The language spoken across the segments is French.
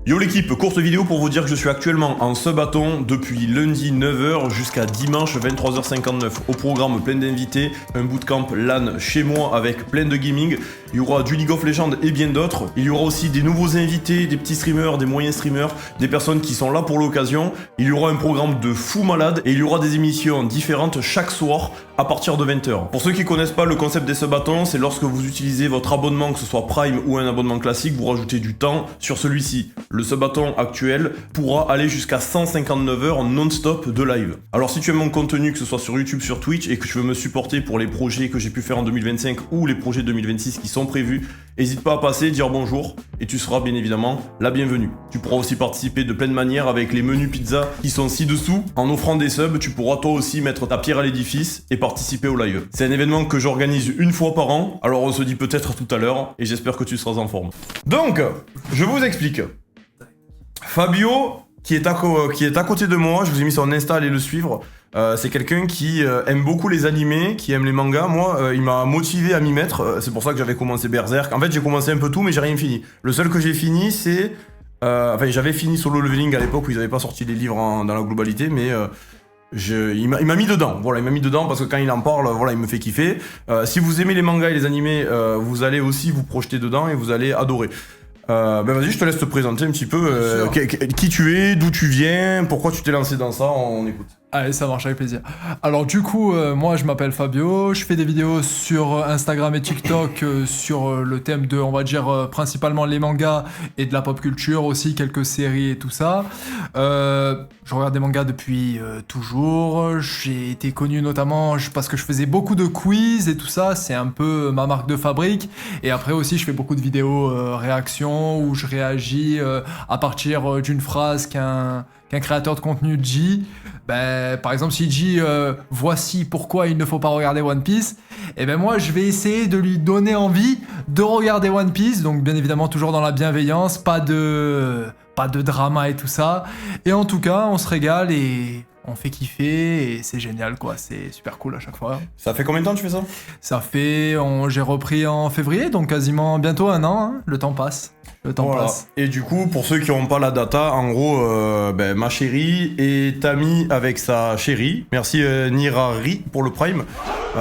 Yo l'équipe, courte vidéo pour vous dire que je suis actuellement en subathon depuis lundi 9h jusqu'à dimanche 23h59. Au programme plein d'invités, un bootcamp LAN chez moi avec plein de gaming. Il y aura du League of Legends et bien d'autres. Il y aura aussi des nouveaux invités, des petits streamers, des moyens streamers, des personnes qui sont là pour l'occasion. Il y aura un programme de fou malade et il y aura des émissions différentes chaque soir à partir de 20h. Pour ceux qui connaissent pas le concept des subathons, c'est lorsque vous utilisez votre abonnement, que ce soit Prime ou un abonnement classique, vous rajoutez du temps sur celui-ci. Le subathon actuel pourra aller jusqu'à 159 heures non-stop de live. Alors si tu aimes mon contenu, que ce soit sur YouTube, sur Twitch, et que tu veux me supporter pour les projets que j'ai pu faire en 2025 ou les projets 2026 qui sont prévus, n'hésite pas à passer, dire bonjour, et tu seras bien évidemment la bienvenue. Tu pourras aussi participer de plein de manières avec les menus pizza qui sont ci-dessous. En offrant des subs, tu pourras toi aussi mettre ta pierre à l'édifice et participer au live. C'est un événement que j'organise une fois par an, alors on se dit peut-être tout à l'heure, et j'espère que tu seras en forme. Donc, je vous explique. Fabio, qui est à côté de moi, je vous ai mis son Insta, allez le suivre. C'est quelqu'un qui aime beaucoup les animés, qui aime les mangas. Moi, il m'a motivé à m'y mettre. C'est pour ça que j'avais commencé Berserk. En fait, j'ai commencé un peu tout, mais j'ai rien fini. Le seul que j'ai fini, c'est... Enfin, j'avais fini Solo Leveling à l'époque où ils n'avaient pas sorti les livres dans la globalité, mais... il m'a mis dedans, voilà, il m'a mis dedans parce que quand il en parle, voilà, il me fait kiffer. Si vous aimez les mangas et les animés, vous allez aussi vous projeter dedans et vous allez adorer. Ben vas-y, je te laisse te présenter un petit peu qui tu es, d'où tu viens, pourquoi tu t'es lancé dans ça, on écoute. Allez, ça marche avec plaisir. Alors du coup, moi je m'appelle Fabio, je fais des vidéos sur Instagram et TikTok sur le thème de, on va dire, principalement les mangas et de la pop culture aussi, quelques séries et tout ça. Je regarde des mangas depuis toujours, j'ai été connu notamment parce que je faisais beaucoup de quiz et tout ça, c'est un peu ma marque de fabrique. Et après aussi, je fais beaucoup de vidéos réactions où je réagis à partir d'une phrase qu'un créateur de contenu dit. Ben, par exemple, s'il dit voici pourquoi il ne faut pas regarder One Piece, et ben moi je vais essayer de lui donner envie de regarder One Piece, donc bien évidemment toujours dans la bienveillance, pas de drama et tout ça. Et en tout cas, on se régale et on fait kiffer et c'est génial quoi, c'est super cool à chaque fois. Ça fait combien de temps que tu fais ça ? Ça fait, j'ai repris en février, donc quasiment bientôt un an, hein. Le temps passe. Le temps passe. Et du coup, pour ceux qui n'ont pas la data, en gros, ma chérie est amie avec sa chérie. Merci Nirari pour le Prime.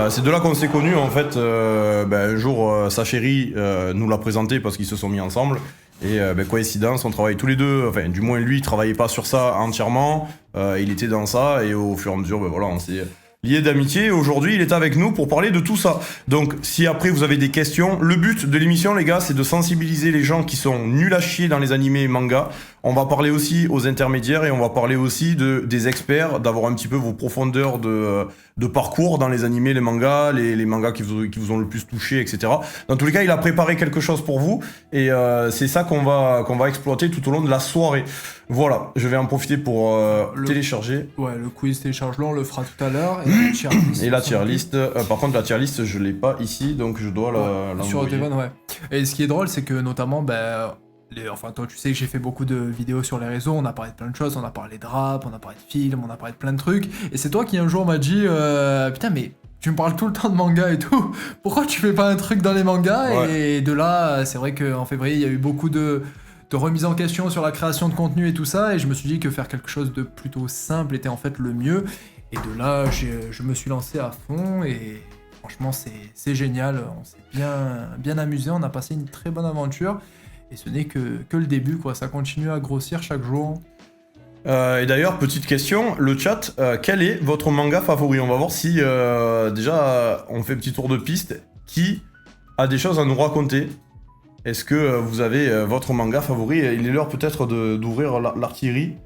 C'est de là qu'on s'est connus en fait. Un jour, sa chérie nous l'a présenté parce qu'ils se sont mis ensemble. Et coïncidence, on travaille tous les deux. Enfin, du moins lui, il travaillait pas sur ça entièrement. Il était dans ça et au fur et à mesure, on s'est liés d'amitié. Aujourd'hui, il est avec nous pour parler de tout ça. Donc, si après vous avez des questions, le but de l'émission, les gars, c'est de sensibiliser les gens qui sont nuls à chier dans les animés et mangas. On va parler aussi aux intermédiaires et on va parler aussi des experts, d'avoir un petit peu vos profondeurs de parcours dans les animés, les mangas, les mangas qui vous ont le plus touché, etc. Dans tous les cas, il a préparé quelque chose pour vous et c'est ça qu'on va exploiter tout au long de la soirée. Voilà, je vais en profiter pour télécharger. Ouais, le quiz télécharge-le, on le fera tout à l'heure. Et la tier list, par contre la tier list je l'ai pas ici, donc je dois l'envoyer. Sur le téléphone, ouais. Et ce qui est drôle, c'est que notamment, toi tu sais que j'ai fait beaucoup de vidéos sur les réseaux, on a parlé de plein de choses, on a parlé de rap, on a parlé de films, on a parlé de plein de trucs, et c'est toi qui un jour m'as dit putain mais tu me parles tout le temps de manga et tout, pourquoi tu fais pas un truc dans les mangas? Ouais. Et de là, c'est vrai qu'en février, il y a eu beaucoup de remise en question sur la création de contenu et tout ça, et je me suis dit que faire quelque chose de plutôt simple était en fait le mieux, et de là, je me suis lancé à fond, et franchement, c'est génial, on s'est bien amusé, on a passé une très bonne aventure. Et ce n'est que le début, quoi. Ça continue à grossir chaque jour. Et d'ailleurs, petite question, le chat, quel est votre manga favori? On va voir si, déjà, on fait un petit tour de piste. Qui a des choses à nous raconter? Est-ce que vous avez votre manga favori? Il est l'heure peut-être d'ouvrir l'artillerie.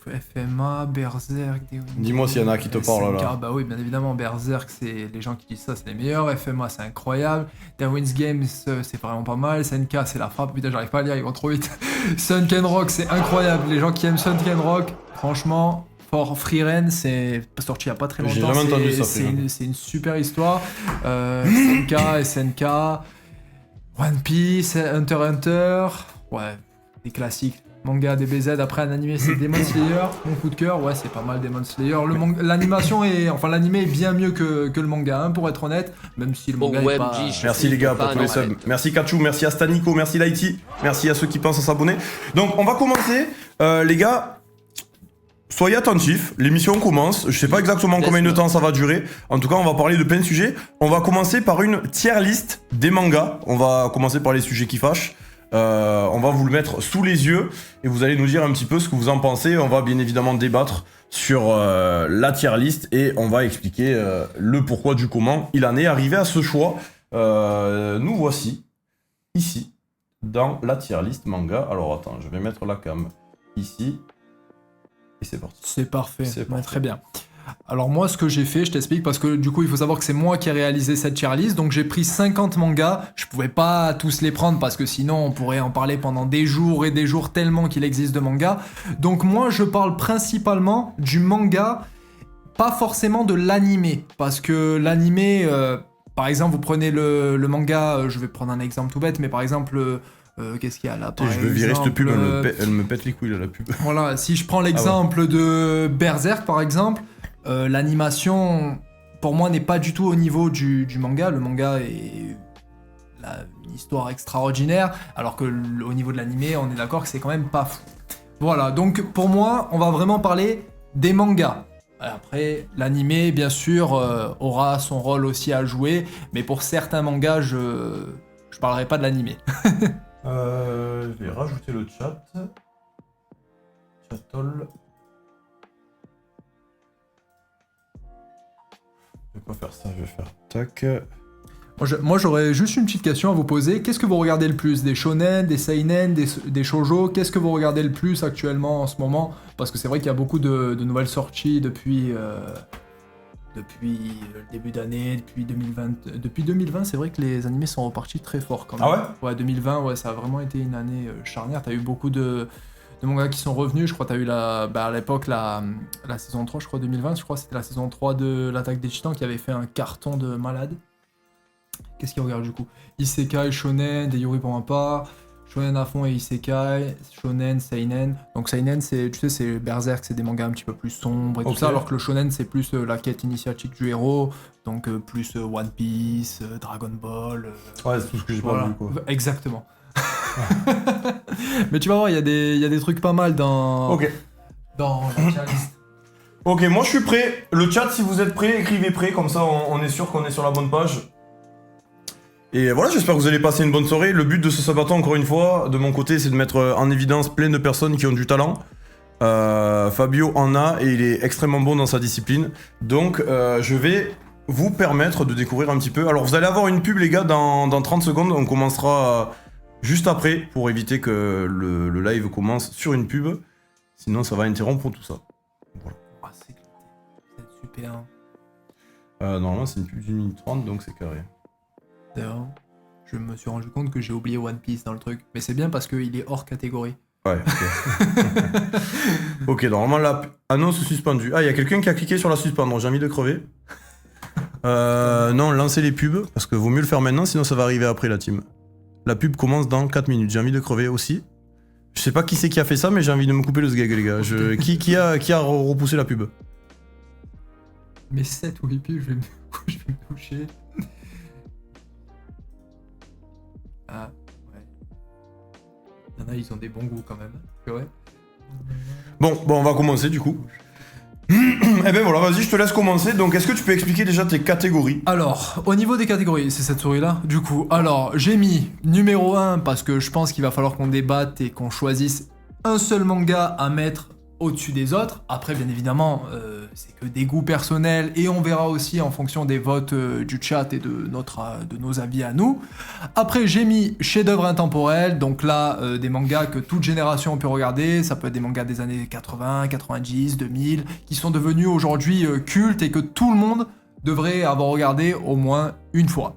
FMA, Berserk... Dis-moi s'il y en a qui te parlent là. Bah oui, bien évidemment, Berserk, c'est les gens qui disent ça, c'est les meilleurs. FMA, c'est incroyable. Darwin's Game, c'est vraiment pas mal. SNK, c'est la frappe. Putain, j'arrive pas à lire, ils vont trop vite. Sunken Rock, c'est incroyable. Les gens qui aiment Sunken Rock, franchement, For Frieren, c'est sorti il y a pas très longtemps. J'ai jamais entendu ça. C'est une super histoire. SNK, One Piece, Hunter x Hunter. Ouais, des classiques. Manga DBZ, après un animé c'est Demon Slayer, mon coup de cœur, ouais c'est pas mal Demon Slayer. L'animation l'animé est bien mieux que le manga, hein, pour être honnête, même si le manga est pas... Merci les gars pour tous les subs, merci Kachou, merci à Stanico, merci Lighty, merci à ceux qui pensent à s'abonner. Donc on va commencer, les gars, soyez attentifs, l'émission commence, je sais pas exactement combien de temps ça va durer, en tout cas on va parler de plein de sujets. On va commencer par une tier list des mangas, on va commencer par les sujets qui fâchent. On va vous le mettre sous les yeux et vous allez nous dire un petit peu ce que vous en pensez. On va bien évidemment débattre sur la tier list et on va expliquer le pourquoi du comment il en est arrivé à ce choix. Nous voici ici dans la tier list manga. Alors attends, je vais mettre la cam ici et c'est parti. C'est parfait, très bien. Alors moi ce que j'ai fait, je t'explique parce que du coup il faut savoir que c'est moi qui ai réalisé cette tier list, donc j'ai pris 50 mangas, je pouvais pas tous les prendre parce que sinon on pourrait en parler pendant des jours et des jours tellement qu'il existe de mangas, donc moi je parle principalement du manga, pas forcément de l'animé, parce que l'animé, par exemple vous prenez le manga, je vais prendre un exemple tout bête, mais par exemple... qu'est-ce qu'il y a là par Je veux virer cette pub, elle me pète les couilles là, la pub. Voilà, si je prends l'exemple de Berserk par exemple, l'animation pour moi n'est pas du tout au niveau du manga. Le manga est une histoire extraordinaire, alors que au niveau de l'animé, on est d'accord que c'est quand même pas fou. Voilà, donc pour moi, on va vraiment parler des mangas. Après, l'animé, bien sûr, aura son rôle aussi à jouer, mais pour certains mangas, je parlerai pas de l'animé. Je vais rajouter le chat. Chatol. Je vais pas faire ça, je vais faire tac. Moi j'aurais juste une petite question à vous poser. Qu'est-ce que vous regardez le plus? Des shonen, des seinen, des shoujo? Qu'est-ce que vous regardez le plus actuellement en ce moment? Parce que c'est vrai qu'il y a beaucoup de nouvelles sorties depuis le début d'année, depuis 2020. Depuis 2020, c'est vrai que les animés sont repartis très fort quand même. Ah ouais? Ouais, 2020, ouais, ça a vraiment été une année charnière. T'as eu beaucoup de mangas qui sont revenus. Je crois que t'as eu à l'époque la saison 3, je crois 2020, je crois que c'était la saison 3 de l'Attaque des Titans qui avait fait un carton de malade. Qu'est-ce qu'ils regardent du coup? Isekai, shonen, des Yuri pour ma part, shonen à fond et isekai, shonen, seinen. Donc seinen, c'est Berserk, c'est des mangas un petit peu plus sombres et tout ça, alors que le shonen c'est plus la quête initiatique du héros, donc plus One Piece, Dragon Ball. Ouais, c'est tout ce que j'ai pas vu quoi. Exactement. Mais tu vas voir, il y a des trucs pas mal dans la liste. Ok, moi je suis prêt. Le chat, si vous êtes prêts, écrivez prêt, comme ça on est sûr qu'on est sur la bonne page. Et voilà, j'espère que vous allez passer une bonne soirée. Le but de ce sabaton, encore une fois, de mon côté, c'est de mettre en évidence plein de personnes qui ont du talent. Fabio en a et il est extrêmement bon dans sa discipline. Donc je vais vous permettre de découvrir un petit peu. Alors vous allez avoir une pub les gars dans 30 secondes, on commencera juste après pour éviter que le live commence sur une pub. Sinon ça va interrompre tout ça. Voilà. Ah, c'est super. Normalement c'est une pub d'1 minute 30 donc c'est carré. D'ailleurs, je me suis rendu compte que j'ai oublié One Piece dans le truc. Mais c'est bien parce qu'il est hors catégorie. Ouais, ok. Ok, normalement la annonce suspendue. Ah, il y a quelqu'un qui a cliqué sur la suspendre, j'ai envie de crever. Non, lancez les pubs, parce que vaut mieux le faire maintenant, sinon ça va arriver après la team. La pub commence dans 4 minutes, j'ai envie de crever aussi. Je sais pas qui c'est qui a fait ça, mais j'ai envie de me couper le sgeg, les gars. Qui a repoussé la pub? Mais 7 ou 8 pubs, je vais me toucher. Ah, ouais. Il y en a, ils ont des bons goûts quand même. Ouais. Bon, on va commencer du coup. Eh ben voilà, vas-y, je te laisse commencer. Donc, est-ce que tu peux expliquer déjà tes catégories? Alors, au niveau des catégories, c'est cette souris-là, du coup. Alors, j'ai mis numéro 1 parce que je pense qu'il va falloir qu'on débatte et qu'on choisisse un seul manga à mettre au-dessus des autres. Après, bien évidemment, c'est que des goûts personnels et on verra aussi en fonction des votes du chat et de nos avis à nous. Après, j'ai mis chef-d'œuvre intemporel, donc là, des mangas que toute génération peut regarder. Ça peut être des mangas des années 80, 90, 2000, qui sont devenus aujourd'hui cultes et que tout le monde devrait avoir regardé au moins une fois.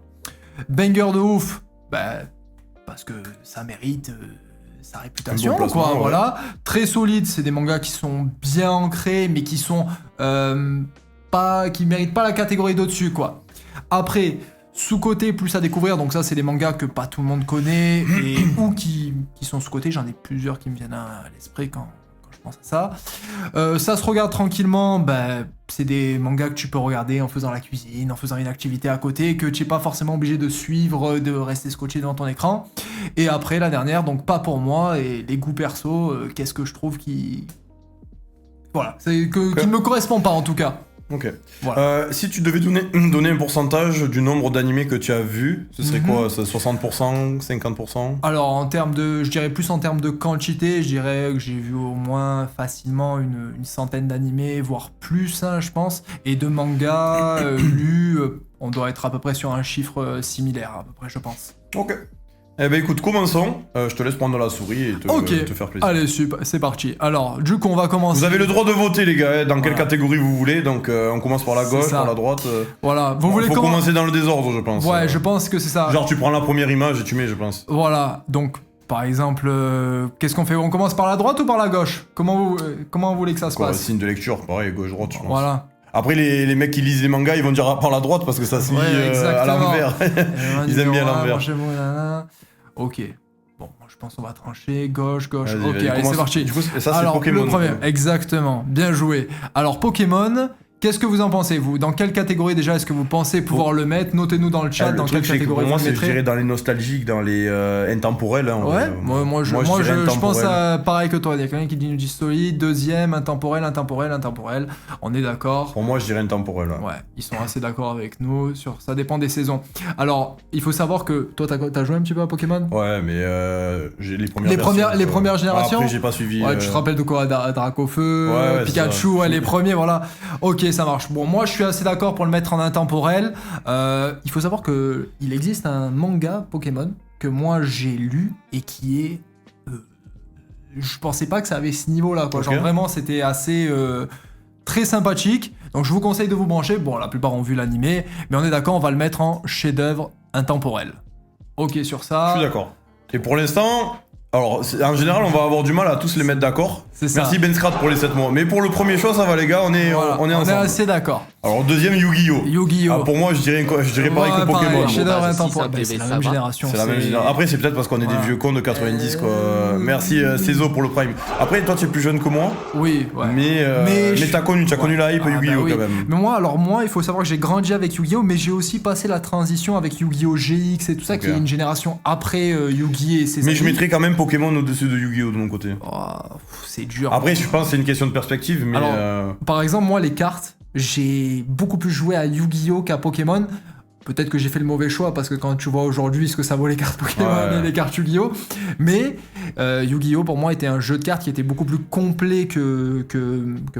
Banger de ouf, parce que ça mérite... sa réputation, bon placement, quoi, ouais. voilà. Très solide, c'est des mangas qui sont bien ancrés, mais qui sont qui méritent pas la catégorie d'au-dessus, quoi. Après, sous-côté plus à découvrir, donc ça c'est des mangas que pas tout le monde connaît, ou qui sont sous-cotés, j'en ai plusieurs qui me viennent à l'esprit quand je pense à ça. Ça se regarde tranquillement, c'est des mangas que tu peux regarder en faisant la cuisine, en faisant une activité à côté, que tu n'es pas forcément obligé de suivre, de rester scotché devant ton écran. Et après, la dernière, donc pas pour moi, et les goûts perso, qu'est-ce que je trouve qui... Voilà, qui ne me correspond pas en tout cas. Ok. Voilà. Si tu devais donner un pourcentage du nombre d'animés que tu as vu, ce serait quoi? 60%, 50%? Alors en termes de, je dirais plus en termes de quantité, je dirais que j'ai vu au moins facilement une centaine d'animés, voire plus, hein, je pense, et de mangas lus, on doit être à peu près sur un chiffre similaire, à peu près, je pense. Ok. Eh ben écoute, commençons. Je te laisse prendre la souris et te faire plaisir. Allez, c'est parti. Alors, du coup, on va commencer. Vous avez le droit de voter, les gars, dans quelle catégorie vous voulez. Donc, on commence par la gauche, par la droite. Voilà. Vous voulez faut commencer dans le désordre, je pense. Ouais, je pense que c'est ça. Genre, tu prends la première image et tu mets, je pense. Voilà. Donc, par exemple, qu'est-ce qu'on fait? On commence par la droite ou par la gauche? Comment vous voulez que ça se passe? Signe de lecture, pareil, gauche-droite, je pense. Voilà. Après, les mecs qui lisent les mangas, ils vont dire par la droite parce que ça se lit à l'envers. Ils aiment bien l'envers. Ok. Bon, je pense qu'on va trancher. Gauche. Vas-y, ok, allez, c'est parti. Du coup, ça, alors, c'est Pokémon. Le premier, exactement. Bien joué. Alors, Pokémon, qu'est-ce que vous en pensez, vous? Dans quelle catégorie, déjà, est-ce que vous pensez pouvoir le mettre? Notez-nous dans le chat dans quelle catégorie vous le mettrez. Pour moi, je dirais dans les nostalgiques, dans les intemporels. Hein, ouais, moi, je pense pareil que toi. Il y a quelqu'un qui nous dit solide, deuxième, intemporel. On est d'accord. Pour moi, je dirais intemporel. Ouais, ils sont assez d'accord avec nous sur ça dépend des saisons. Alors, il faut savoir que toi, t'as joué un petit peu à Pokémon? Ouais, mais j'ai les premières générations. Après, j'ai pas suivi. Ouais, tu te rappelles de quoi? Dracofeu, Pikachu, les premiers, voilà. Ok, ça marche. Bon, moi, je suis assez d'accord pour le mettre en intemporel. Il faut savoir que il existe un manga Pokémon que moi j'ai lu et qui est je pensais pas que ça avait ce niveau-là, quoi. Okay. Genre vraiment, c'était assez très sympathique. Donc je vous conseille de vous brancher. Bon, la plupart ont vu l'animé, mais on est d'accord, on va le mettre en chef-d'œuvre intemporel. Ok sur ça. Je suis d'accord. Et pour l'instant, alors en général, on va avoir du mal à tous les mettre d'accord. Merci Ben Scrat pour les 7 mois. Mais pour le premier choix, ça va les gars, on est ensemble. On est assez d'accord. Alors deuxième, Yu-Gi-Oh! Pour moi, je dirais pareil que Pokémon. Chef-d'œuvre intemporel. C'est la même génération. C'est la même génération. Après, c'est peut-être parce qu'on est des vieux cons de 90, quoi. Merci Cézo pour le prime. Après, toi, tu es plus jeune que moi. Oui, ouais. Mais t'as connu la hype Yu-Gi-Oh! Quand même. Mais moi, il faut savoir que j'ai grandi avec Yu-Gi-Oh! Mais j'ai aussi passé la transition avec Yu-Gi-Oh! GX et tout ça, qui est une génération après Yu-Gi-Oh! et ses Mais je mettrais quand même Pokémon au-dessus de Yu-Gi-Oh! De mon côté. C'est dur. Après, je pense que c'est une question de perspective, mais... Alors, par exemple, moi, les cartes, j'ai beaucoup plus joué à Yu-Gi-Oh! Qu'à Pokémon. Peut-être que j'ai fait le mauvais choix, parce que quand tu vois aujourd'hui ce que ça vaut les cartes Pokémon et les cartes Yu-Gi-Oh! Mais Yu-Gi-Oh! Pour moi était un jeu de cartes qui était beaucoup plus complet que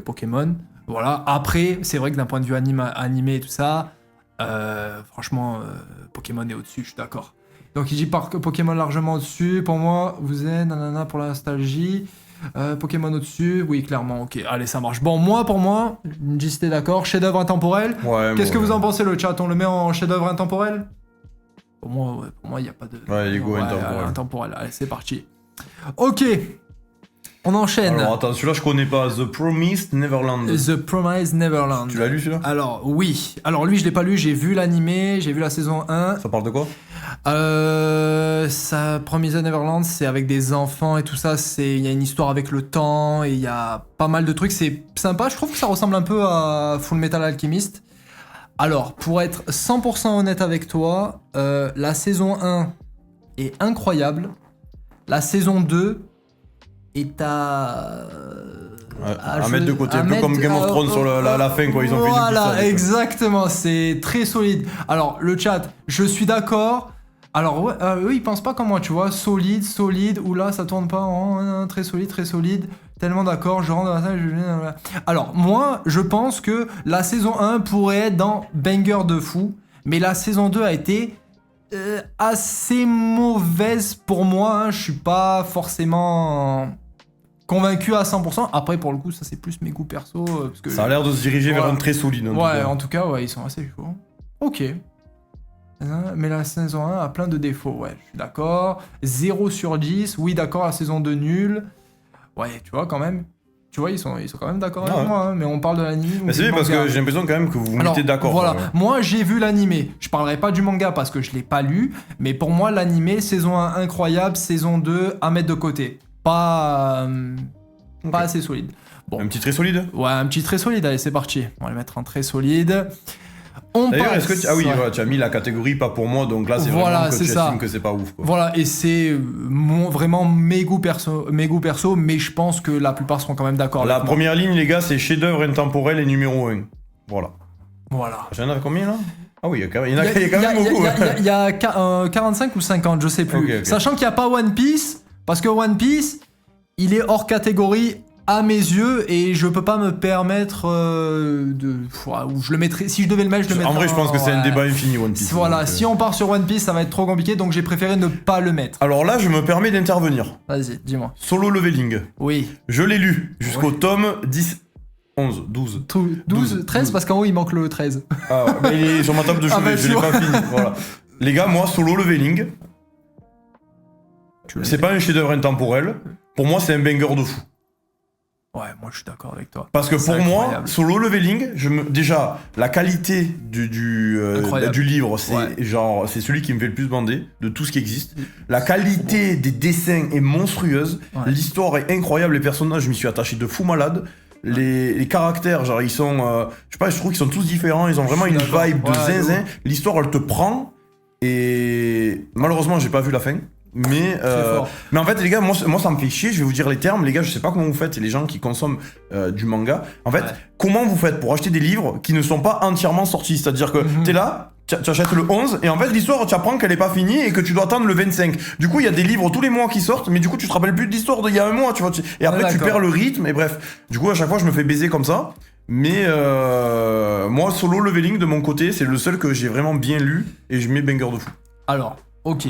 Pokémon. Voilà. Après, c'est vrai que d'un point de vue animé et tout ça, franchement, Pokémon est au-dessus, je suis d'accord. Donc il dit Pokémon largement au-dessus. Pour moi, vous êtes nanana pour la nostalgie. Pokémon au-dessus, oui, clairement, ok, allez, ça marche. Bon, pour moi, me dis si t'es d'accord, chef-d'œuvre intemporel. Ouais, qu'est-ce que vous en pensez, le chat? On le met en chef-d'œuvre intemporel? Pour moi, il n'y a pas de. Ouais, Lego intemporel. Allez, c'est parti. Ok, on enchaîne. Alors, attends, celui-là, je connais pas. The Promised Neverland. The Promised Neverland. Tu l'as lu, celui-là? Alors, oui. Alors, lui, je l'ai pas lu, j'ai vu l'animé, j'ai vu la saison 1. Ça parle de quoi? Promised Neverland, c'est avec des enfants et tout ça, il y a une histoire avec le temps et il y a pas mal de trucs, c'est sympa, je trouve que ça ressemble un peu à Full Metal Alchemist. Alors, pour être 100% honnête avec toi, la saison 1 est incroyable, la saison 2 est à mettre de côté, un peu comme Game of Thrones sur la fin, quoi, ils ont fait une Voilà, exactement, c'est très solide. Alors, le chat, je suis d'accord. Alors, eux, ils pensent pas comme moi, tu vois, solide, oula, ça tourne pas, très solide, tellement d'accord, je rentre dans la salle, Alors, moi, je pense que la saison 1 pourrait être dans banger de fou, mais la saison 2 a été assez mauvaise pour moi, hein. Je suis pas forcément convaincu à 100%. Après, pour le coup, ça c'est plus mes goûts perso. Parce que ça a l'air de se diriger vers un très solide. En tout cas, ils sont assez chauds. Ok. Mais la saison 1 a plein de défauts, ouais, je suis d'accord. 0 sur 10, oui d'accord, la saison 2 nulle. Ouais, tu vois, quand même. Tu vois, ils sont quand même d'accord avec ouais. moi, hein, mais on parle de l'anime. Mais c'est vrai parce que j'ai l'impression quand même que vous vous mettez d'accord. Voilà, Ouais. moi j'ai vu l'animé. Je parlerai pas du manga parce que je l'ai pas lu, mais pour moi l'animé, saison 1 incroyable, saison 2 à mettre de côté. Pas assez solide. Bon. Un petit très solide. Ouais, un petit très solide, allez c'est parti. On va le mettre en très solide. On D'ailleurs, passe. est-ce que voilà, tu as mis la catégorie pas pour moi, donc là c'est Voilà, vraiment que c'est tu ça. estimes que c'est pas ouf. Quoi. Voilà, et c'est vraiment mes goûts perso, mais je pense que la plupart seront quand même d'accord. La avec moi. première ligne, les gars, c'est chef-d'œuvre intemporel et numéro 1. Voilà. Voilà. J'en ai combien là? Ah oui, il y a quand même beaucoup. Il y a 45 ou 50, je sais plus. Ok. Sachant qu'il n'y a pas One Piece, parce que One Piece, il est hors catégorie à mes yeux et je peux pas me permettre ou je le mettrais. Si je devais le mettre, je le mettrais. En vrai, je pense que c'est un débat infini One Piece. Voilà, donc, si on part sur One Piece, ça va être trop compliqué, donc j'ai préféré ne pas le mettre. Alors là, je me permets d'intervenir. Vas-y, dis-moi. Solo Leveling. Oui. Je l'ai lu jusqu'au tome 10, 11, 12. 12, 13, parce qu'en haut il manque le 13. Ah ouais, mais il est sur ma table de chevet, bah, je l'ai pas fini. Voilà. Les gars, moi, Solo Leveling, c'est pas un chef-d'œuvre intemporel. Pour moi, c'est un banger de fou. Ouais, moi je suis d'accord avec toi. Parce que C'est pour moi, incroyable. Solo Leveling, déjà, la qualité du livre, c'est celui qui me fait le plus bander de tout ce qui existe. La qualité des dessins est monstrueuse. Ouais. L'histoire est incroyable. Les personnages, je m'y suis attaché de fou malade. Les caractères, genre, ils sont. Je sais pas, je trouve qu'ils sont tous différents. Ils ont vraiment une vibe de zinzin. L'histoire, elle te prend. Et malheureusement, j'ai pas vu la fin. Mais en fait les gars, moi ça me fait chier, je vais vous dire les termes, les gars, je sais pas comment vous faites, et les gens qui consomment du manga, en fait, comment vous faites pour acheter des livres qui ne sont pas entièrement sortis, c'est-à-dire que t'es là, tu achètes le 11, et en fait l'histoire, tu apprends qu'elle est pas finie et que tu dois attendre le 25. Du coup, il y a des livres tous les mois qui sortent, mais du coup tu te rappelles plus de l'histoire d'il y a un mois, tu vois, et après tu perds le rythme, et bref, du coup à chaque fois je me fais baiser comme ça. Mais moi, Solo Leveling de mon côté, c'est le seul que j'ai vraiment bien lu, et je mets banger de fou. Alors, ok.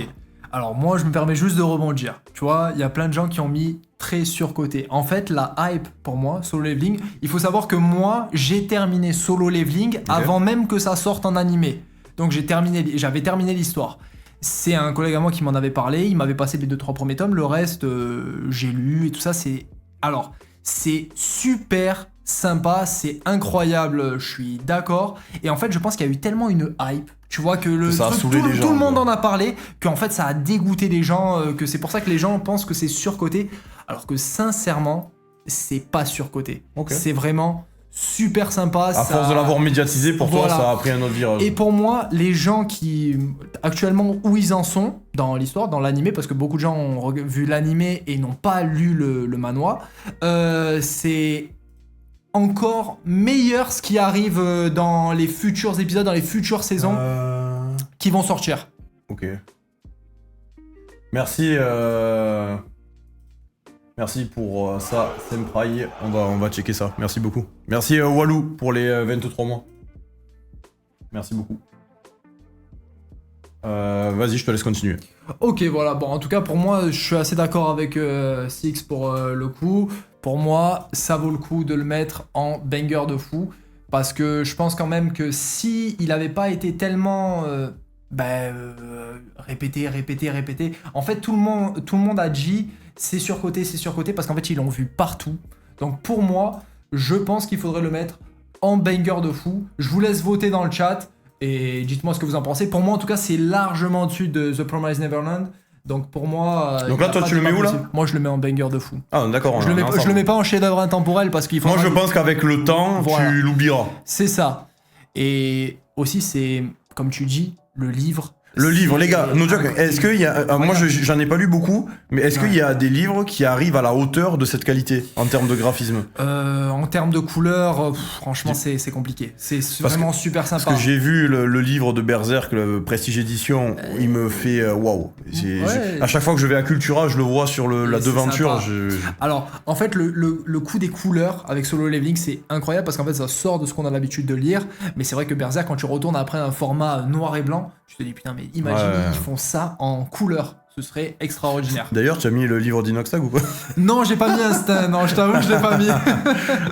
Alors moi je me permets juste de rebondir. Tu vois, il y a plein de gens qui ont mis très surcoté. En fait, la hype pour moi, Solo Leveling, il faut savoir que moi j'ai terminé Solo Leveling avant même que ça sorte en animé. Donc j'avais terminé l'histoire. C'est un collègue à moi qui m'en avait parlé, il m'avait passé les 2-3 premiers tomes, le reste j'ai lu et tout ça, c'est super sympa, c'est incroyable, je suis d'accord. Et en fait, je pense qu'il y a eu tellement une hype. Tu vois que tout le monde en a parlé, qu'en fait ça a dégoûté les gens, que c'est pour ça que les gens pensent que c'est surcoté, alors que sincèrement, c'est pas surcoté. Okay. C'est vraiment super sympa. À force de l'avoir médiatisé, pour toi, ça a pris un autre virage. Et pour moi, les gens qui, actuellement, où ils en sont dans l'histoire, dans l'animé, parce que beaucoup de gens ont vu l'animé et n'ont pas lu le manhwa, c'est encore meilleur ce qui arrive dans les futurs épisodes, dans les futures saisons qui vont sortir. Ok. Merci. Merci pour ça, Senpai. On va checker ça. Merci beaucoup. Merci Walou pour les 23 mois. Merci beaucoup. Vas-y, je te laisse continuer. Ok, voilà. Bon, en tout cas, pour moi, je suis assez d'accord avec Six pour le coup. Pour moi, ça vaut le coup de le mettre en banger de fou. Parce que je pense quand même que si il avait pas été tellement répété. En fait, tout le monde a dit c'est surcoté, parce qu'en fait, ils l'ont vu partout. Donc pour moi, je pense qu'il faudrait le mettre en banger de fou. Je vous laisse voter dans le chat et dites-moi ce que vous en pensez. Pour moi, en tout cas, c'est largement au-dessus de The Promised Neverland. Donc pour moi... Donc là, toi, tu le mets où là ? Moi, je le mets en banger de fou. Ah, d'accord. Je le mets pas en chef-d'œuvre intemporel parce qu'il faut... Moi, je pense qu'avec le temps, voilà, tu l'oublieras. C'est ça. Et aussi, c'est, comme tu dis, le livre... Le livre, les gars, no joke, est-ce qu'il y a... moi, j'en ai pas lu beaucoup, mais est-ce qu'il y a des livres qui arrivent à la hauteur de cette qualité, en termes de graphisme ? En termes de couleurs, franchement, c'est compliqué. C'est vraiment super sympa. Parce que j'ai vu le livre de Berserk, le Prestige Édition, il me fait waouh. À chaque fois que je vais à Cultura, je le vois sur la devanture. Alors, en fait, le coup des couleurs avec Solo Leveling, c'est incroyable parce qu'en fait, ça sort de ce qu'on a l'habitude de lire. Mais c'est vrai que Berserk, quand tu retournes après un format noir et blanc, tu te dis putain, mais imagine, ils font ça en couleur. Ce serait extraordinaire. D'ailleurs, tu as mis le livre d'Inoxtag ou pas ? Non, j'ai pas mis Instinct. Non, je t'avoue que je l'ai pas mis.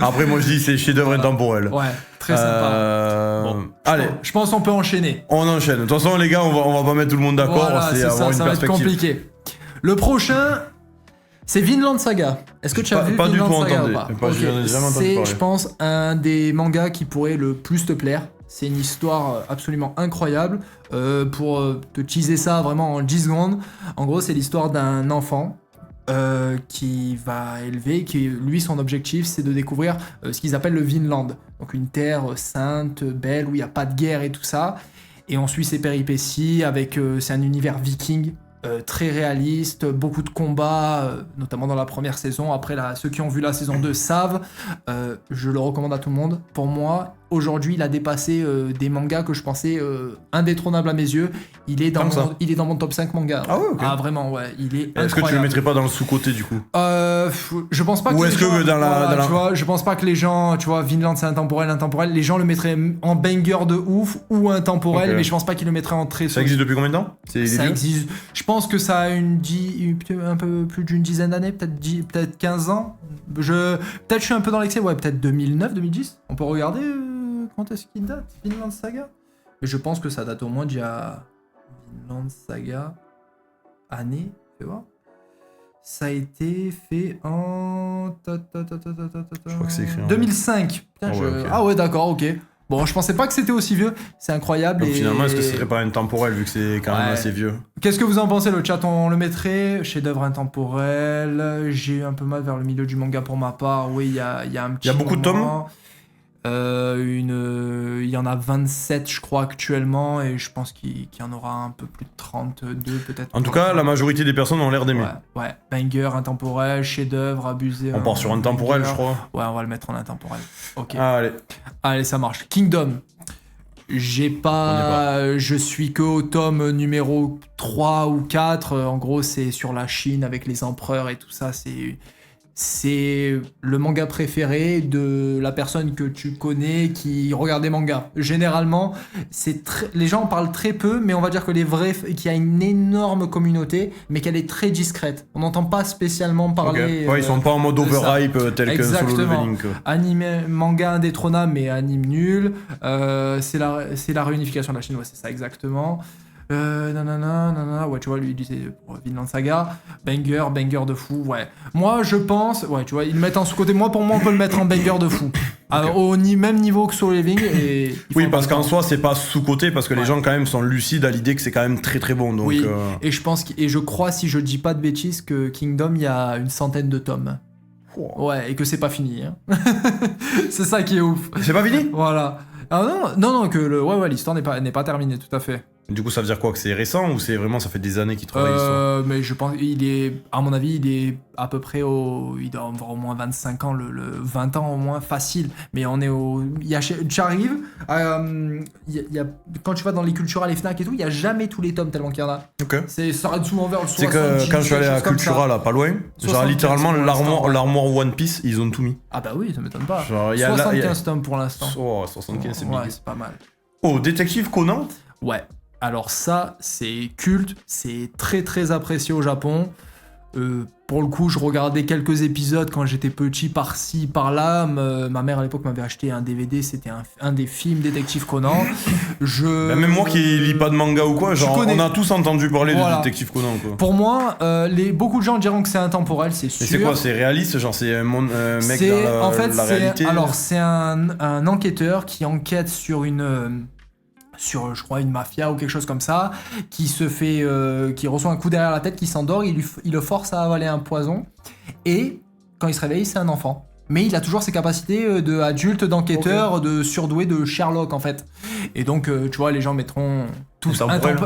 Après, moi, je dis c'est chef-d'œuvre intemporel. Ouais, très sympa. Bon, allez, je pense qu'on peut enchaîner. On enchaîne. De toute façon, les gars, on va pas mettre tout le monde d'accord. Voilà, c'est avoir une ça perspective. va être compliqué. Le prochain, C'est Vinland Saga. Est-ce que tu as vu Pas du Vinland tout Saga entendu. ou pas? J'en ai jamais entendu C'est, parler. je pense, un des mangas qui pourrait le plus te plaire. C'est une histoire absolument incroyable. Pour te teaser ça vraiment en 10 secondes, en gros, c'est l'histoire d'un enfant qui va élever, qui lui, son objectif, c'est de découvrir ce qu'ils appellent le Vinland. Donc une terre sainte, belle, où il n'y a pas de guerre et tout ça. Et on suit ses péripéties avec... c'est un univers viking. Très réaliste, beaucoup de combats, notamment dans la première saison. Après, ceux qui ont vu la saison 2 savent. Je le recommande à tout le monde. Pour moi, aujourd'hui, il a dépassé des mangas que je pensais indétrônables à mes yeux. Il est dans mon top 5 manga. Ah ouais, ok. Ah vraiment, ouais. Il est incroyable. Est-ce que tu le mettrais pas dans le sous-côté du coup? Je pense pas que Ou les est-ce gens, que dans la... tu vois, je pense pas que les gens, tu vois, Vinland c'est intemporel, les gens le mettraient en banger de ouf ou intemporel, Ok. mais je pense pas qu'ils le mettraient en très Ça existe depuis combien de temps? Ça existe. Je pense que ça a un peu plus d'une dizaine d'années, peut-être 15 ans. Peut-être je suis un peu dans l'excès, ouais, peut-être 2009, 2010. On peut regarder quand est-ce qu'il date, Vinland Saga. Mais je pense que ça date au moins d'il y a Vinland Saga année, fais voir. Ça a été fait en... Je crois que c'est écrit en... 2005. Putain, Ah ouais, ok. Ah ouais, d'accord, ok. Bon, je pensais pas que c'était aussi vieux. C'est incroyable. Donc et... finalement, est-ce que ce serait pas intemporel vu que c'est quand même Ouais. assez vieux? Qu'est-ce que vous en pensez, le chat? On le mettrait chef-d'œuvre intemporel. J'ai eu un peu mal vers le milieu du manga pour ma part. Oui, il y a un petit. Il y a beaucoup de tomes? Il y en a 27, je crois, actuellement. Et je pense qu'il y en aura un peu plus de 32, peut-être. En tout cas, la majorité des personnes ont l'air d'aimer. Ouais. Banger, intemporel, chef-d'œuvre, abusé. On part sur intemporel, je crois. Ouais, on va le mettre en intemporel. Ok. Allez. Allez, ça marche. Kingdom. Je suis que au tome numéro 3 ou 4. En gros, c'est sur la Chine avec les empereurs et tout ça. C'est le manga préféré de la personne que tu connais qui regarde des mangas. Généralement, les gens en parlent très peu, mais on va dire que qu'il y a une énorme communauté, mais qu'elle est très discrète. On n'entend pas spécialement parler. Okay. Ouais, ils sont pas en mode overhype tel qu'un Solo Leveling. Anime, manga indétrônable, mais anime nul. C'est la réunification de la Chine, ouais, c'est ça exactement. Ouais, tu vois, lui, il disait pour Vinland Saga, banger de fou, ouais. Moi, je pense, ouais, tu vois, ils le mettent en sous-côté. Pour moi, on peut le mettre en banger de fou. Okay. Au même niveau que Solo Leveling. Oui, parce qu'en soi, c'est pas sous-côté, parce que les gens, quand même, sont lucides à l'idée que c'est quand même très très bon. Donc, oui, et je crois, si je dis pas de bêtises, que Kingdom, il y a une centaine de tomes. Oh. Ouais, et que c'est pas fini. Hein. C'est ça qui est ouf. C'est pas fini? Voilà. Ah non, que l'histoire n'est pas terminée, tout à fait. Du coup, ça veut dire quoi? Que c'est récent ou c'est vraiment ça fait des années qu'il travaille l'histoire? Mais je pense à mon avis, il est à peu près il doit avoir au moins 25 ans, le 20 ans au moins facile. Mais on est tu arrives, quand tu vas dans les Cultura, les Fnac et tout, il y a jamais tous les tomes tellement qu'il y en a. Ok. Ça s'arrête souvent vers le 70. C'est que quand je suis allé à Cultura, là, pas loin, genre littéralement l'armoire One Piece, ils ont tout mis. Ah bah oui, ça m'étonne pas. Genre, 75 tomes pour l'instant. Oh, 75, c'est big. Ouais, c'est pas mal. Oh, Détective Conan? Ouais. Alors ça, c'est culte, c'est très très apprécié au Japon. Pour le coup, je regardais quelques épisodes quand j'étais petit, par-ci, par-là. Ma mère à l'époque m'avait acheté un DVD, c'était un des films Détective Conan. Même moi qui lis pas de manga ou quoi, genre on a tous entendu parler de Détective Conan, quoi. Pour moi, beaucoup de gens diront que c'est intemporel, c'est sûr. Mais c'est quoi, c'est réaliste? Genre c'est un mec dans la réalité? Alors c'est un enquêteur qui enquête sur je crois une mafia ou quelque chose comme ça, qui reçoit un coup derrière la tête, qui s'endort, il le force à avaler un poison, et quand il se réveille, c'est un enfant. Mais il a toujours ses capacités d'adulte, d'enquêteur, de surdoué, de Sherlock en fait. Et donc, tu vois, les gens mettront tous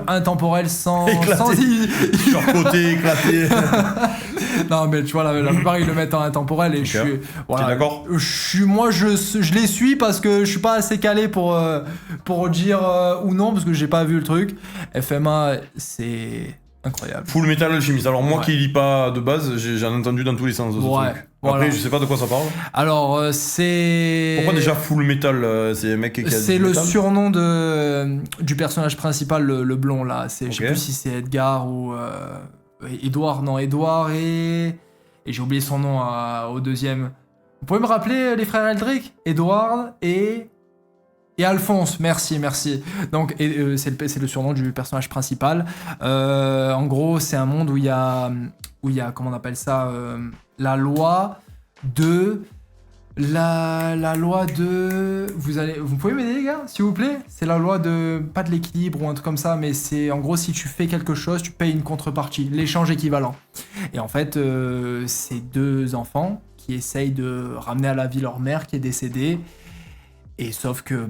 intemporel sans... Surcoté, éclaté. Non mais tu vois, la plupart ils le mettent en intemporel et je suis... Voilà, t'es d'accord? Moi je les suis parce que je suis pas assez calé pour dire ou non, parce que j'ai pas vu le truc. FMA, c'est... incroyable. Full Metal Alchemist. Alors moi qui lis pas de base, j'en ai entendu dans tous les sens de ce truc. Après, voilà. Je sais pas de quoi ça parle. Alors c'est... Pourquoi déjà Full Metal? C'est un mec qui a C'est le surnom du personnage principal, le blond là. Je sais plus si c'est Edgar ou... Edouard et j'ai oublié son nom au deuxième. Vous pouvez me rappeler les frères Eldrick? Edward et Et Alphonse, merci. Donc, c'est le surnom du personnage principal. En gros, c'est un monde où il y a, comment on appelle ça, la loi de... La loi de... Vous pouvez m'aider, les gars, s'il vous plaît? C'est la loi de... Pas de l'équilibre ou un truc comme ça, mais c'est en gros, si tu fais quelque chose, tu payes une contrepartie, l'échange équivalent. Et en fait, c'est deux enfants qui essayent de ramener à la vie leur mère qui est décédée. Et sauf que,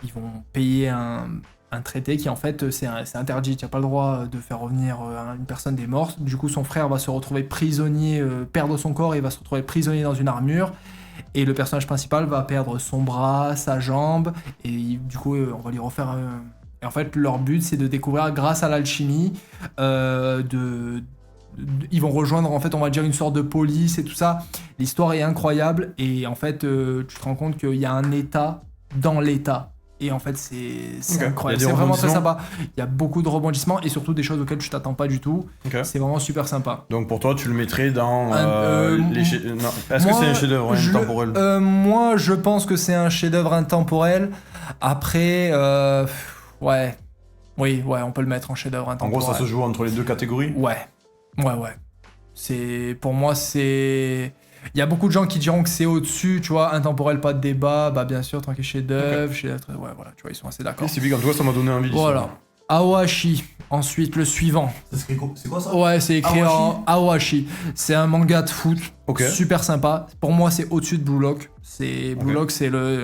ils vont payer un traité qui, en fait, c'est interdit. Tu n'as pas le droit de faire revenir une personne des morts. Du coup, son frère va se retrouver prisonnier, perdre son corps, et va se retrouver prisonnier dans une armure. Et le personnage principal va perdre son bras, sa jambe, et du coup, on va lui refaire un... Et en fait, leur but, c'est de découvrir, grâce à l'alchimie, ils vont rejoindre, en fait, on va dire, une sorte de police et tout ça. L'histoire est incroyable, et en fait, tu te rends compte qu'il y a un état dans l'état. Et en fait, c'est incroyable. C'est vraiment très sympa. Il y a beaucoup de rebondissements et surtout des choses auxquelles tu t'attends pas du tout. C'est vraiment super sympa. Donc pour toi, tu le mettrais dans Est-ce que c'est un chef-d'œuvre intemporel? Moi, je pense que c'est un chef-d'œuvre intemporel. Après, ouais, on peut le mettre en chef-d'œuvre intemporel. En gros, ça se joue entre les deux catégories. Ouais. Pour moi, c'est... Il y a beaucoup de gens qui diront que c'est au-dessus, tu vois, intemporel, pas de débat, bien sûr, tranquille, chef-d'œuvre, ouais, voilà, tu vois, ils sont assez d'accord. C'est big, en tout cas, ça m'a donné envie. Voilà. Aohashi, ensuite le suivant. C'est quoi ça? Ouais, c'est écrit en Aohashi. C'est un manga de foot, super sympa. Pour moi, c'est au-dessus de Blue Lock. Blue Lock,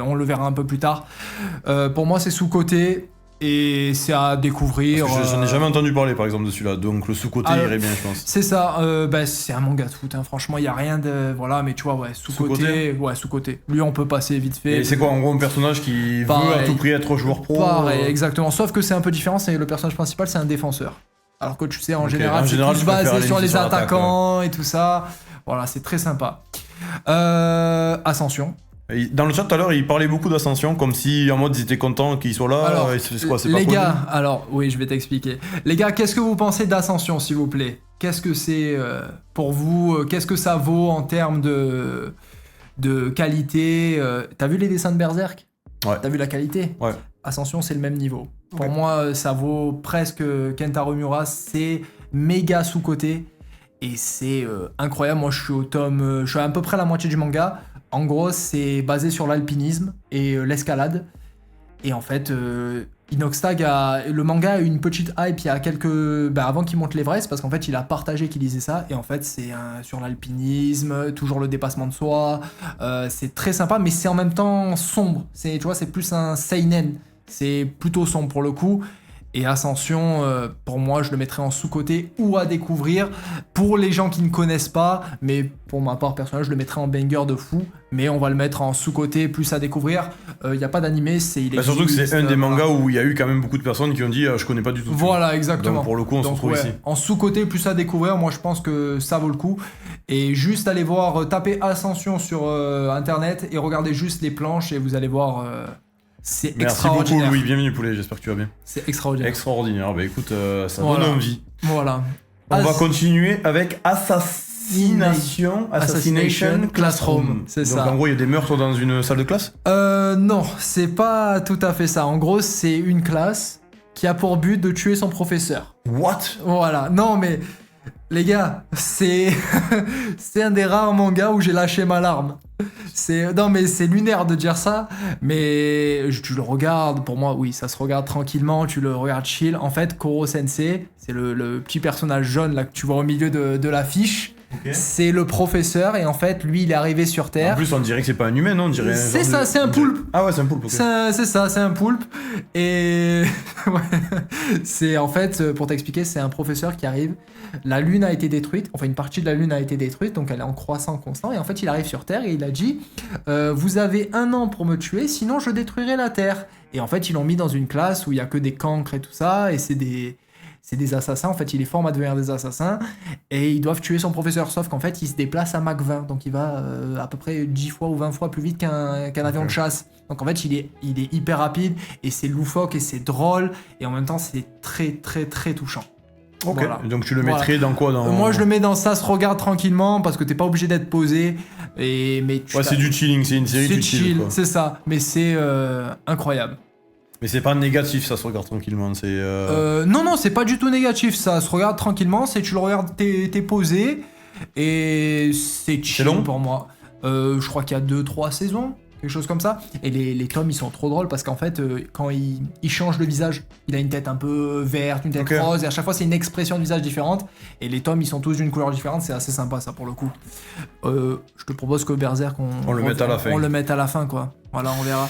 on le verra un peu plus tard. Pour moi, c'est sous-côté. Et c'est à découvrir. J'en ai jamais entendu parler par exemple de celui-là, donc le sous-côté irait bien, je pense. C'est ça, c'est un manga de foot, hein. Franchement, il n'y a rien de. Voilà, mais tu vois, sous-côté. Ouais, sous-côté. Lui, on peut passer vite fait. Et c'est quoi en gros un personnage qui veut à tout prix être joueur pro? Pareil, exactement. Sauf que c'est un peu différent, c'est le personnage principal, c'est un défenseur. Alors que tu sais, en général, c'est plus basé sur les attaquants et tout ça. Voilà, c'est très sympa. Ascension. Dans le chat tout à l'heure, il parlait beaucoup d'Ascension, comme si en mode ils étaient contents qu'ils soient là. Alors, c'est quoi, c'est les pas gars, alors oui, je vais t'expliquer. Les gars, qu'est-ce que vous pensez d'Ascension, s'il vous plaît? Qu'est-ce que c'est pour vous? Qu'est-ce que ça vaut en termes de qualité? T'as vu les dessins de Berserk? Ouais. T'as vu la qualité? Ouais. Ascension, c'est le même niveau. Pour moi, ça vaut presque Kentaro Miura. C'est méga sous-côté et c'est incroyable. Moi, je suis à peu près à la moitié du manga. En gros, c'est basé sur l'alpinisme et l'escalade. Et en fait, Inoxtag le manga a eu une petite hype il y a quelques... avant qu'il monte l'Everest, parce qu'en fait, il a partagé qu'il lisait ça. Et en fait, c'est sur l'alpinisme, toujours le dépassement de soi. C'est très sympa, mais c'est en même temps sombre. Tu vois, c'est plus un seinen. C'est plutôt sombre pour le coup. Et Ascension, pour moi, je le mettrais en sous-côté ou à découvrir pour les gens qui ne connaissent pas. Mais pour ma part personnelle, je le mettrais en banger de fou. Mais on va le mettre en sous-côté plus à découvrir. Il n'y a pas d'animé, surtout que c'est un des mangas où il y a eu quand même beaucoup de personnes qui ont dit je connais pas du tout. Voilà, exactement. Donc pour le coup, on se retrouve ici. En sous-côté plus à découvrir, moi je pense que ça vaut le coup. Et juste allez voir, tapez Ascension sur internet et regardez juste les planches et vous allez voir... C'est extraordinaire. Merci beaucoup Louis, bienvenue poulet, j'espère que tu vas bien. C'est extraordinaire. Extraordinaire, écoute, ça donne envie. Voilà. On va continuer avec Assassination Classroom. C'est ça. Donc en gros, il y a des meurtres dans une salle de classe? Non, c'est pas tout à fait ça. En gros, c'est une classe qui a pour but de tuer son professeur. What? Voilà. Non mais... Les gars, c'est un des rares mangas où j'ai lâché ma larme. Non mais c'est lunaire de dire ça, mais tu le regardes, pour moi oui, ça se regarde tranquillement, tu le regardes chill. En fait, Koro Sensei, c'est le petit personnage jaune là que tu vois au milieu de l'affiche. C'est le professeur et en fait lui il est arrivé sur Terre. En plus on dirait que c'est pas un humain, non? On dirait c'est ça, c'est un poulpe. Ah ouais, c'est un poulpe. C'est ça, c'est un poulpe. Et c'est en fait, pour t'expliquer, c'est un professeur qui arrive. La lune a été détruite, enfin une partie de la lune a été détruite, donc elle est en croissant constant. Et en fait il arrive sur Terre et il a dit vous avez 1 an pour me tuer, sinon je détruirai la Terre. Et en fait ils l'ont mis dans une classe où il y a que des cancres et tout ça, et c'est des assassins, en fait il est fort à devenir des assassins et ils doivent tuer son professeur, sauf qu'en fait il se déplace à Mach 20, donc il va à peu près 10 fois ou 20 fois plus vite qu'un avion de chasse. Donc en fait il est hyper rapide et c'est loufoque et c'est drôle et en même temps c'est très très très touchant. Ok, voilà. Donc tu le mettrais dans quoi Moi je le mets dans ça se regarde tranquillement parce que t'es pas obligé d'être posé. Mais c'est du chilling, c'est une série c'est du chill, quoi. c'est ça. Mais c'est incroyable. Mais c'est pas négatif, ça se regarde tranquillement. Non, c'est pas du tout négatif. Ça se regarde tranquillement. Tu le regardes, t'es posé. Et c'est chill long pour moi. Je crois qu'il y a 2-3 saisons. Quelque chose comme ça. Et les tomes, ils sont trop drôles parce qu'en fait, quand il change de visage, il a une tête un peu verte, une tête rose, et à chaque fois, c'est une expression de visage différente. Et les tomes, ils sont tous d'une couleur différente. C'est assez sympa, ça, pour le coup. Je te propose que Berserk, on le mette à la fin. On le mette à la fin, quoi. Voilà, on verra.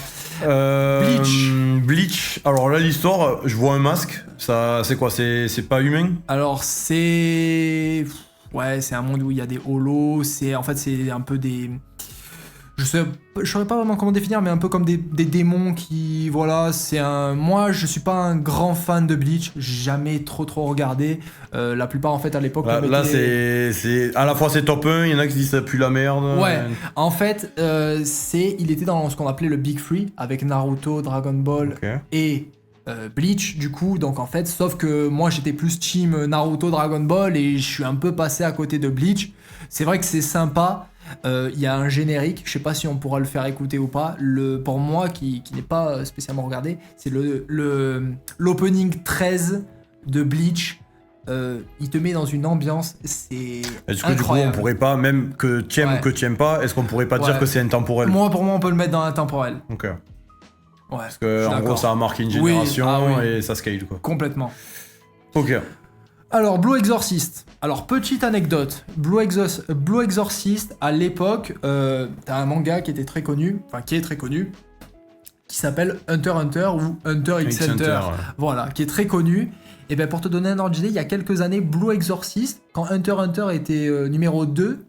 Bleach. Alors là, l'histoire, je vois un masque. Ça, c'est quoi? C'est pas humain? Alors, c'est un monde où il y a des holos. En fait, c'est un peu des... Je saurais pas vraiment comment définir, mais un peu comme des démons qui... Voilà, moi, je suis pas un grand fan de Bleach. Jamais trop regardé. La plupart, en fait, à l'époque... Là, c'est... À la fois, c'est top 1, il y en a qui disent ça pue la merde. Ouais, en fait, il était dans ce qu'on appelait le Big Three, avec Naruto, Dragon Ball et... Bleach du coup, donc en fait, sauf que moi j'étais plus team Naruto, Dragon Ball et je suis un peu passé à côté de Bleach. C'est vrai que c'est sympa, il y a un générique, je sais pas si on pourra le faire écouter ou pas, pour moi qui n'est pas spécialement regardé, c'est l'opening 13 de Bleach. Il te met dans une ambiance, c'est est-ce que incroyable. Du coup on pourrait pas, même que tu aimes ou que tu aimes pas, est-ce qu'on pourrait pas dire que c'est intemporel? Pour moi on peut le mettre dans l'intemporel. Ok. Ouais, parce que en gros ça a marqué une génération et ça scale quoi. Complètement. Ok. Alors Blue Exorcist. Alors petite anecdote. Blue Exorcist à l'époque, t'as un manga qui est très connu, qui s'appelle Hunter x Hunter ou Hunter x Hunter. Voilà, qui est très connu. Et bien pour te donner un ordre d'idée, il y a quelques années, Blue Exorcist, quand Hunter x Hunter était numéro 2,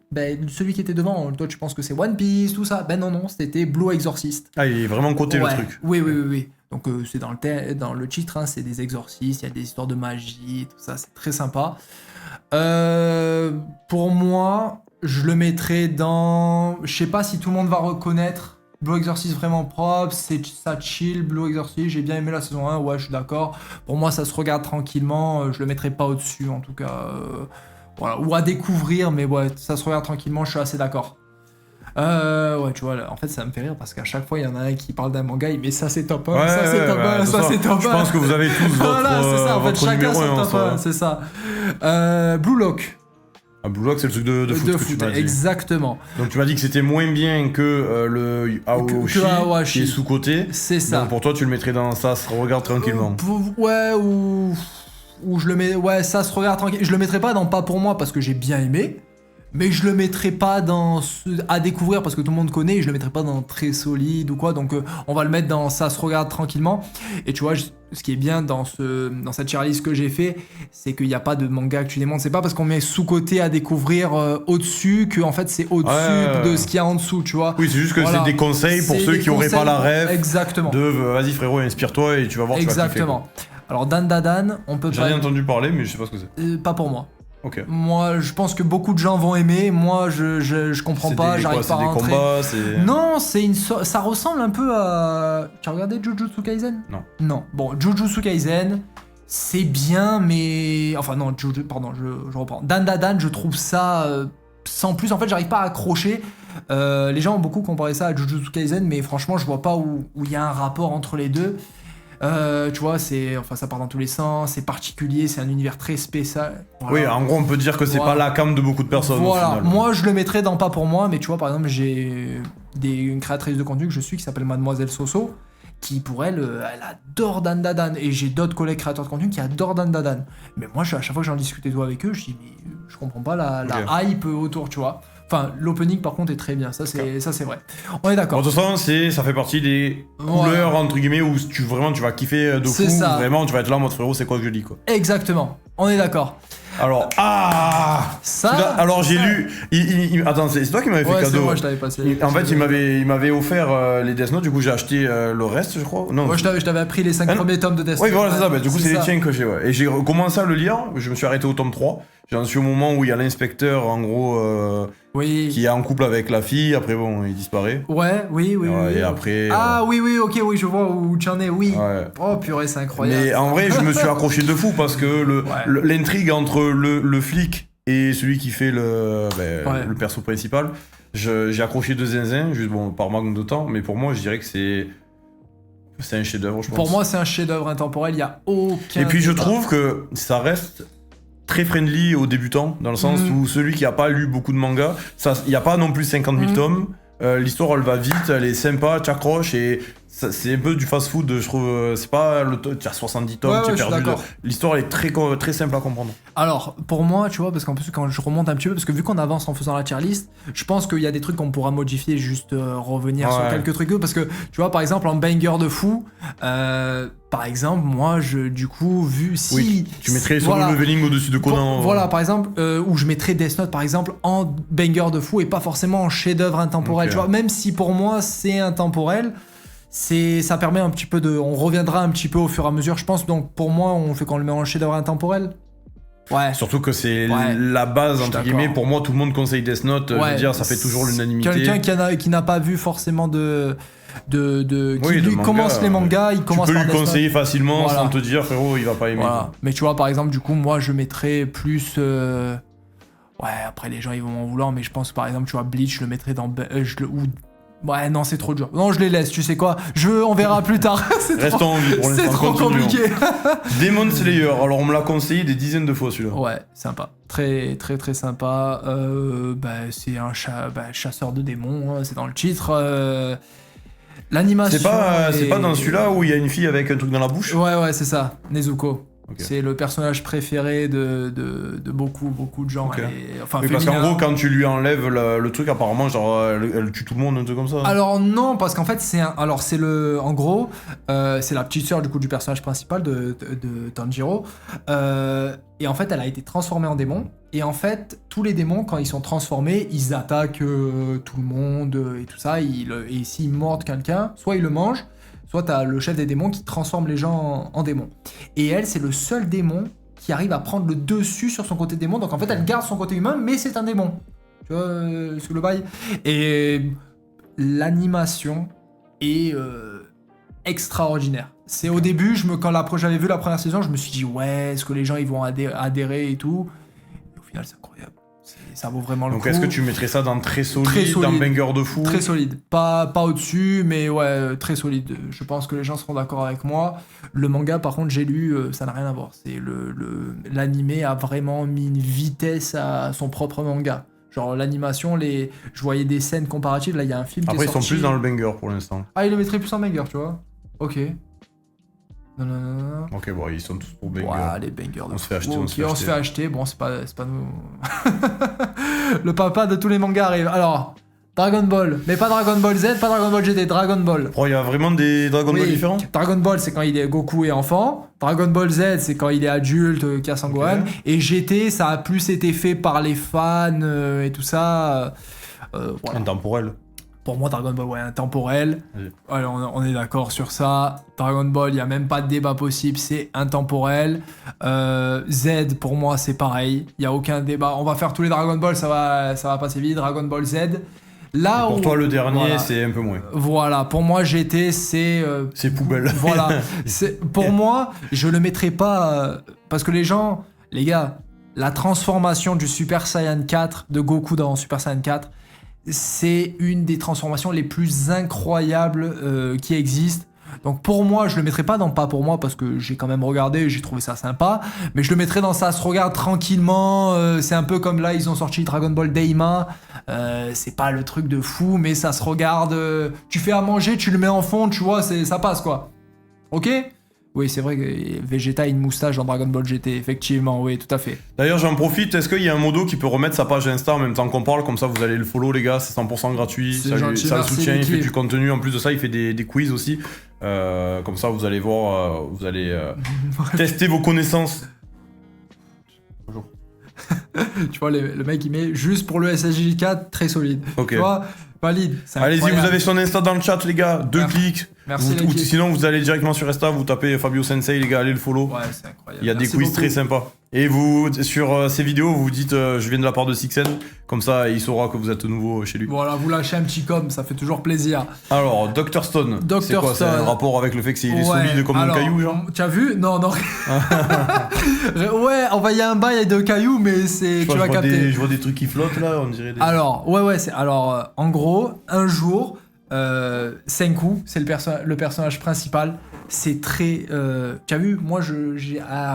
celui qui était devant, toi tu penses que c'est One Piece, tout ça, non, c'était Blue Exorcist. Ah, il est vraiment coté le truc. Oui. Donc c'est dans le titre, hein, c'est des exorcistes, il y a des histoires de magie, tout ça, c'est très sympa. Pour moi, je le mettrais dans... Je sais pas si tout le monde va reconnaître Blue Exorcist vraiment propre, ça chill, Blue Exorcist, j'ai bien aimé la saison 1, ouais je suis d'accord. Pour moi ça se regarde tranquillement, je le mettrai pas au-dessus en tout cas. Voilà. Ou à découvrir, mais ouais, ça se regarde tranquillement, je suis assez d'accord. Ouais, tu vois, en fait ça me fait rire parce qu'à chaque fois il y en a un qui parle d'un manga, mais ça c'est top 1, ça c'est top 1, ça c'est top 1. Je pense que vous avez tous votre, voilà, c'est ça, en fait, chacun son top 1, c'est ça. Blue Lock. Blue Lock, c'est le truc de foot que tu m'as dit. Exactement. Donc tu m'as dit que c'était moins bien que le Aoshi qui est sous-côté. C'est ça. Donc pour toi, tu le mettrais dans ça se regarde tranquillement. Ouais, ou je le mets... Ouais, ça se regarde tranquille. Je le mettrais pas dans Pas pour moi parce que j'ai bien aimé. Mais je le mettrais pas dans à découvrir parce que tout le monde connaît, et je le mettrais pas dans Très solide ou quoi, donc on va le mettre dans Ça se regarde tranquillement. Et tu vois, ce qui est bien dans cette tier list que j'ai fait, c'est qu'il n'y a pas de manga que tu démontes, c'est pas parce qu'on met sous-côté à découvrir au-dessus que en fait c'est au-dessus de ce qu'il y a en dessous, tu vois. Oui, c'est juste que c'est des conseils pour ceux qui auraient pas la rêve. Exactement. Vas-y frérot, inspire-toi et tu vas voir. Exactement. Tu vas kiffer, alors Dan Dadan, on peut pas... J'ai rien entendu parler, mais je sais pas ce que c'est. Pas pour moi. Okay. Moi, je pense que beaucoup de gens vont aimer. Moi, je comprends pas, j'arrive pas à rentrer. Non, ça ressemble un peu à... Tu as regardé Jujutsu Kaisen? Non. Bon, Jujutsu Kaisen, c'est bien, mais... Enfin non, pardon, je reprends. Dan Dadan, je trouve ça... sans plus, en fait, j'arrive pas à accrocher. Les gens ont beaucoup comparé ça à Jujutsu Kaisen, mais franchement, je vois pas où il y a un rapport entre les deux. Tu vois, ça part dans tous les sens, c'est particulier, c'est un univers très spécial. Voilà. Oui, en gros, on peut dire que c'est pas la cam de beaucoup de personnes. Voilà, au final. Moi je le mettrais dans Pas pour moi, mais tu vois, par exemple, j'ai une créatrice de contenu que je suis qui s'appelle Mademoiselle Soso, qui pour elle, elle adore Dan Dadan, et j'ai d'autres collègues créateurs de contenu qui adorent Dan Dadan. Mais moi, à chaque fois que j'en discute avec eux, je dis, mais je comprends pas la hype autour, tu vois. Enfin, l'opening par contre est très bien, ça c'est vrai. On est d'accord. De toute façon, ça fait partie des couleurs entre guillemets où tu vas kiffer de fou, vraiment tu vas être là en mode frérot, c'est quoi que je dis quoi. Exactement, on est d'accord. Alors, j'ai lu. Attends, c'est toi qui m'avais fait cadeau. Moi, je t'avais passé. En fait, il m'avait offert les Death Note, du coup j'ai acheté le reste, je crois. Non. Moi, je t'avais appris les 5 premiers tomes de Death Note. Oui, voilà, c'est ça. Du coup, c'est les tiens que j'ai. Ouais. Et j'ai commencé à le lire. Je me suis arrêté au tome 3. J'en suis au moment où il y a l'inspecteur, en gros, qui est en couple avec la fille. Après, bon, il disparaît. Oui. Et après. Oui, ok, je vois où tu en es, oui. Ouais. Oh, purée, c'est incroyable. Mais en vrai, je me suis accroché de fou parce que l'intrigue entre le flic et celui qui fait le Ouais. perso principal. J'ai accroché de zinzin, juste bon, par manque de temps, mais pour moi, je dirais que c'est un chef-d'œuvre, je pense. Pour moi, c'est un chef-d'œuvre intemporel, il n'y a aucun. Et puis je débat. trouve que ça reste très friendly aux débutants, dans le sens où celui qui a pas lu beaucoup de mangas, il n'y a pas non plus 50 000 tomes, l'histoire elle va vite, elle est sympa, tu accroches, et c'est un peu du fast-food, je trouve, c'est pas tu as 70 tomes, Ouais, tu es je suis perdu. d'accord. L'histoire elle est très simple à comprendre. Alors, pour moi, tu vois, parce qu'en plus, quand je remonte un petit peu, parce que vu qu'on avance en faisant la tier list, je pense qu'il y a des trucs qu'on pourra modifier, juste revenir sur Ouais. quelques trucs. Parce que, tu vois, par exemple, en banger de fou, par exemple, moi, du coup, vu si. Oui, tu mettrais sur voilà. le leveling au-dessus de Conan. Voilà, par exemple, où je mettrais Death Note, par exemple, en banger de fou et pas forcément en chef-d'œuvre intemporel. Ok. Tu vois, même si pour moi, c'est intemporel. Ça permet un petit peu de. On reviendra un petit peu au fur et à mesure, je pense. Donc pour moi, on fait qu'on le met en chef-d'œuvre intemporel. Ouais. Surtout que c'est Ouais. la base, Je suis entre guillemets. d'accord. Pour moi, tout le monde conseille Death Note. Je Ouais. veux dire, ça fait toujours l'unanimité. Quelqu'un qui n'a pas vu forcément qui Oui, de lui manga, commence les mangas, il Tu commence peux par lui Death Note. conseiller facilement Voilà. sans te dire, frérot, il va pas aimer. Voilà. Mais tu vois, par exemple, du coup, moi, je mettrais plus. Ouais, après les gens ils vont m'en vouloir, mais je pense que par exemple, tu vois, Bleach, je le mettrais dans. Ouais, non, c'est trop dur. Non, je les laisse, tu sais quoi. On verra plus tard. C'est Restons trop, en vie pour c'est l'instant. trop continuons. compliqué. Demon Slayer, alors on me l'a conseillé des dizaines de fois celui-là. Ouais, sympa. Très, très, très sympa. C'est un chasseur de démons, hein, c'est dans le titre. L'animation. C'est pas dans celui-là où il y a une fille avec un truc dans la bouche. Ouais, c'est ça. Nezuko. Ok. C'est le personnage préféré de beaucoup de gens. Ok. Enfin, Oui, parce qu'en féminin. gros, quand tu lui enlèves le truc, apparemment, genre, elle tue tout le monde, un truc comme ça. Alors non, parce qu'en fait en gros, c'est la petite sœur du coup du personnage principal de Tanjiro, et en fait elle a été transformée en démon, et en fait tous les démons quand ils sont transformés, ils attaquent tout le monde et tout ça, et s'ils mordent quelqu'un, soit ils le mangent, soit t'as le chef des démons qui transforme les gens en démons. Et elle, c'est le seul démon qui arrive à prendre le dessus sur son côté démon, donc en fait elle garde son côté humain, mais c'est un démon. Tu vois ce que le bail. Et l'animation est extraordinaire. C'est au début, quand j'avais vu la première saison, je me suis dit ouais, est-ce que les gens ils vont adhérer et tout. Et au final, c'est incroyable. Ça vaut vraiment le coup. Donc est-ce que tu mettrais ça dans très solide, Très solide. dans banger de fou? Très solide. Pas au-dessus, mais ouais, très solide. Je pense que les gens seront d'accord avec moi. Le manga, par contre, j'ai lu, ça n'a rien à voir. C'est l'animé a vraiment mis une vitesse à son propre manga. Genre l'animation, je voyais des scènes comparatives. Là, il y a un film Après, qui est ils sont sorti. plus dans le banger pour l'instant. Ah, il le mettrait plus en banger, tu vois. Ok. Non. Ok, bon, ils sont tous pour banger. Ouah, les bangers. On se fait acheter, Ok, on se fait acheter. Bon, c'est pas nous. Le papa de tous les mangas arrive. Alors, Dragon Ball, mais pas Dragon Ball Z, pas Dragon Ball GT, Dragon Ball. Oh, il y a vraiment des Dragon Ball Oui, différents? Dragon Ball, c'est quand Goku est enfant. Dragon Ball Z, c'est quand il est adulte, qui a Sangohan. Ok. Et GT, ça a plus été fait par les fans et tout ça. Voilà. Intemporel. Pour moi, Dragon Ball, ouais, intemporel. Oui. Alors, on est d'accord sur ça. Dragon Ball, il n'y a même pas de débat possible, c'est intemporel. Z, pour moi, c'est pareil. Il n'y a aucun débat. On va faire tous les Dragon Ball, ça va passer vite. Dragon Ball Z. Là Pour où, toi, le dernier, voilà. c'est un peu moins. Voilà, pour moi, GT, c'est... C'est poubelle. Voilà. Pour moi, je le mettrai pas... parce que les gars, la transformation du Super Saiyan 4, de Goku dans Super Saiyan 4, c'est une des transformations les plus incroyables qui existent. Donc pour moi, je le mettrai pas pas pour moi parce que j'ai quand même regardé et j'ai trouvé ça sympa, mais je le mettrai dans ça se regarde tranquillement, c'est un peu comme là ils ont sorti Dragon Ball Daima, c'est pas le truc de fou mais ça se regarde, tu fais à manger, tu le mets en fond, tu vois, ça passe quoi. OK ? Oui, c'est vrai que Vegeta a une moustache dans Dragon Ball GT, effectivement, oui, tout à fait. D'ailleurs, j'en profite, est-ce qu'il y a un modo qui peut remettre sa page Insta en même temps qu'on parle? Comme ça, vous allez le follow, les gars, c'est 100% gratuit. C'est Ça, gentil, ça le merci, soutient, il fait l'équipe. du contenu. En plus de ça, il fait des quiz aussi. Comme ça, vous allez voir, vous allez tester vos connaissances. Bonjour. Tu vois, le mec il met juste pour le SSJ4, très solide. Ok. Tu vois, valide. c'est Allez-y, incroyable. vous avez son Insta dans le chat, les gars. 2 Merci. clics. Merci, Ou l'équipe. sinon, vous allez directement sur Insta, vous tapez Fabio Sensei, les gars, allez le follow. Ouais, c'est incroyable. Il y a Merci des quiz beaucoup. très sympas. Et vous, sur ces vidéos, vous dites je viens de la part de Sixen. Comme ça, il saura que vous êtes nouveau chez lui. Voilà, vous lâchez un petit com, ça fait toujours plaisir. Alors, Dr Stone. Dr. C'est quoi? C'est un Stone. rapport avec le fait qu'il est Ouais, solide comme alors, un caillou, genre? Tu as vu? Non. Ouais, on va y a un bail de cailloux, mais tu vas capter. Je vois des trucs qui flottent là, on dirait des... Alors, ouais, en gros, un jour, Senku, c'est le personnage principal, c'est très... tu as vu, moi,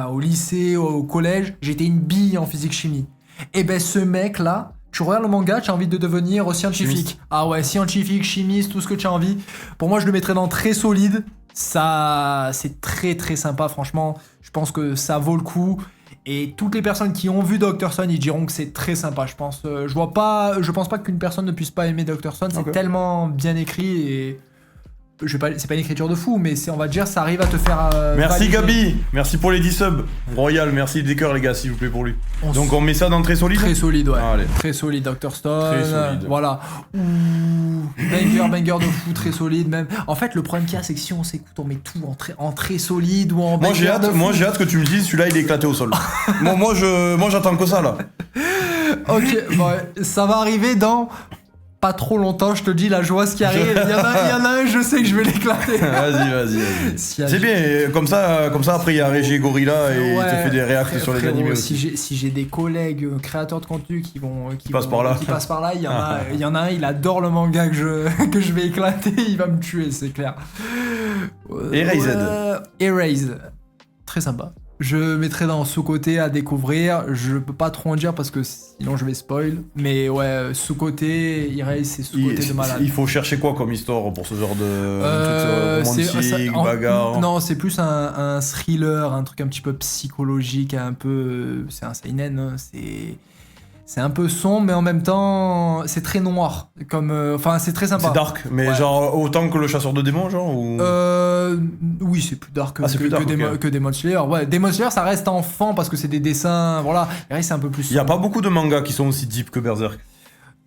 au lycée, au collège, j'étais une bille en physique-chimie. Et ben, ce mec-là, tu regardes le manga, tu as envie de devenir scientifique. Chimiste. Ah ouais, scientifique, chimiste, tout ce que tu as envie. Pour moi, je le mettrais dans très solide. Ça, c'est très très sympa, franchement. Je pense que ça vaut le coup. Et toutes les personnes qui ont vu Dr. Stone, ils diront que c'est très sympa. Je pense pas qu'une personne ne puisse pas aimer Dr. Stone. C'est tellement bien écrit et c'est pas une écriture de fou, mais on va dire, ça arrive à te faire. Merci valider. Gabi, merci pour les 10 subs. Royal, merci des cœurs les gars, s'il vous plaît pour lui. Donc on met ça dans très solide. Très solide, ouais. Ah, allez. Très solide, Dr. Stone. Très solide. Voilà. Banger de fou, très solide même. En fait, le problème qu'il y a, c'est que si on s'écoute, on met tout en très solide ou en banger de fou. Moi j'ai hâte que tu me dises celui-là il est éclaté au sol. moi j'attends que ça là. Ok, bon, ça va arriver dans pas trop longtemps, je te dis la joie ce qui arrive. Il y en a un, je sais que je vais l'éclater. Vas-y. C'est bien, comme ça après il y a Régis Gorilla et il te fait des réacts sur les animés aussi. Si j'ai des collègues créateurs de contenu qui passent par là, il y en a un, il adore le manga que je vais éclater, il va me tuer, c'est clair. Erased. Très sympa. Je mettrai dans sous-côté à découvrir. Je peux pas trop en dire parce que sinon je vais spoil. Mais ouais, sous-côté, Erased, c'est sous-côté de malade. Il faut chercher quoi comme histoire pour ce genre de romantique, bagarre? Non, c'est plus un thriller, un truc un petit peu psychologique, un peu... C'est un seinen, hein, c'est un peu sombre, mais en même temps, c'est très noir. Enfin, c'est très sympa. C'est dark, mais genre autant que le chasseur de démons, genre ou... Oui, c'est plus dark que Demon Slayer. Ouais, Demon Slayer, ça reste enfant parce que c'est des dessins, voilà. Et c'est un peu plus sombre. Il y a pas beaucoup de mangas qui sont aussi deep que Berserk.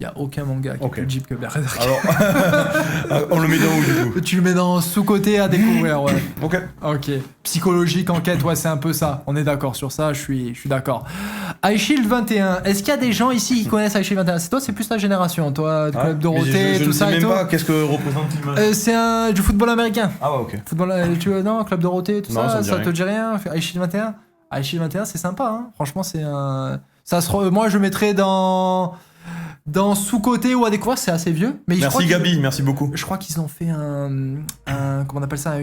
Il y a aucun manga qui est plus deep que Berserk. Alors, on le met dans où du coup? Tu le mets dans sous-côté à découvrir, ouais. Ok. Psychologique, enquête, ouais, c'est un peu ça. On est d'accord sur ça, je suis d'accord. iShield 21, est-ce qu'il y a des gens ici qui connaissent iShield 21? C'est toi, c'est plus ta génération, toi, Club Dorothée, tout ça et tout. Je ne sais même pas qu'est-ce que représente l'image. C'est du football américain. Ah ouais, ok. Non, Club Dorothée, tout non, ça te dit rien? iShield 21? iShield 21, c'est sympa, hein. Franchement, c'est un... Moi, je mettrais dans sous-côté ou à découvrir, c'est assez vieux. Mais merci Gabi, merci beaucoup. Je crois qu'ils ont fait un comment on appelle ça,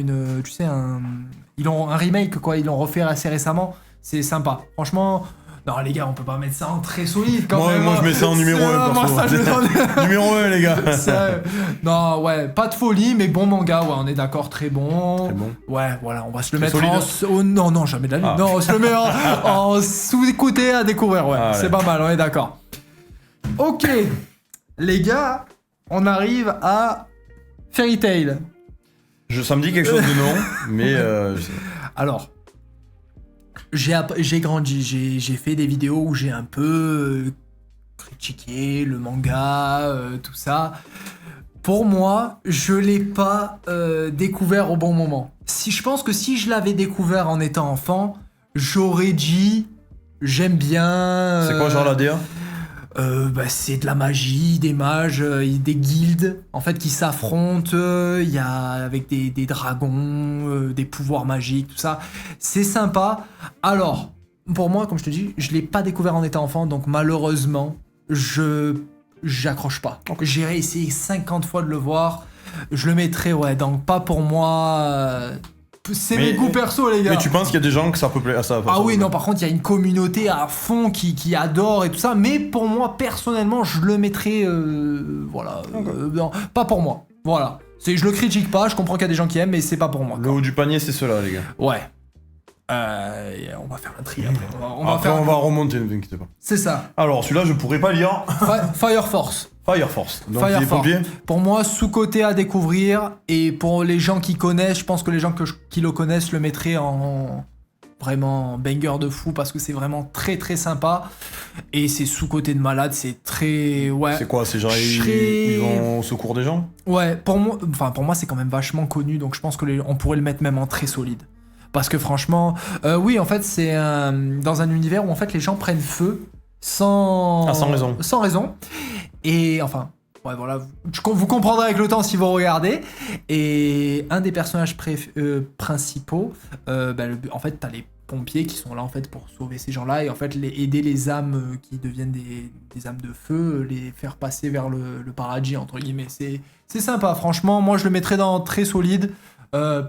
ils ont un remake quoi, ils l'ont refait assez récemment. C'est sympa. Franchement, non les gars, on peut pas mettre ça en très solide quand même. Moi je mets ça en numéro 1 numéro 1 les gars. Non, ouais, pas de folie mais bon manga, ouais, on est d'accord, très bon. Très bon. Ouais, voilà, on va se le mettre non, jamais de la vie. Non, on se le met en sous-côté à découvrir, ouais. C'est pas mal, on est d'accord. Ok, les gars, on arrive à Fairy Tail. Ça me dit quelque chose de non, mais... Alors, j'ai grandi, j'ai fait des vidéos où j'ai un peu critiqué le manga, tout ça. Pour moi, je l'ai pas découvert au bon moment. Je pense que si je l'avais découvert en étant enfant, j'aurais dit j'aime bien... C'est quoi genre la DA? C'est de la magie, des mages, des guildes en fait qui s'affrontent, il y a avec des dragons, des pouvoirs magiques, tout ça. C'est sympa. Alors, pour moi, comme je te dis, je l'ai pas découvert en étant enfant, donc malheureusement, j'accroche pas. J'ai essayé 50 fois de le voir. Je le mettrai, ouais, donc pas pour moi. C'est mes goûts perso les gars. Mais tu penses qu'il y a des gens que ça peut plaire à ça? Ah oui, non, par contre il y a une communauté à fond qui adore et tout ça, mais pour moi personnellement je le mettrais non, pas pour moi, voilà. Je le critique pas, je comprends qu'il y a des gens qui aiment, mais c'est pas pour moi. Le haut du panier c'est cela les gars. Ouais. On va faire un tri après. On va remonter, ne vous inquiétez pas. C'est ça. Alors celui-là je pourrais pas lire. Fire Force. Donc les pompiers. Pour moi, sous-côté à découvrir. Et pour les gens qui connaissent, je pense que les gens qui le connaissent le mettraient en vraiment banger de fou parce que c'est vraiment très très sympa. Et c'est sous-côté de malade, c'est très... Ouais. C'est quoi? C'est genre ils vont au secours des gens? Ouais, pour moi c'est quand même vachement connu, donc je pense que on pourrait le mettre même en très solide. Parce que franchement, oui, en fait, c'est dans un univers où en fait les gens prennent feu sans raison. Sans raison. Et enfin, ouais, voilà, vous comprendrez avec le temps si vous regardez. Et un des personnages principaux, en fait, t'as les pompiers qui sont là en fait pour sauver ces gens-là et en fait aider les âmes qui deviennent des âmes de feu, les faire passer vers le paradis entre guillemets. C'est sympa, franchement. Moi, je le mettrais dans très solide.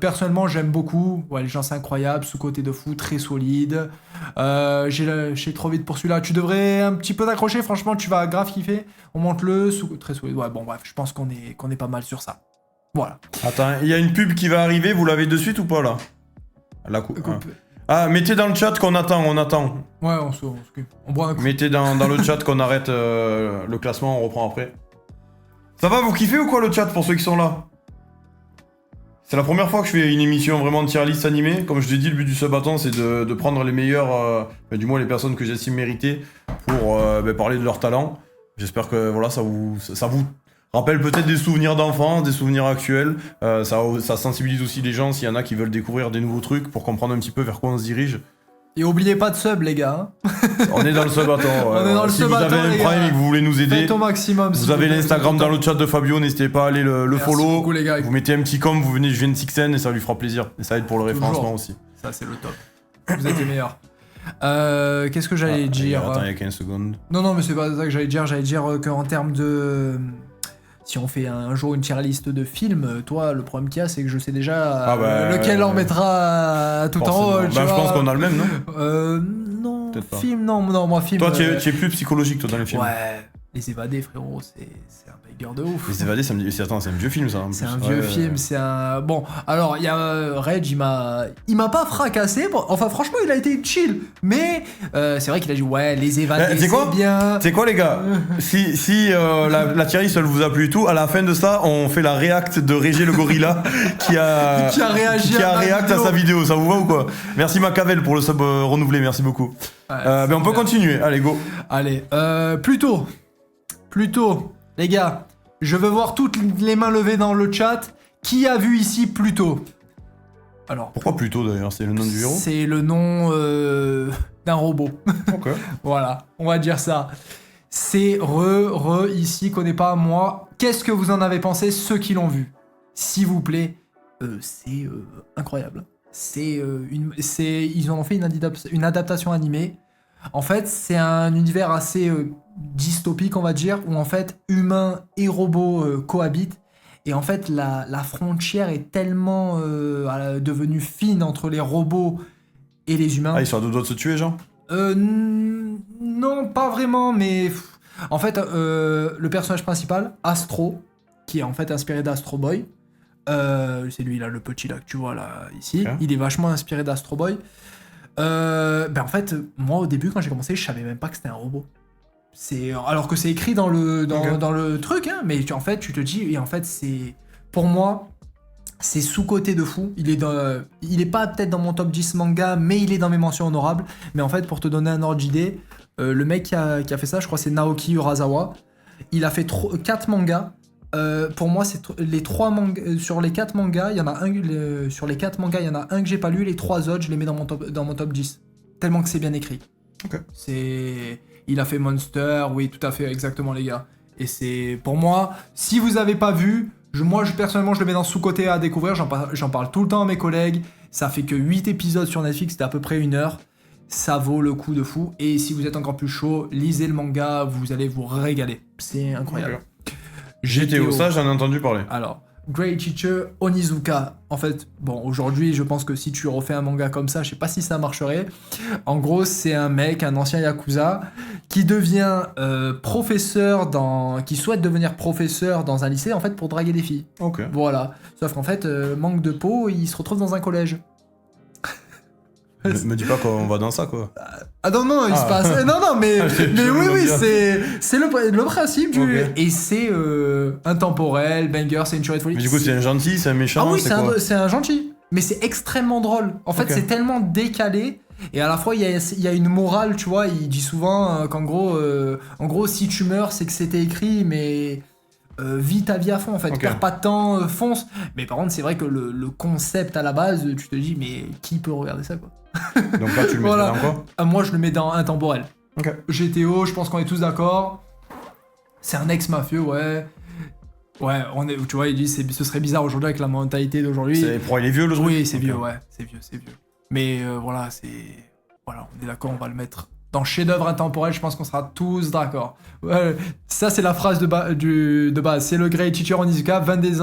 Personnellement, j'aime beaucoup. Ouais, les gens, c'est incroyable. Sous-côté de fou, très solide. J'ai trop vite pour celui-là. Tu devrais un petit peu t'accrocher. Franchement, tu vas grave kiffer. On monte le très solide. Ouais, bon, bref, je pense qu'on est pas mal sur ça. Voilà. Attends, il y a une pub qui va arriver. Vous l'avez de suite ou pas là? Ah, mettez dans le chat qu'on attend, on attend. Ouais, on s'occupe. On boit un coup. Mettez dans le chat qu'on arrête le classement, on reprend après. Ça va, vous kiffez ou quoi le chat pour ceux qui sont là? C'est la première fois que je fais une émission vraiment de tier list animée. Comme je l'ai dit, le but du subathon, c'est de prendre les meilleurs, du moins les personnes que j'estime mériter pour parler de leur talent. J'espère que voilà, ça vous rappelle peut-être des souvenirs d'enfance, des souvenirs actuels. Ça sensibilise aussi les gens s'il y en a qui veulent découvrir des nouveaux trucs pour comprendre un petit peu vers quoi on se dirige. Et oubliez pas de sub, les gars. On est dans le subathon. On est dans le si subathon, vous avez un les Prime gars. et que vous voulez nous aider, Faites au maximum. vous avez l'Instagram dans le chat de Fabio, n'hésitez pas à aller le Merci follow. beaucoup, les gars. Vous mettez un petit com, vous venez, je viens de Sixten et ça lui fera plaisir. Et ça aide pour le Toujours. référencement aussi. Ça, c'est le top. Vous êtes les meilleurs. Qu'est-ce que j'allais dire Attends, il y a 15 secondes. Non, mais c'est pas ça que j'allais dire. J'allais dire qu'en termes de... Si on fait un jour une tier list de films, toi, le problème qu'il y a, c'est que je sais déjà lequel on mettra tout en haut. Je pense qu'on a le même, non Non, Peut-être pas. non, moi, film... Toi, tu es plus psychologique, toi, dans les films. Ouais, Les Évadés, frérot, c'est un banger de ouf. Les Évadés, ça me dit... Attends, c'est un vieux film, ça. en C'est plus. un vieux film, c'est un... Bon, alors, il y a Reg, il m'a pas fracassé, bon, enfin, franchement, il a été chill, mais c'est vrai qu'il a dit, ouais, Les Évadés, c'est quoi bien... C'est quoi les gars? Si la tier list elle vous a plu et tout, à la fin de ça, on fait la react de Régé le gorilla qui a réagi à sa vidéo, ça vous va ou quoi? Merci Macavel pour le sub renouvelé, merci beaucoup. Ouais, on peut continuer, allez go. Allez, plutôt, les gars, je veux voir toutes les mains levées dans le chat. Qui a vu ici Pluto? Alors, Pourquoi plutôt d'ailleurs? C'est le nom du héros? c'est le nom d'un robot. Ok. Voilà, on va dire ça. C'est ici, connais pas moi. Qu'est-ce que vous en avez pensé, ceux qui l'ont vu? S'il vous plaît, c'est incroyable. Ils en ont fait une adaptation animée. En fait, c'est un univers assez dystopique, on va dire, où en fait, humains et robots cohabitent. Et en fait, la frontière est tellement devenue fine entre les robots et les humains. Ah, ils sont à deux doigts de se tuer, genre? Non, pas vraiment, mais... En fait, le personnage principal, Astro, qui est en fait inspiré d'Astro Boy, c'est lui là, le petit là que tu vois là, ici, Okay. il est vachement inspiré d'Astro Boy. En fait, moi au début quand j'ai commencé, je savais même pas que c'était un robot. Alors que c'est écrit dans le truc, hein, mais en fait tu te dis, et en fait c'est, pour moi, c'est sous-côté de fou. Il est pas peut-être dans mon top 10 manga, mais il est dans mes mentions honorables. Mais en fait, pour te donner un ordre d'idée, le mec qui a fait ça, je crois que c'est Naoki Urasawa. Il a fait 4 mangas. Pour moi, c'est les 3 mangas. Sur les 4 mangas, il y en a un. Sur les 4 mangas, il y en a un que j'ai pas lu. Les 3 autres, je les mets dans mon top 10. Tellement que c'est bien écrit. Ok. Il a fait Monster, oui, tout à fait, exactement, les gars. Et c'est, pour moi, si vous avez pas vu, moi, personnellement, je le mets dans sous-côté à découvrir. J'en parle tout le temps à mes collègues. Ça fait que 8 épisodes sur Netflix, c'était à peu près 1 heure. Ça vaut le coup de fou. Et si vous êtes encore plus chaud, lisez le manga, vous allez vous régaler. C'est incroyable. Okay. GTO, ça j'en ai entendu parler. Alors, Great Teacher Onizuka. En fait, bon, aujourd'hui, je pense que si tu refais un manga comme ça, je sais pas si ça marcherait. En gros, c'est un mec, un ancien Yakuza, qui devient professeur qui souhaite devenir professeur dans un lycée, en fait, pour draguer des filles. Ok. Voilà. Sauf qu'en fait, manque de peau, il se retrouve dans un collège. Me dis pas qu'on va dans ça, quoi. Ah non, il se passe... Non, mais oui, c'est le principe du... Okay. Et c'est intemporel, banger, c'est une tuerie de folie. Mais du coup, c'est un gentil, c'est un méchant, Ah oui, quoi c'est un gentil. Mais c'est extrêmement drôle. En fait, Okay. c'est tellement décalé. Et à la fois, il y a une morale, tu vois. Il dit souvent qu'en gros, si tu meurs, c'est que c'était écrit, mais... vis ta vie à fond en fait, Okay. perds pas de temps, fonce. Mais par contre, c'est vrai que le concept à la base, tu te dis, mais qui peut regarder ça, quoi? Donc là, tu le mets Voilà. dans quoi? Moi, je le mets dans intemporel. Ok. GTO, je pense qu'on est tous d'accord. C'est un ex-mafieux, ouais. Ouais, tu vois, il dit ce serait bizarre aujourd'hui avec la mentalité d'aujourd'hui. Il est vieux le truc? Oui, c'est Ok. vieux, ouais. C'est vieux. Mais voilà, voilà, on est d'accord, on va le mettre dans chef-d'œuvre intemporel, je pense qu'on sera tous d'accord. Ça, c'est la phrase de base. C'est le Great Ichiro Onizuka, 22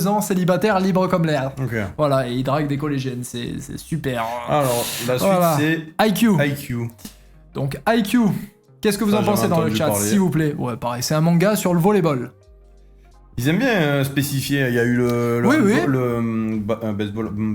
ans, célibataire, libre comme l'air. Ok. Voilà, et il drague des collégiennes, c'est super. Alors, la suite, Voilà. c'est IQ. Donc, IQ, qu'est-ce que vous en pensez dans le chat, s'il vous plaît? Ouais, pareil, c'est un manga sur le volleyball. Ils aiment bien spécifier, il y a eu le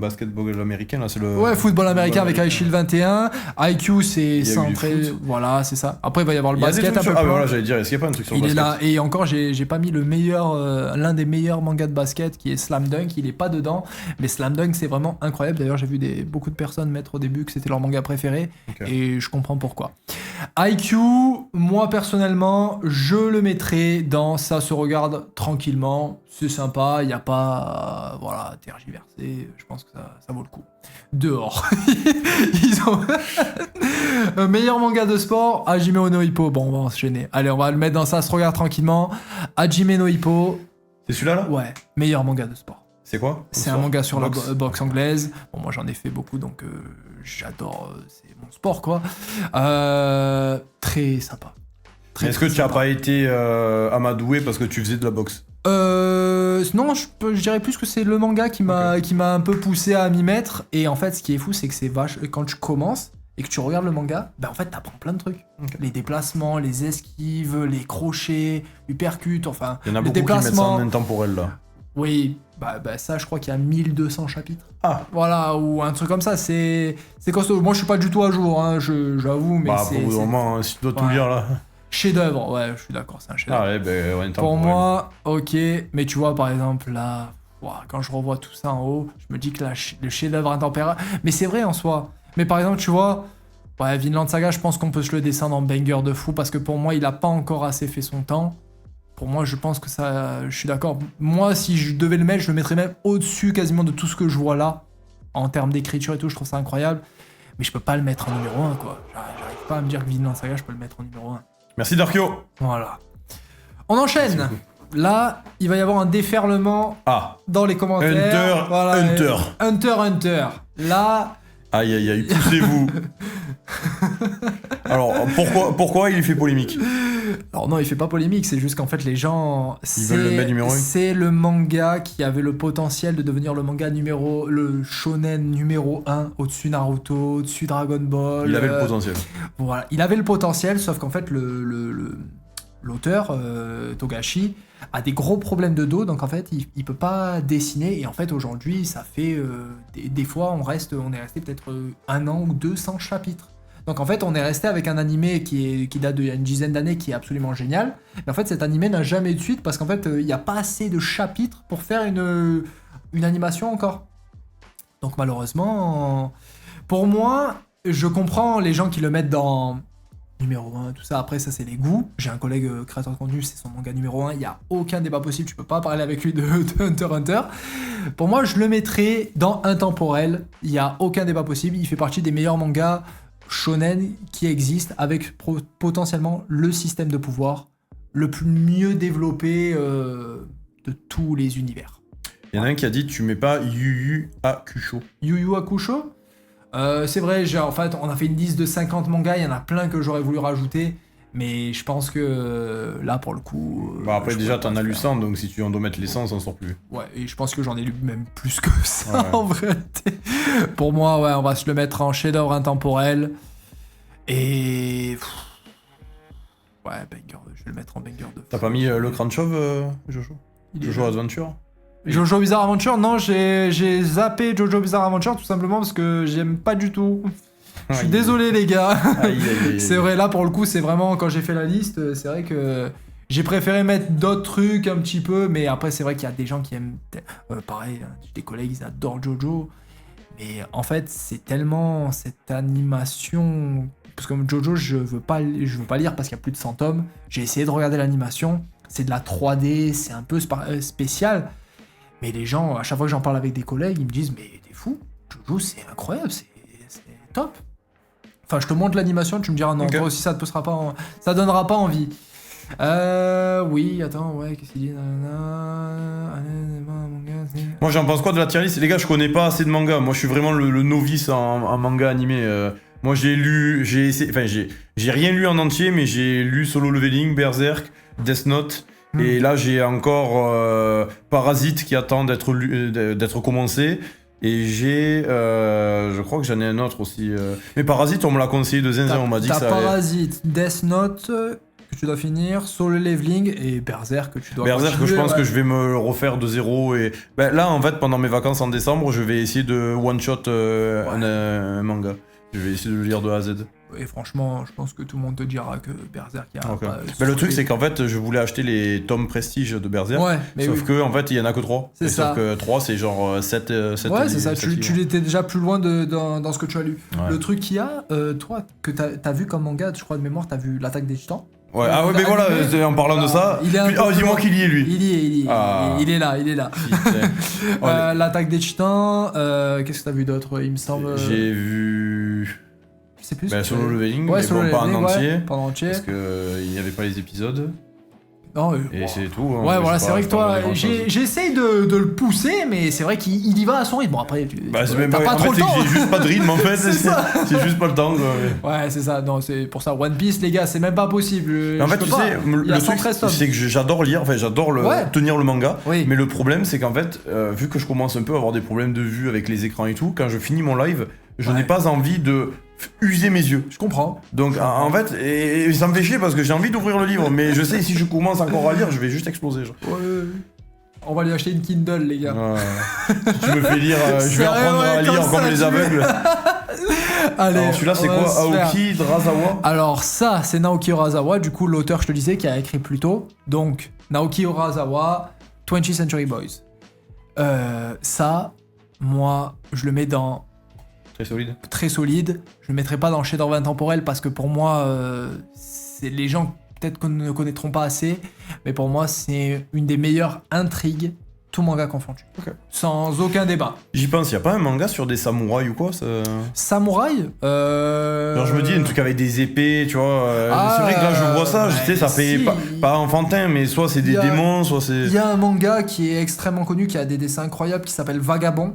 basketball américain, là, c'est le... Ouais, football américain avec iShield 21. IQ, c'est centré... foot. Voilà, c'est ça. Après, il va y avoir le Il y a des basket un trucs peu sur... Ah, plus bah loin. voilà, j'allais dire, est-ce qu'il n'y a pas un truc sur le Il est basket? là, et encore, j'ai pas mis l'un des meilleurs mangas de basket qui est Slam Dunk. Il est pas dedans, mais Slam Dunk, c'est vraiment incroyable. D'ailleurs, j'ai vu beaucoup de personnes mettre au début que c'était leur manga préféré, et je comprends pourquoi. IQ, moi personnellement, je le mettrais dans ça se regarde tranquillement. C'est sympa, il n'y a pas voilà, tergiversé, je pense que ça vaut le coup. Dehors. Ils ont meilleur manga de sport, Hajime no Ippo. Bon, on va enchaîner. Allez, on va le mettre dans ça se regarde tranquillement. Hajime no Ippo. C'est celui-là, là? Ouais, meilleur manga de sport. C'est quoi? C'est un manga sur la boxe anglaise. Bon, moi j'en ai fait beaucoup, donc j'adore, c'est mon sport, quoi. Très sympa. Est-ce que tu n'as pas été amadoué parce que tu faisais de la boxe? Non, je dirais plus que c'est le manga qui m'a un peu poussé à m'y mettre. Et en fait, ce qui est fou, c'est que c'est quand tu commences et que tu regardes le manga, ben en fait, t'apprends plein de trucs. Les déplacements, les esquives, les crochets, uppercuts, enfin, il y en a les beaucoup qui mettent ça déplacements. en intemporel, là. Oui, bah ça, je crois qu'il y a 1200 chapitres. Ah. Voilà, ou un truc comme ça, c'est costaud. Moi, je suis pas du tout à jour, hein, j'avoue, mais Pour le moment, si tu dois tout lire, là... Chef-d'œuvre, ouais, je suis d'accord, c'est un chef-d'œuvre. Ah ouais, ben, ouais, pour moi, ok, mais tu vois, par exemple, là, quand je revois tout ça en haut, je me dis que le chef-d'œuvre intemporel, mais c'est vrai en soi. Mais par exemple, tu vois, ouais, Vinland Saga, je pense qu'on peut se le descendre en banger de fou, parce que pour moi, il a pas encore assez fait son temps. Pour moi, je pense que ça, je suis d'accord. Moi, si je devais le mettre, je le mettrais même au-dessus quasiment de tout ce que je vois là, en termes d'écriture et tout, je trouve ça incroyable. Mais je peux pas le mettre en numéro 1, quoi. J'arrive pas à me dire que Vinland Saga, je peux le mettre en numéro 1. Merci Darkio. Voilà. On enchaîne. Là, il va y avoir un déferlement dans les commentaires. Hunter. Là... Aïe aïe aïe, poussez-vous. Alors, pourquoi il fait polémique? Alors non, il fait pas polémique, c'est juste qu'en fait les gens... Ils veulent le mettre numéro 1. C'est le manga qui avait le potentiel de devenir le shonen numéro 1 au-dessus Naruto, au-dessus Dragon Ball. Il avait le potentiel. Voilà, il avait le potentiel, sauf qu'en fait l'auteur, Togashi, a des gros problèmes de dos, donc en fait il peut pas dessiner, et en fait aujourd'hui ça fait des fois on est resté peut-être 1 an ou 2 sans chapitres. Donc en fait on est resté avec un animé qui date d'il y a une dizaine d'années, qui est absolument génial, mais en fait cet animé n'a jamais eu de suite parce qu'en fait il n'y a pas assez de chapitres pour faire une animation encore. Donc malheureusement, pour moi, je comprends les gens qui le mettent dans numéro 1, tout ça, après ça c'est les goûts. J'ai un collègue créateur de contenu, c'est son manga numéro 1, il n'y a aucun débat possible, tu peux pas parler avec lui de Hunter x Hunter. Pour moi je le mettrais dans intemporel, il n'y a aucun débat possible, il fait partie des meilleurs mangas shonen qui existent, avec potentiellement le système de pouvoir le plus mieux développé de tous les univers. Il y en a un qui a dit tu mets pas Yu Yu Hakusho. Yu Yu Hakusho, c'est vrai, en fait, on a fait une liste de 50 mangas, il y en a plein que j'aurais voulu rajouter, mais je pense que là, pour le coup... après, déjà, t'en as lu 100, donc si tu en dois mettre les 100, on s'en sort plus. Ouais, et je pense que j'en ai lu même plus que ça, en vrai. Pour moi, ouais, on va se le mettre en chef-d'œuvre intemporel, et... Ouais, banger, je vais le mettre en banger de... T'as pas mis le crâne chauve, Jojo? Jojo Adventure? Jojo Bizarre Adventure, non, j'ai zappé Jojo Bizarre Adventure tout simplement parce que j'aime pas du tout. Je suis désolé les gars. C'est vrai, là pour le coup, c'est vraiment quand j'ai fait la liste, c'est vrai que j'ai préféré mettre d'autres trucs un petit peu, mais après c'est vrai qu'il y a des gens qui aiment, pareil, des collègues, ils adorent Jojo, mais en fait c'est tellement cette animation, parce que comme Jojo, je veux pas lire parce qu'il y a plus de 100 tomes. J'ai essayé de regarder l'animation, c'est de la 3D, c'est un peu spécial. Mais les gens, à chaque fois que j'en parle avec des collègues, ils me disent « Mais t'es fou, Jojo c'est incroyable, c'est top !» Enfin, je te montre l'animation, tu me diras « Non, toi aussi ça donnera pas envie. » Oui, attends, ouais, qu'est-ce qu'il dit? Moi, j'en pense quoi de la tier list? Les gars, je connais pas assez de mangas. Moi, je suis vraiment le novice en manga animé. Moi, j'ai rien lu en entier, mais j'ai lu Solo Leveling, Berserk, Death Note. Et là, j'ai encore Parasite qui attend d'être commencé. Et j'ai... je crois que j'en ai un autre aussi. Mais Parasite, on me l'a conseillé de zinzin. On m'a dit que ça allait... Parasite, Death Note... que tu dois finir, Solo Leveling et Berserk que tu dois Berserk, je pense que je vais me le refaire de zéro. Et là, en fait, pendant mes vacances en décembre, je vais essayer de one-shot un manga. Je vais essayer de le lire de A à Z. Et franchement, je pense que tout le monde te dira que Berserk, il y a pas... le truc, c'est qu'en fait, je voulais acheter les tomes prestige de Berserk, sauf que en fait, il y en a que 3. C'est ça. Sauf que 3, c'est genre 7 ouais, c'est ça, tu étais déjà plus loin dans ce que tu as lu. Ouais. Le truc qu'il y a, toi, que t'as vu comme manga, je crois de mémoire, t'as vu l'Attaque des Titans. Ouais, ah ouais, mais voilà, en parlant de ça, dis-moi qu'il y est, lui. Il est là. L'Attaque des Titans, qu'est-ce que t'as vu d'autre, il me semble. J'ai vu... Je sais plus. Solo Leveling, ouais, mais Solo pas en entier. Pas en entier. Parce qu'il n'y avait pas les épisodes. Non, et c'est tout. Hein, ouais, voilà, c'est vrai que toi, j'essaye de le pousser, mais c'est vrai qu'il y va à son rythme. Bon, après, t'as pas trop le temps. J'ai juste pas de rythme, en fait. C'est juste pas le temps, quoi. Ouais, c'est ça. Non, c'est pour ça. One Piece, les gars, c'est même pas possible. En fait, tu sais, le truc, c'est que j'adore lire, enfin, j'adore tenir le manga. Oui. Mais le problème, c'est qu'en fait, vu que je commence un peu à avoir des problèmes de vue avec les écrans et tout, quand je finis mon live, je n'ai pas envie de user mes yeux. Je comprends. Donc en fait, et ça me fait chier parce que j'ai envie d'ouvrir le livre, mais je sais si je commence encore à lire, je vais juste exploser. Genre. Ouais. On va lui acheter une Kindle, les gars. Si tu me fais lire, je vais apprendre à lire comme les aveugles. Allez, alors celui-là, c'est quoi? Aoki Urasawa? Alors ça, c'est Naoki Urasawa, du coup l'auteur, je te disais, qui a écrit plus tôt. Donc Naoki Urasawa, 20th Century Boys. Ça, moi, je le mets dans... Très solide. Je le mettrai pas dans le chef-d'œuvre intemporel parce que pour moi, c'est les gens peut-être qu'on ne connaîtront pas assez, mais pour moi, c'est une des meilleures intrigues, tout manga confondu. Okay. Sans aucun débat. J'y pense, y a pas un manga sur des samouraïs ou quoi ça... Samouraïs genre je me dis un truc avec des épées, tu vois. C'est vrai que là je vois ça, je sais, ça fait pas enfantin, mais soit c'est des démons, soit c'est... Il y a un manga qui est extrêmement connu, qui a des dessins incroyables, qui s'appelle Vagabond,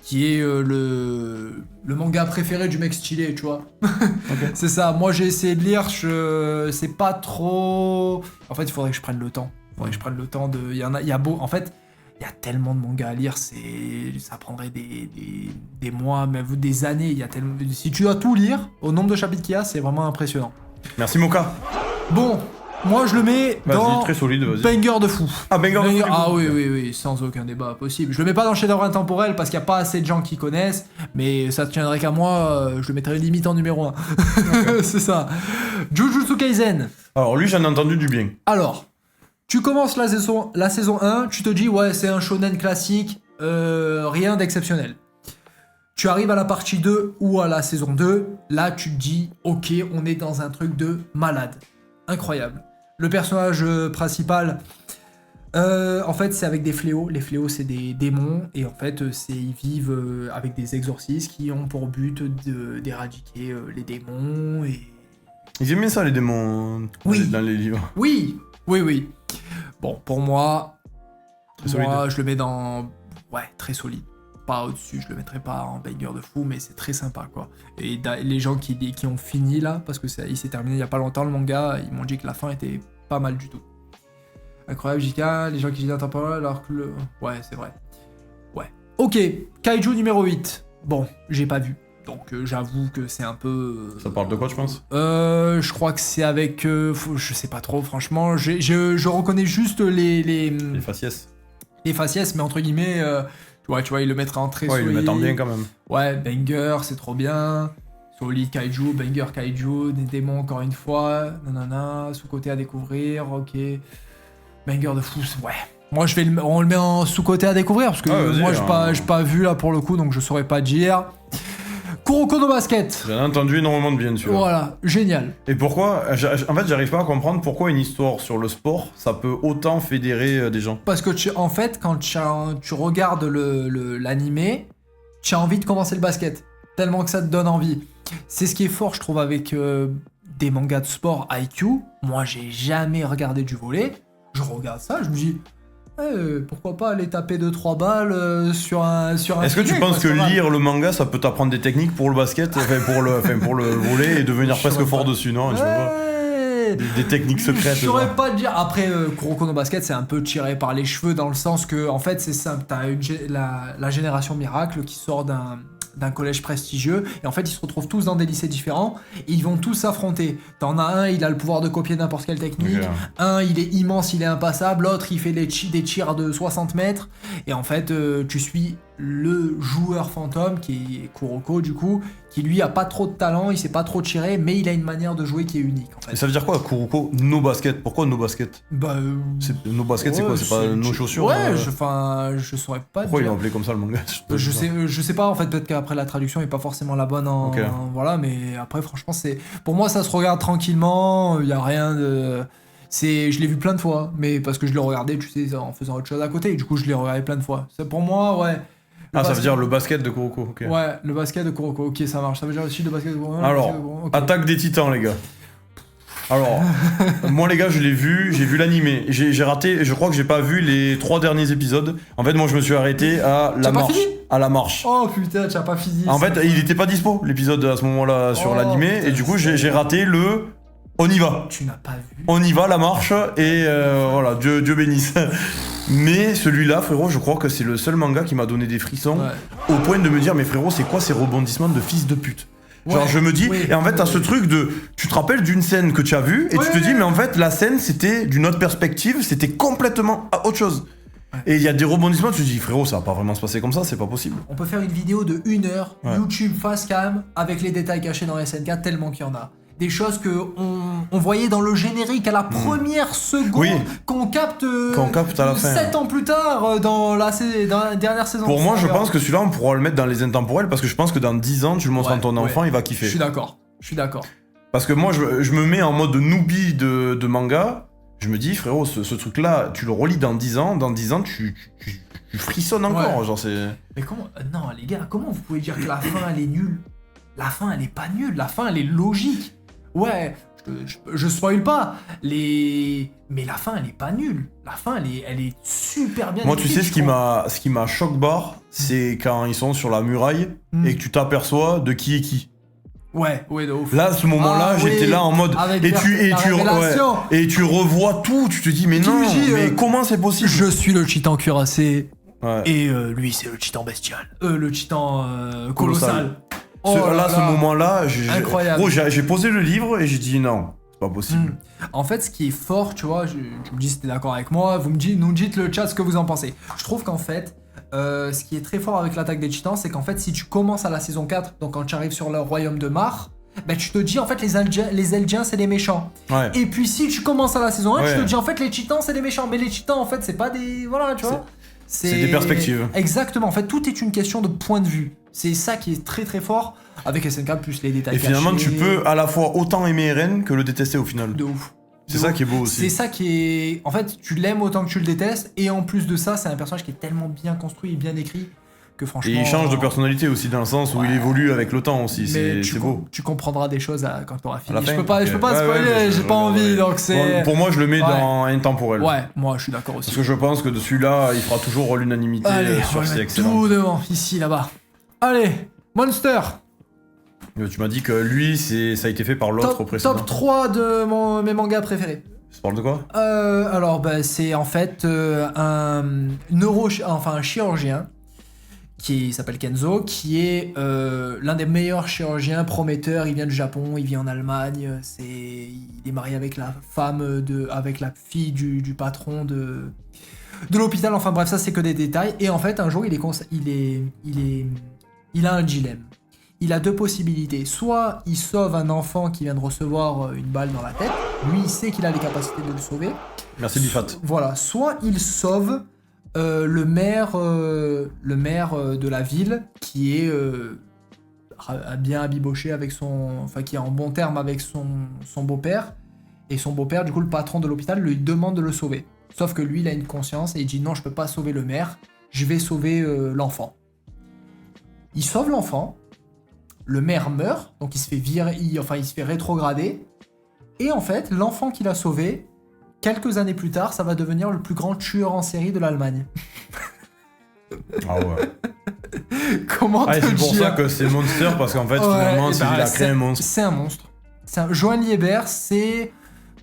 qui est le manga préféré du mec stylé, tu vois. Okay. C'est ça, moi j'ai essayé de lire, c'est pas trop... En fait, il faudrait que je prenne le temps. En fait, il y a tellement de mangas à lire, ça prendrait des mois, même des années. Si tu dois tout lire, au nombre de chapitres qu'il y a, c'est vraiment impressionnant. Merci Moka. Bon, moi je le mets dans très solide, banger de fou. Ah, banger de fou. Ah oui, sans aucun débat possible. Je le mets pas dans le chef-d'œuvre intemporel parce qu'il n'y a pas assez de gens qui connaissent, mais ça tiendrait qu'à moi, je le mettrais limite en numéro 1. Okay. C'est ça. Jujutsu Kaisen. Alors lui, j'en ai entendu du bien. Alors, tu commences la saison 1, tu te dis ouais, c'est un shonen classique, rien d'exceptionnel. Tu arrives à la partie 2 ou à la saison 2, là tu te dis ok, on est dans un truc de malade. Incroyable. Le personnage principal, en fait, c'est avec des fléaux. Les fléaux, c'est des démons. Et en fait, ils vivent avec des exorcistes qui ont pour but d'éradiquer les démons. Et... Ils aiment bien ça, les démons, dans les livres. Oui. Bon, pour moi, je le mets dans... Ouais, très solide. Pas au-dessus, je le mettrai pas en banger de fou, mais c'est très sympa, quoi. Et les gens qui ont fini, là, parce que il s'est terminé il y a pas longtemps, le manga, ils m'ont dit que la fin était pas mal du tout. Incroyable, JK, les gens qui disent intemporel, alors que le... Ouais, c'est vrai. Ouais. Ok, Kaiju numéro 8. Bon, j'ai pas vu. Donc j'avoue que c'est un peu... Ça parle de quoi, tu penses? Je crois que c'est avec... je sais pas trop, franchement. Je reconnais juste les faciès. Les faciès, mais entre guillemets... tu vois, il le mettra en très solide. Ouais, il le met en bien quand même. Ouais, banger, c'est trop bien. Solide Kaiju, banger Kaiju, des démons encore une fois. Nanana, sous-côté à découvrir, ok. Banger de fou, ouais. Moi, on le met en sous-côté à découvrir, parce que moi, j'ai pas vu là pour le coup, donc je saurais pas dire. Kuroko no Basket. J'en ai entendu énormément de bien dessus. Voilà, génial. Et pourquoi en fait, j'arrive pas à comprendre pourquoi une histoire sur le sport, ça peut autant fédérer des gens. Parce que en fait, quand tu regardes l'animé, tu as envie de commencer le basket. Tellement que ça te donne envie. C'est ce qui est fort, je trouve, avec des mangas de sport IQ. Moi, j'ai jamais regardé du volley. Je regarde ça, je me dis... pourquoi pas aller taper 2-3 balles sur un Est-ce que tu filet, penses quoi, que c'est pas mal. lire le manga, ça peut t'apprendre des techniques pour le basket, pour le volley et devenir Je presque saurais fort pas. dessus, non? Je sais pas. Ouais. Des techniques secrètes. Je saurais genre. pas te dire. Après, Kuroko no Basket, c'est un peu tiré par les cheveux dans le sens que, en fait, c'est simple. T'as la génération miracle qui sort d'un collège prestigieux et en fait ils se retrouvent tous dans des lycées différents et ils vont tous s'affronter. T'en as un, il a le pouvoir de copier n'importe quelle technique, Ok. un il est immense, il est impassable, l'autre il fait des tirs de 60 mètres et en fait tu suis le joueur fantôme qui est Kuroko du coup, qui lui a pas trop de talent, il sait pas trop tirer mais il a une manière de jouer qui est unique en Et fait. ça veut dire quoi, Kuroko? No basket. Pourquoi no basket? Bah, No basket, c'est quoi? C'est pas nos chaussures? Ouais, je saurais pas Pourquoi ils dire. l'ont appelé comme ça le manga? Je sais pas en fait, peut-être qu'après la traduction est pas forcément la bonne Ok. voilà, mais après franchement c'est pour moi ça se regarde tranquillement, il y a rien de je l'ai vu plein de fois mais parce que je le regardais tu sais en faisant autre chose à côté et du coup je l'ai regardé plein de fois. C'est pour moi ouais. Ah, ça veut dire le basket de Kuroko, ok. Ouais, le basket de Kuroko. OK, ça marche. Ça veut dire aussi le basket de Kuroko. Alors, OK. Attaque des Titans, les gars. Alors, moi les gars, je l'ai vu, j'ai vu l'animé. J'ai raté, je crois que j'ai pas vu les 3 derniers épisodes. En fait, moi je me suis arrêté à la T'as pas marche. fini À la marche. Oh putain, tu as pas fini. En ça. fait, il était pas dispo l'épisode à ce moment-là sur Oh, l'animé, putain, et du coup c'est- j'ai raté le. On y va. Tu n'as pas vu. On y va, la marche, et voilà, Dieu bénisse. Mais celui-là, frérot, je crois que c'est le seul manga qui m'a donné des frissons, Ouais. au point de me dire, mais frérot, c'est quoi ces rebondissements de fils de pute? Genre, Ouais, je me dis, oui, et en fait, t'as ce oui. truc de. Tu te rappelles d'une scène que tu as vue, et tu te dis, mais en fait, la scène, c'était d'une autre perspective, c'était complètement autre chose. Ouais. Et il y a des rebondissements, tu te dis, frérot, ça va pas vraiment se passer comme ça, c'est pas possible. On peut faire une vidéo de 1 heure, Ouais. YouTube face cam, avec les détails cachés dans SNK, tellement qu'il y en a. Des choses que on voyait dans le générique à la première seconde, Oui. qu'on capte, Qu'on capte à la fin. 7 ans plus tard dans la dernière saison. Pour moi, je Alors, pense que celui-là, on pourra le mettre dans les intemporels, parce que je pense que dans 10 ans, tu le montres à ton enfant, il va Je kiffer. suis d'accord. Je suis d'accord. Parce que moi, je me mets en mode newbie de manga. Je me dis, frérot, ce truc-là, tu le relis dans 10 ans. Dans 10 ans, tu frissonnes encore. Ouais. Genre, c'est. Mais comment non les gars, comment vous pouvez dire que la fin elle est nulle? La fin elle est pas nulle, la fin elle est logique. Ouais, je spoil pas mais la fin elle est pas nulle. La fin elle est super bien Moi, tu écrite, sais, je trouve. ce qui m'a choc barre, c'est quand ils sont sur la muraille Mm. et que tu t'aperçois de qui est qui. Ouais, de ouf. Là, à ce moment-là, Ah, j'étais oui, là en mode. avec Et la révélation. et tu revois tout. Tu te dis, mais Tu non, dis, mais comment c'est possible? Je suis le titan cuirassé Ouais. et lui c'est le titan bestial. Le titan colossal. Oh Là, ce moment-là, Incroyable. gros, j'ai posé le livre et j'ai dit non, c'est pas possible. En fait, ce qui est fort, tu vois, tu me dis si t'es d'accord avec moi, nous dites le chat ce que vous en pensez. Je trouve qu'en fait, ce qui est très fort avec l'attaque des titans, c'est qu'en fait, si tu commences à la saison 4, donc quand tu arrives sur le royaume de Mar, ben tu te dis en fait les Eldiens c'est les méchants. Ouais. Et puis si tu commences à la saison 1, Ouais. tu te dis en fait les titans c'est les méchants. Mais les titans en fait c'est pas des... Voilà, tu vois. C'est des perspectives. Exactement, en fait tout est une question de point de vue. C'est ça qui est très très fort avec SNK plus les détails Et finalement, cachés. tu peux à la fois autant aimer Eren que le détester au final. De ouf. C'est De ça ouf. qui est beau aussi. C'est ça qui est... En fait, tu l'aimes autant que tu le détestes, et en plus de ça, c'est un personnage qui est tellement bien construit et bien écrit que franchement... Et il change de personnalité aussi, dans le sens où Ouais. il évolue avec le temps aussi, Mais c'est beau. tu comprendras des choses quand tu auras À fini. la Je fin, peux pas ok. spoiler, Ouais, j'ai pas envie, donc c'est... Bon, pour moi, je le mets Ouais. dans intemporel. Ouais, moi je suis d'accord aussi. Parce que je pense que de celui-là, il fera toujours l'unanimité Allez, on sur va c'est mettre excellent. tout devant, ici, là-bas. Allez, Monster. Tu m'as dit que lui, ça a été fait par l'autre précédent. Top 3 de mes mangas préférés. Ça parle de quoi? Alors, bah, c'est en fait un chirurgien qui s'appelle Kenzo, qui est l'un des meilleurs chirurgiens prometteurs. Il vient du Japon, il vit en Allemagne. Il est marié avec la femme avec la fille du patron de l'hôpital. Enfin bref, ça c'est que des détails. Et en fait, un jour, il a un dilemme. Il a deux possibilités. Soit il sauve un enfant qui vient de recevoir une balle dans la tête. Lui, il sait qu'il a les capacités de le sauver. Merci Bifat. Voilà. Soit il sauve le maire de la ville qui est bien abiboché avec qui est en bon terme avec son beau-père. Et son beau-père, du coup, le patron de l'hôpital, lui demande de le sauver. Sauf que lui, il a une conscience et il dit non, je peux pas sauver le maire. Je vais sauver l'enfant. Il sauve l'enfant. Le maire meurt, donc il se fait rétrograder. Et en fait, l'enfant qu'il a sauvé quelques années plus tard, ça va devenir le plus grand tueur en série de l'Allemagne. Ah ouais. Comment te C'est pour dire ça que c'est Monster, parce qu'en fait, finalement, et il a créé un monstre. C'est un monstre. Johann Liebert, c'est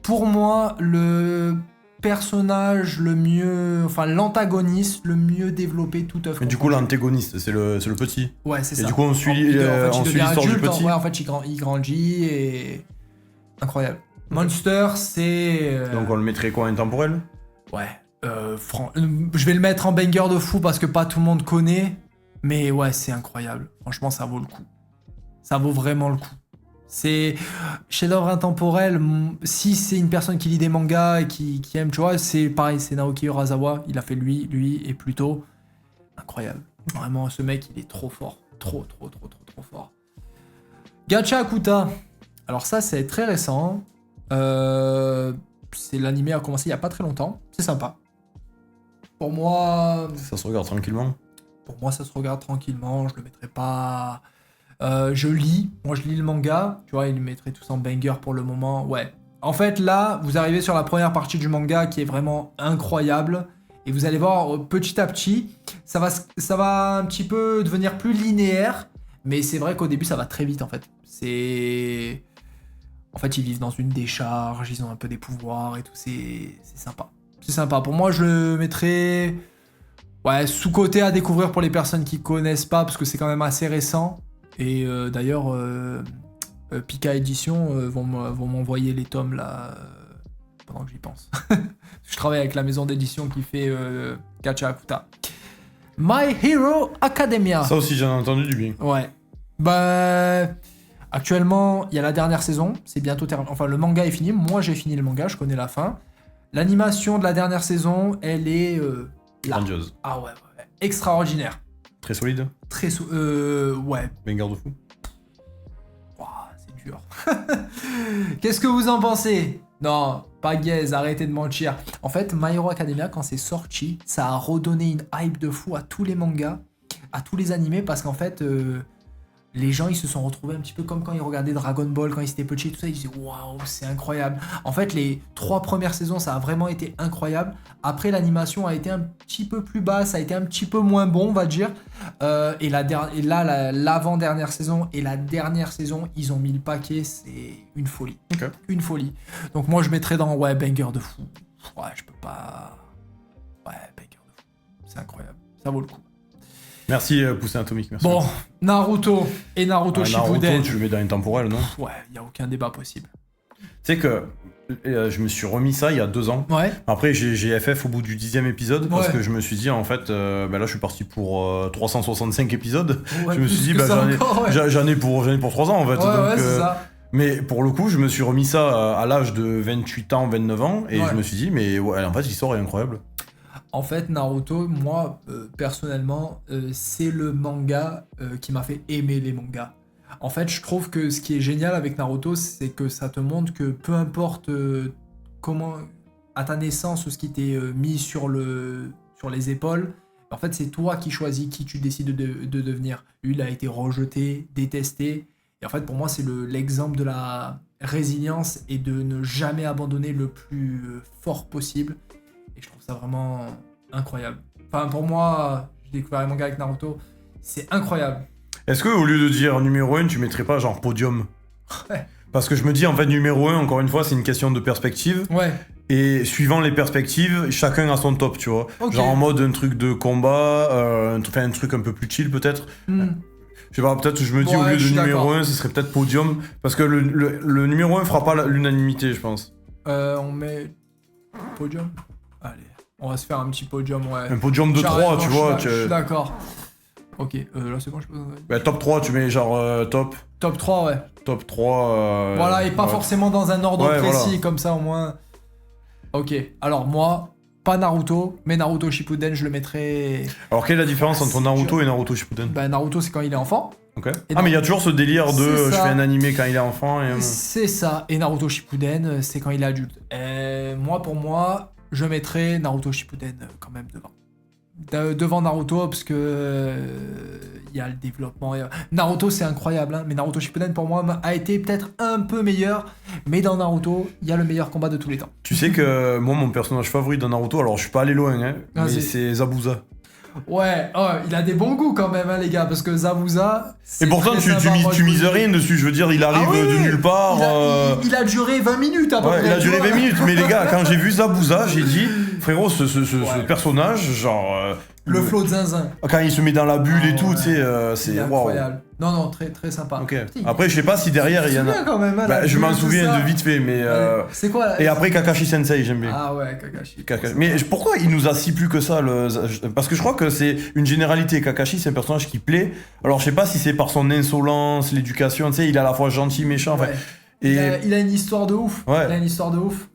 pour moi le personnage le mieux, enfin l'antagoniste le mieux développé tout œuvre. Mais du coup, l'antagoniste, c'est le petit. Ouais, c'est ça. Et du coup, on suit l'histoire du petit. Ouais, en fait, il grandit et incroyable. Monster, c'est. Donc on le mettrait quoi, intemporel? Ouais. Je vais le mettre en banger de fou parce que pas tout le monde connaît. Mais ouais, c'est incroyable. Franchement, ça vaut le coup. Ça vaut vraiment le coup. C'est chef-d'œuvre intemporel. Si c'est une personne qui lit des mangas et qui aime, tu vois, c'est pareil, c'est Naoki Urasawa. Il a fait lui et Pluto. Incroyable. Vraiment, ce mec, il est trop fort. Trop fort. Gacha Akuta. Alors ça, c'est très récent. C'est l'anime a commencé il y a pas très longtemps. C'est sympa. Pour moi... Ça se regarde tranquillement. Pour moi, ça se regarde tranquillement. Je le mettrai pas... je lis. Moi, je lis le manga. Tu vois, il le mettrait tous en banger pour le moment. Ouais. En fait, là, vous arrivez sur la première partie du manga qui est vraiment incroyable. Et vous allez voir, petit à petit, ça va un petit peu devenir plus linéaire. Mais c'est vrai qu'au début, ça va très vite, en fait. En fait, ils vivent dans une décharge, ils ont un peu des pouvoirs et tout. C'est sympa. C'est sympa. Pour moi, je le mettrais... Ouais, sous-côté à découvrir pour les personnes qui connaissent pas, parce que c'est quand même assez récent. Et d'ailleurs, Pika Édition vont m'envoyer les tomes là, pendant que j'y pense. Je travaille avec la maison d'édition qui fait Gacha Akuta. My Hero Academia. Ça aussi, j'en ai entendu du bien. Ouais. Bah... Actuellement, il y a la dernière saison, c'est bientôt terminé. Enfin, le manga est fini. Moi, j'ai fini le manga, je connais la fin. L'animation de la dernière saison, elle est... là. Grandiose. Ah ouais. Extraordinaire. Très solide. Ouais. Banger de fou. Ouah, c'est dur. Qu'est-ce que vous en pensez? Non, pas gaze, arrêtez de mentir. En fait, My Hero Academia, quand c'est sorti, ça a redonné une hype de fou à tous les mangas, à tous les animés, parce qu'en fait... les gens, ils se sont retrouvés un petit peu comme quand ils regardaient Dragon Ball, quand ils étaient petits, tout ça, ils disaient waouh, c'est incroyable. En fait, les 3 premières saisons, ça a vraiment été incroyable. Après, l'animation a été un petit peu plus basse, ça a été un petit peu moins bon, on va dire. Et là, l'avant-dernière saison et la dernière saison, ils ont mis le paquet, c'est une folie. Okay. Une folie. Donc, moi, je mettrais dans banger de fou. Ouais, je peux pas. Ouais, banger de fou. C'est incroyable. Ça vaut le coup. Merci, Poussin Atomique. Merci. Bon, Naruto et Naruto Shippuden. Naruto, tu le mets dans intemporel, non? Ouais, il n'y a aucun débat possible. Tu sais que je me suis remis ça il y a 2 ans. Ouais. Après, j'ai FF au bout du 10e épisode parce que je me suis dit, en fait, là, je suis parti pour 365 épisodes. Ouais, je me suis dit, j'en ai pour 3 ans, en fait. Ouais, c'est ça. Mais pour le coup, je me suis remis ça à l'âge de 28 ans, 29 ans, et je me suis dit, mais ouais, en fait, l'histoire est incroyable. En fait, Naruto, moi, personnellement, c'est le manga qui m'a fait aimer les mangas. En fait, je trouve que ce qui est génial avec Naruto, c'est que ça te montre que peu importe comment, à ta naissance, ce qui t'est mis sur les épaules, en fait, c'est toi qui choisis qui tu décides de devenir. Lui, il a été rejeté, détesté. Et en fait, pour moi, c'est l'exemple de la résilience et de ne jamais abandonner le plus fort possible. Et je trouve ça vraiment incroyable. Enfin, pour moi, j'ai découvert les mangas avec Naruto, c'est incroyable. Est-ce que au lieu de dire numéro 1, tu mettrais pas genre podium? Ouais. Parce que je me dis, en fait, numéro 1, encore une fois, c'est une question de perspective. Ouais. Et suivant les perspectives, chacun a son top, tu vois. Okay. Genre en mode un truc de combat, un truc un peu plus chill peut-être. Je sais pas, peut-être je me dis au lieu de numéro 1, ce serait peut-être podium. Parce que le numéro 1 fera pas l'unanimité, je pense. On met podium. Allez, on va se faire un petit podium, ouais. Un podium de 3, tu vois. Je suis d'accord. Ok, là c'est bon, je peux... Bah, top 3, tu mets genre top. Top 3, ouais. Top 3. Voilà, et pas forcément dans un ordre précis, voilà. comme ça au moins... Ok, alors moi, pas Naruto, mais Naruto Shippuden, je le mettrais... Alors quelle est la différence entre Naruto et Naruto Shippuden? Bah Naruto, c'est quand il est enfant. Ok. Mais il y a toujours ce délire de je fais un animé quand il est enfant. C'est ça, et Naruto Shippuden, c'est quand il est adulte. Pour moi, je mettrais Naruto Shippuden quand même devant. devant Naruto, parce que il y a le développement. Naruto, c'est incroyable, hein, mais Naruto Shippuden, pour moi, a été peut-être un peu meilleur, mais dans Naruto, il y a le meilleur combat de tous les temps. Tu sais que moi, mon personnage favori dans Naruto, alors je suis pas allé loin, hein, Ah, mais c'est Zabuza. Ouais, oh, il a des bons goûts quand même, hein, les gars, parce que Zabuza... Et pourtant, tu mises rien dessus, je veux dire, il arrive oui, de nulle part. Il a duré 20 minutes à peu près. Il a tu duré vois. 20 minutes, mais les gars, quand j'ai vu Zabuza, j'ai dit, frérot, ce personnage, genre... Le flow de zinzin. Quand il se met dans la bulle et tout, ouais. tu sais, c'est incroyable. Non, très, très sympa. Ok. Putain, Après, je sais pas si derrière, il y en a... quand même, hein, Bah, je m'en tout souviens ça. de vite fait, mais... C'est quoi Et après, Kakashi Sensei, j'aime bien. Ah ouais, Kakashi. Mais pourquoi il nous a si plu que ça Parce que je crois que c'est une généralité. Kakashi, c'est un personnage qui plaît. Alors, je sais pas si c'est par son insolence, l'éducation, tu sais, il est à la fois gentil, méchant. Ouais. Et... Il a une histoire de ouf. Ouais. Il a une histoire de ouf.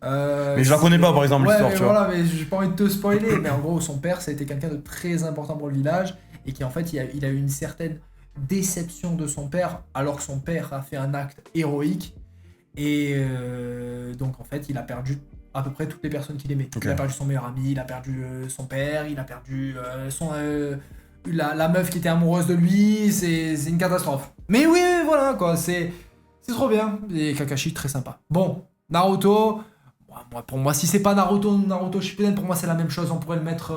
Mais je la connais pas, par exemple, l'histoire, tu vois. Voilà, mais j'ai pas envie de te spoiler. Mais en gros, son père, ça a été quelqu'un de très important pour le village. Et qui, en fait, il a eu une certaine déception de son père, alors que son père a fait un acte héroïque. Et donc, en fait, il a perdu à peu près toutes les personnes qu'il aimait. Okay. Il a perdu son meilleur ami, il a perdu son père, il a perdu la meuf qui était amoureuse de lui. C'est une catastrophe. Mais oui, voilà, quoi. C'est trop bien. Et Kakashi, très sympa. Bon, Naruto... Pour moi, si c'est pas Naruto Shippuden, pour moi c'est la même chose. On pourrait le mettre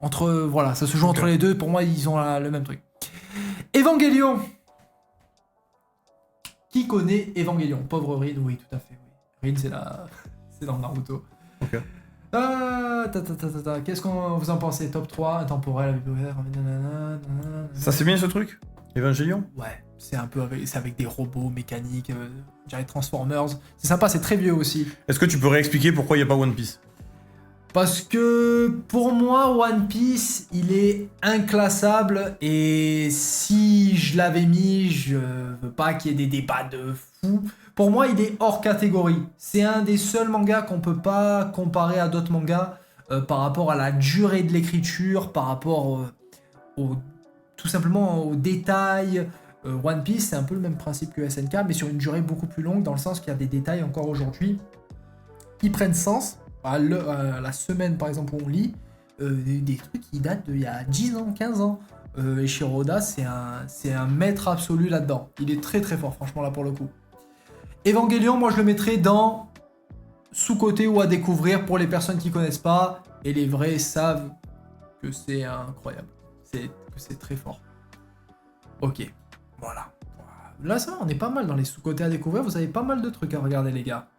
entre... Voilà, ça se joue entre les deux. Pour moi, ils ont le même truc. Evangelion. Qui connaît Evangelion? Pauvre Rin, oui, tout à fait. Oui. Rin, c'est dans Naruto. Ok. Qu'est-ce qu'on vous en pensez? Top 3, intemporel, Ça, c'est bien ce truc Evangelion? Ouais, c'est un peu avec des robots mécaniques, je dirais Transformers. C'est sympa, c'est très vieux aussi. Est-ce que tu peux réexpliquer pourquoi il n'y a pas One Piece? Parce que pour moi, One Piece, il est inclassable et si je l'avais mis, je veux pas qu'il y ait des débats de fou. Pour moi, il est hors catégorie. C'est un des seuls mangas qu'on peut pas comparer à d'autres mangas par rapport à la durée de l'écriture, par rapport tout simplement aux détails. One Piece, c'est un peu le même principe que SNK, mais sur une durée beaucoup plus longue, dans le sens qu'il y a des détails encore aujourd'hui qui prennent sens. La semaine, par exemple, où on lit, des trucs qui datent d'il y a 10 ans, 15 ans. Et Shiroda, c'est un maître absolu là-dedans. Il est très très fort, franchement, là pour le coup. Evangelion, moi je le mettrais dans sous-côté ou à découvrir pour les personnes qui connaissent pas, et les vrais savent que c'est incroyable. Que c'est très fort. Ok, voilà. Là ça va, on est pas mal dans les sous-côtés à découvrir, vous avez pas mal de trucs à regarder les gars.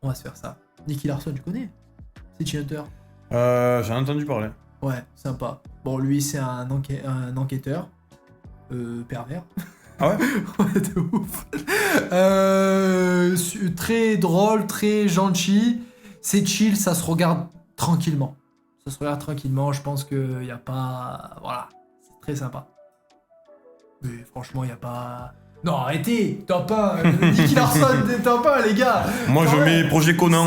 On va se faire ça. Nicky Larson, tu connais? City Hunter. J'en ai entendu parler. Ouais, sympa. Bon, lui c'est un enquêteur. Pervers. Ah ouais? Ouais, de ouf. Très drôle, très gentil. C'est chill, ça se regarde tranquillement. Je pense qu'il n'y a pas... Voilà, c'est très sympa. Mais franchement, il n'y a pas... Non, arrêtez, top 1, Nicky Larson, top 1, les gars. Moi, je mets Projet Conan.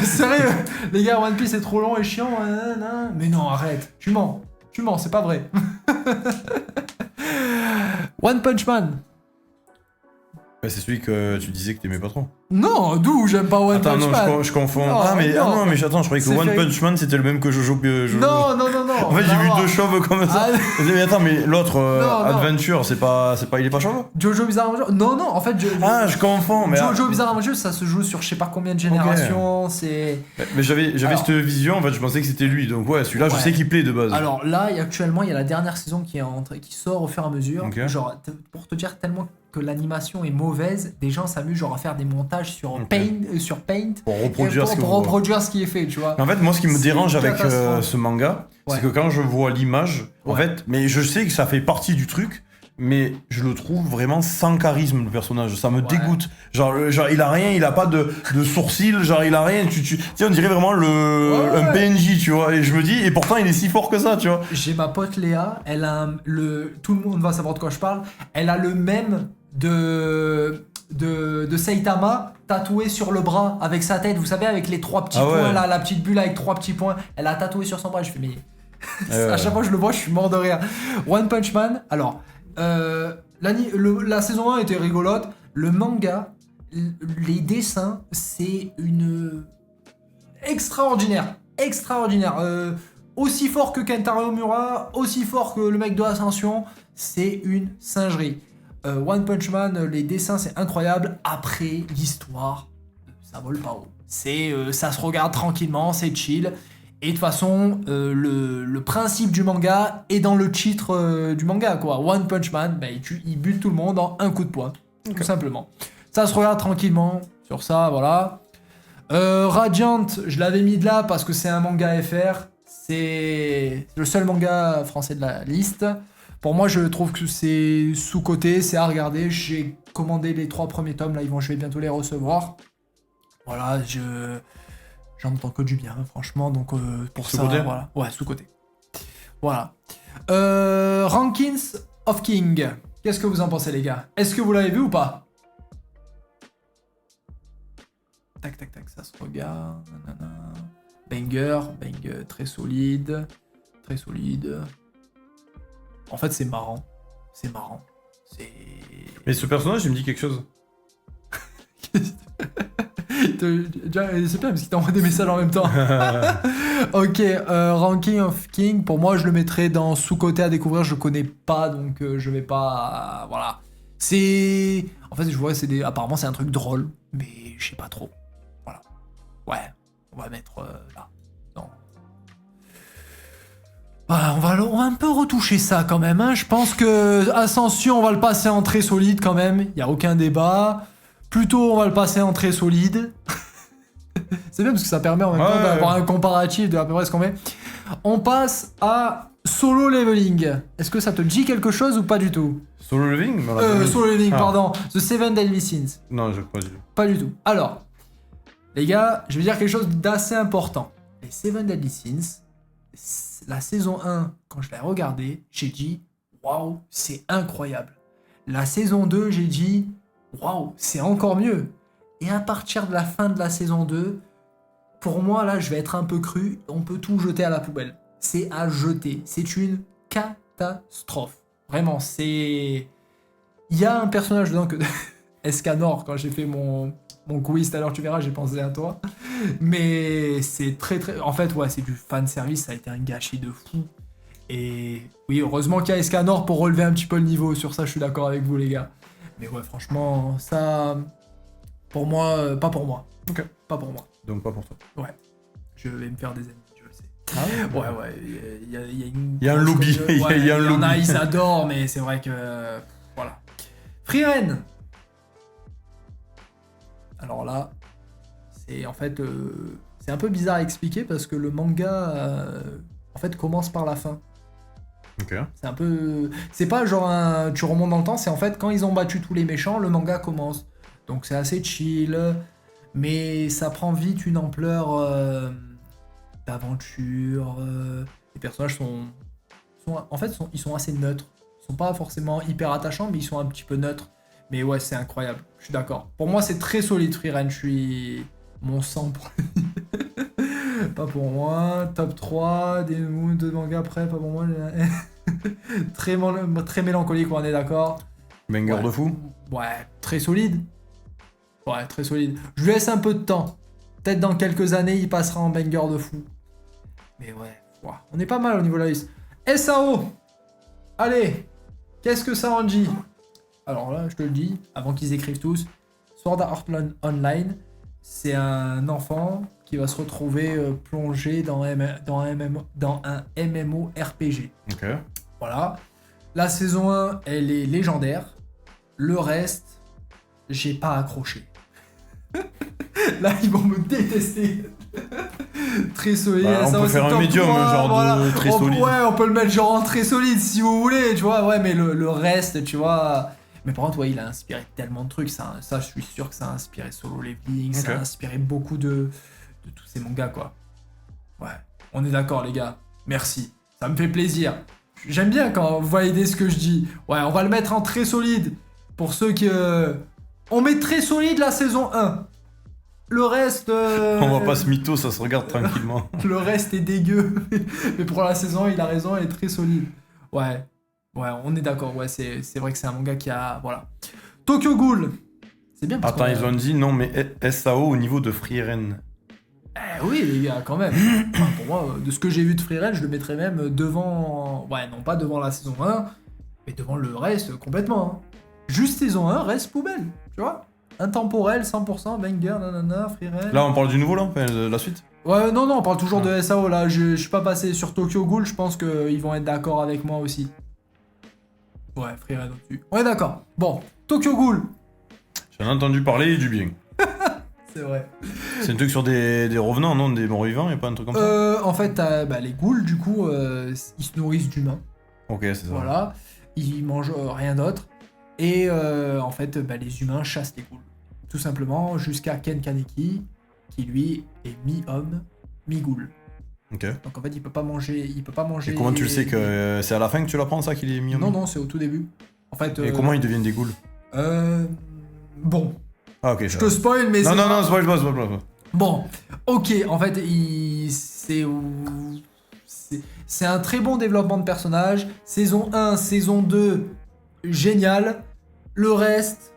Sérieux, les gars, One Piece est trop long et chiant. Mais non, arrête, tu mens, c'est pas vrai. One Punch Man. Ouais, c'est celui que tu disais que t'aimais pas trop. Non, d'où j'aime pas One Punch Man. Attends, je confonds. Non, non, mais attends, je croyais que C'est One fait- Punch Man c'était le même que Jojo. Non. En fait, j'ai vu deux chauves comme ça. Ah. Mais attends, mais l'autre, Non. Adventure, il est pas chauve? Jojo Bizarre Adventure. Non, en fait, Ah, je confonds. Mais Jojo Bizarre Adventure, ça se joue sur je sais pas combien de générations. C'est. Mais j'avais Alors. cette vision, en fait, je pensais que c'était lui. Donc ouais, celui-là, je Ouais. sais qu'il plaît de base. Alors là, actuellement, il y a la dernière saison qui sort au fur et à mesure. Ok. Genre, pour te dire tellement que l'animation est mauvaise, des gens s'amusent genre à faire des montages sur Ok. Paint Pour reproduire ce que pour vous voyez. reproduire ce qui est fait, tu vois. En fait, moi, ce qui me C'est dérange une avec catastrophe. ce manga, Ouais. c'est que quand je vois l'image, en Ouais. fait, mais je sais que ça fait partie du truc, mais je le trouve vraiment sans charisme, le personnage. Ça me Ouais. dégoûte. Genre, il a rien, il a pas de sourcils, genre, il a rien. Tu sais, on dirait vraiment Ouais. un PNJ, tu vois. Et je me dis, et pourtant, il est si fort que ça, tu vois. J'ai ma pote Léa, elle a tout le monde va savoir de quoi je parle. Elle a le même de Saitama tatoué sur le bras avec sa tête, vous savez, avec les 3 petits Ah ouais. points là, la petite bulle avec 3 petits points. Elle a tatoué sur son bras. Je fais mais à chaque fois que je le vois, je suis mort de rire. One Punch Man. Alors, la saison 1 était rigolote. Le manga, les dessins, c'est une extraordinaire. extraordinaire. Aussi fort que Kentaro Miura, aussi fort que le mec de Ascension, c'est une singerie. One Punch Man, les dessins c'est incroyable. Après, l'histoire, ça vole pas haut. Ça se regarde tranquillement, c'est chill. Et de toute façon, le principe du manga est dans le titre du manga, quoi. One Punch Man, il bute tout le monde en un coup de poing, tout simplement. Ça se regarde tranquillement, sur ça, voilà. Radiant, je l'avais mis de là parce que c'est un manga FR. C'est le seul manga français de la liste. Pour moi, je trouve que c'est sous-coté, c'est à regarder. J'ai commandé les 3 premiers tomes, là, je vais bientôt les recevoir. Voilà, j'en entends que du bien, franchement, donc pour ça, voilà. Ouais, sous-côté. Voilà. Rankings of King. Qu'est-ce que vous en pensez, les gars? Est-ce que vous l'avez vu ou pas? Tac, tac, tac, ça se regarde. Nanana. Banger, très solide. Très solide. En fait, c'est marrant. C'est marrant. Mais ce personnage, il me dit quelque chose. C'est pas parce qu'il t'envoie des messages en même temps. Ok, Ranking of King, pour moi je le mettrais dans sous-côté à découvrir, je connais pas donc je vais pas. Voilà. En fait, je vois, apparemment c'est un truc drôle, mais je sais pas trop. Voilà. Ouais, on va mettre là. Non. Voilà, on va un peu retoucher ça quand même. Hein. Je pense que Ascension, on va le passer en très solide quand même, il y a aucun débat. Plutôt, on va le passer en très solide. C'est bien parce que ça permet en même temps d'avoir un comparatif de à peu près ce qu'on met. On passe à Solo Leveling. Est-ce que ça te dit quelque chose ou pas du tout? Solo Leveling Solo Leveling, pardon. The Seven Deadly Sins. Non, je crois pas du tout. Pas du tout. Alors, les gars, je vais dire quelque chose d'assez important. Les Seven Deadly Sins, la saison 1, quand je l'ai regardée, j'ai dit « Waouh, c'est incroyable ». La saison 2, j'ai dit « Waouh, c'est encore mieux ». Et à partir de la fin de la saison 2, pour moi, là, je vais être un peu cru, on peut tout jeter à la poubelle. C'est à jeter. C'est une catastrophe. Vraiment, c'est... Il y a un personnage dedans que... Escanor, quand j'ai fait mon quiz tout à l'heure, tu verras, j'ai pensé à toi. Mais c'est très très... En fait, ouais, c'est du fanservice, ça a été un gâchis de fou. Et oui, heureusement qu'il y a Escanor pour relever un petit peu le niveau. Sur ça, je suis d'accord avec vous, les gars. Mais ouais, franchement, ça... Pour moi, pas pour moi. Ok. Pas pour moi. Donc pas pour toi. Ouais. Je vais me faire des ennemis, je le sais. Ah ouais. Il y a un lobby. Il y a un lobby. Il y en a, ils adorent, mais c'est vrai que... voilà. Frieren. Alors là, c'est en fait... c'est un peu bizarre à expliquer parce que le manga, en fait, commence par la fin. Ok. C'est un peu... C'est pas genre tu remontes dans le temps, c'est en fait quand ils ont battu tous les méchants, le manga commence. Donc c'est assez chill, mais ça prend vite une ampleur d'aventure. Les personnages ils sont assez neutres. Ils sont pas forcément hyper attachants, mais ils sont un petit peu neutres. Mais ouais, c'est incroyable, je suis d'accord. Pour moi, c'est très solide, Frieren. Je suis... Mon sang pour lui. Pas pour moi. Top 3, des mangas après, pas pour moi. Très mélancolique, on est d'accord. Banger Ouais. de fou. Ouais, très solide. Ouais, très solide. Je lui laisse un peu de temps. Peut-être dans quelques années, il passera en banger de fou. Mais ouais, on est pas mal au niveau de la liste. SAO. Allez, qu'est-ce que ça en dit? Alors là, je te le dis, avant qu'ils écrivent tous, Sword Art Online, c'est un enfant qui va se retrouver plongé dans un MMORPG. Ok. Voilà. La saison 1, elle est légendaire. Le reste, j'ai pas accroché. Là, ils vont me détester. Très solide. Bah, on peut faire un médium, de très solide. Ouais, on peut le mettre genre en très solide si vous voulez, tu vois. Ouais, mais le reste, tu vois. Mais par contre, ouais, il a inspiré tellement de trucs. Ça, je suis sûr que ça a inspiré Solo Leveling. Ça a inspiré beaucoup de tous ces mangas, quoi. Ouais, on est d'accord, les gars. Merci. Ça me fait plaisir. J'aime bien quand vous validez ce que je dis. Ouais, on va le mettre en très solide. Pour ceux qui... On met très solide la saison 1. Le reste... On va pas se mytho, ça se regarde tranquillement. Le reste est dégueu. Mais pour la saison 1, il a raison, elle est très solide. Ouais, on est d'accord. Ouais, c'est vrai que c'est un manga qui a... Voilà. Tokyo Ghoul. C'est bien parce Attends, ils ont dit non, mais SAO au niveau de Frieren. oui, les gars, quand même. Enfin, pour moi, de ce que j'ai vu de Free Rel, je le mettrais même devant... Ouais, non pas devant la saison 1, mais devant le reste complètement. Hein. Juste saison 1, reste poubelle, tu vois. Intemporel, 100%, banger, nanana, Free Rel. Là, on parle du nouveau, là, enfin, de la suite. Ouais, non, on parle toujours de SAO, là. Je suis pas passé sur Tokyo Ghoul, je pense qu'ils vont être d'accord avec moi aussi. Ouais, Free Rel au-dessus. Ouais, d'accord. Bon, Tokyo Ghoul. J'en ai entendu parler du bien. C'est vrai. C'est un truc sur des revenants, non? Des morts-vivants, y'a pas un truc comme ça? En fait, les ghouls, du coup, ils se nourrissent d'humains. Ok, c'est ça. Voilà. Ils mangent rien d'autre. Et en fait, les humains chassent les ghouls. Tout simplement, jusqu'à Ken Kaneki, qui lui est mi-homme, mi-ghoul. Ok. Donc en fait, il peut pas manger. Et comment tu le sais que c'est à la fin que tu l'apprends ça qu'il est mis? Non, c'est au tout début. En fait. Et comment ils deviennent des ghouls? Bon. Ah ok. Je te spoil, mais non, spoil pas. Bon, ok, en fait, c'est un très bon développement de personnage. Saison 1, saison 2, génial. Le reste,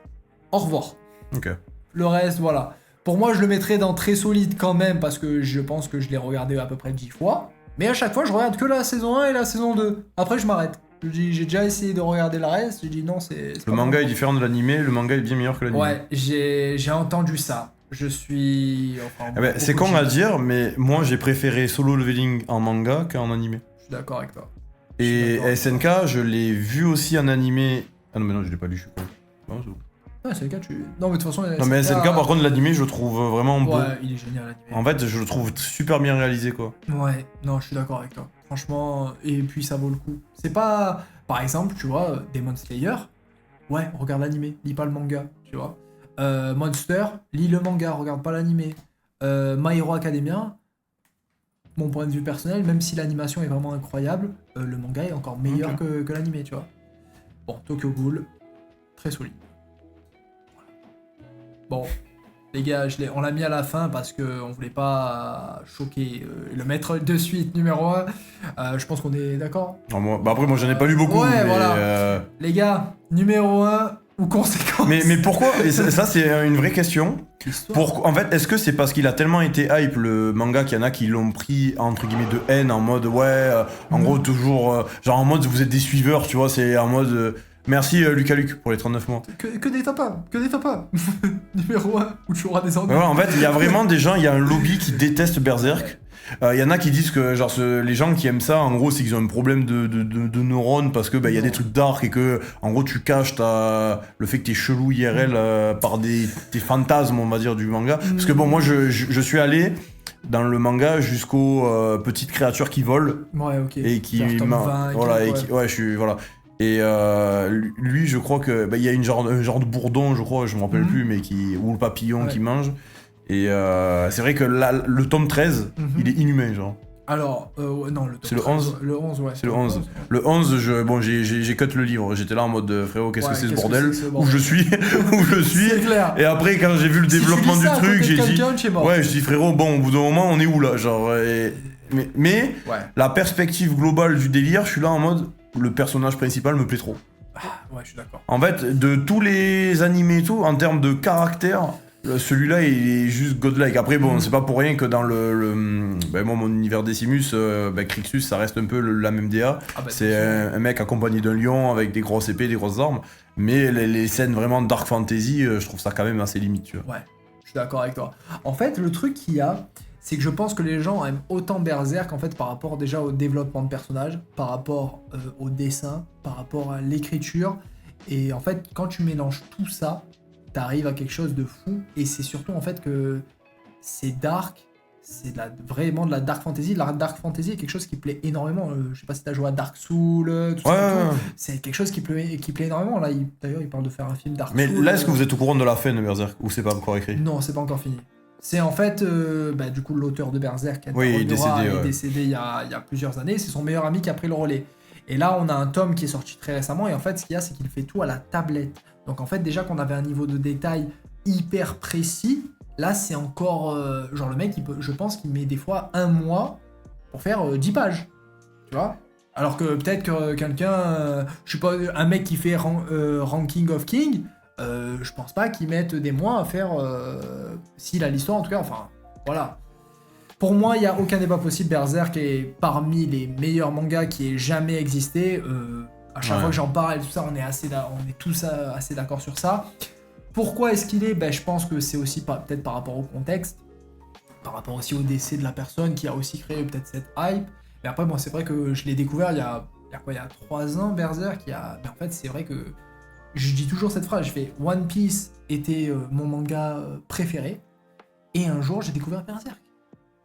au revoir. Ok. Le reste, voilà. Pour moi, je le mettrais dans très solide quand même, parce que je pense que je l'ai regardé à peu près 10 fois. Mais à chaque fois, je regarde que la saison 1 et la saison 2. Après, je m'arrête. Je dis, j'ai déjà essayé de regarder le reste, j'ai dit non, c'est le manga est différent de l'animé, le manga est bien meilleur que l'animé. Ouais, j'ai entendu ça. Je suis... Enfin, c'est con à dire, mais moi j'ai préféré Solo Leveling en manga qu'en animé. Je suis d'accord avec toi. Et SNK, je l'ai vu aussi en animé... Ah non, mais non, je l'ai pas lu, je suis con. Non, c'est bon. Ouais, SNK, tu... Non, mais de toute façon... Non, mais SNK, par contre, l'animé, je le trouve vraiment beau. Ouais, il est génial, l'animé. En fait, je le trouve super bien réalisé, quoi. Ouais, non, je suis d'accord avec toi. Franchement, et puis ça vaut le coup. C'est pas... Par exemple, tu vois, Demon Slayer, ouais, regarde l'animé, lis pas le manga, tu vois. Monster, lis le manga, regarde pas l'animé. My Hero Academia, mon point de vue personnel, même si l'animation est vraiment incroyable, le manga est encore meilleur que l'animé, tu vois. Bon, Tokyo Ghoul, très solide. Voilà. Bon, les gars, on l'a mis à la fin parce qu'on voulait pas choquer le mettre de suite numéro 1. Je pense qu'on est d'accord. Après, moi j'en ai pas lu beaucoup. Ouais, mais, voilà. Les gars, numéro 1 ou conséquence. Mais pourquoi? Et ça, c'est une vraie question. Histoire. En fait, est-ce que c'est parce qu'il a tellement été hype le manga qu'il y en a qui l'ont pris entre guillemets de haine en mode en gros toujours genre en mode vous êtes des suiveurs, tu vois, c'est en mode merci Lucas Luc pour les 39 mois. Que des tapas. Numéro 1 où tu auras des ennuis. Ouais, en fait, il y a vraiment des gens, il y a un lobby qui déteste Berserk. Il y en a qui disent que genre les gens qui aiment ça, en gros, c'est qu'ils ont un problème de neurones parce que il y a des trucs dark et que en gros tu caches le fait que t'es chelou IRL par tes fantasmes, on va dire, du manga. Parce que bon, moi je suis allé dans le manga jusqu'aux petites créatures qui volent. Ouais, ok. Et qui voilà, je suis voilà. Et lui, je crois que il y a un genre de bourdon, je crois, je me rappelle plus, mais ou le papillon qui mange. Et c'est vrai que là, le tome 13, il est inhumain, genre. Alors, non, le tome c'est le 11. Le 11, ouais. C'est le 11. Le 11, j'ai cut le livre. J'étais là en mode frérot, qu'est-ce que c'est ce bordel? Où je suis C'est clair. Et après, quand j'ai vu le développement du truc, j'ai dit ouais, je dis frérot, bon, au bout d'un moment, on est où là, genre. Mais la perspective globale du délire, je suis là en mode le personnage principal me plaît trop. Ouais, je suis d'accord. En fait, de tous les animés et tout, en termes de caractère, celui-là il est juste godlike. Après bon, c'est pas pour rien que dans moi mon univers Decimus, Crixus ça reste un peu la même DA. C'est un mec accompagné d'un lion avec des grosses épées, des grosses armes. Mais les scènes vraiment dark fantasy, je trouve ça quand même assez limite, tu vois. Ouais, je suis d'accord avec toi. En fait, le truc qu'il y a, c'est que je pense que les gens aiment autant Berserk en fait par rapport déjà au développement de personnages, par rapport au dessin, par rapport à l'écriture. Et en fait, quand tu mélanges tout ça, t'arrives à quelque chose de fou. Et c'est surtout en fait que c'est dark, c'est vraiment de la dark fantasy. La dark fantasy est quelque chose qui plaît énormément. Je sais pas si t'as joué à Dark Souls, tout ça. C'est quelque chose qui plaît énormément. Là, d'ailleurs, il parle de faire un film Dark Souls. Mais là, est-ce que vous êtes au courant de la fin de Berserk ou c'est pas encore écrit? Non, c'est pas encore fini. C'est en fait, du coup, l'auteur de Berserk est décédé il y a plusieurs années. C'est son meilleur ami qui a pris le relais. Et là, on a un tome qui est sorti très récemment. Et en fait, ce qu'il y a, c'est qu'il fait tout à la tablette. Donc en fait, déjà qu'on avait un niveau de détail hyper précis, là, c'est encore... genre le mec, je pense qu'il met des fois 1 mois pour faire 10 pages. Tu vois? Alors que peut-être que quelqu'un... je sais pas, un mec qui fait Ranking of King... je pense pas qu'ils mettent des mois à faire... s'il a l'histoire en tout cas, enfin, voilà. Pour moi, il n'y a aucun débat possible. Berserk est parmi les meilleurs mangas qui aient jamais existé. À chaque fois que j'en parle et tout ça, on est tous assez d'accord sur ça. Pourquoi est-ce qu'il est, je pense que c'est aussi peut-être par rapport au contexte, par rapport aussi au décès de la personne qui a aussi créé peut-être cette hype. Mais après, bon, c'est vrai que je l'ai découvert il y a 3 ans, Berserk. Mais en fait, c'est vrai que je dis toujours cette phrase, je fais One Piece était mon manga préféré, et un jour j'ai découvert Berserk.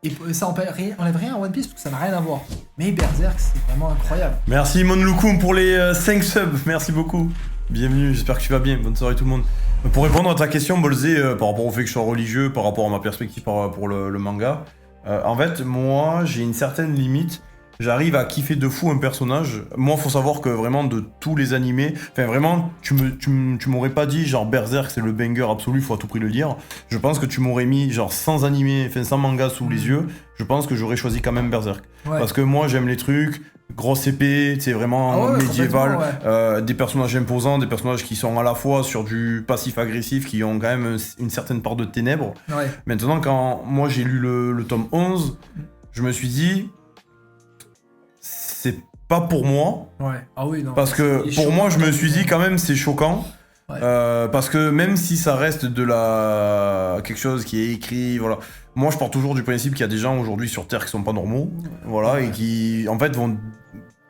Et ça enlève rien à One Piece parce que ça n'a rien à voir. Mais Berserk, c'est vraiment incroyable. Merci Monloukoum pour les 5 subs, merci beaucoup. Bienvenue, j'espère que tu vas bien, bonne soirée tout le monde. Pour répondre à ta question, Bolzé, par rapport au fait que je sois religieux, par rapport à ma perspective pour le manga, en fait, moi, j'ai une certaine limite. J'arrive à kiffer de fou un personnage. Moi, faut savoir que vraiment, de tous les animés, enfin vraiment, tu m'aurais pas dit, genre, Berserk, c'est le banger absolu, faut à tout prix le lire. Je pense que tu m'aurais mis, genre, sans animé, enfin, sans manga sous les yeux, je pense que j'aurais choisi quand même Berserk. Ouais. Parce que moi, j'aime les trucs, grosse épée, c'est vraiment médiéval, des personnages imposants, des personnages qui sont à la fois sur du passif-agressif, qui ont quand même une certaine part de ténèbres. Ouais. Maintenant, quand moi, j'ai lu le tome 11, je me suis dit... c'est pas pour moi. Ouais. Ah oui, non. Parce que pour moi, je me suis dit quand même, c'est choquant. Ouais. Parce que même si ça reste quelque chose qui est écrit, voilà. Moi, je pars toujours du principe qu'il y a des gens aujourd'hui sur Terre qui sont pas normaux, voilà, et qui, en fait, vont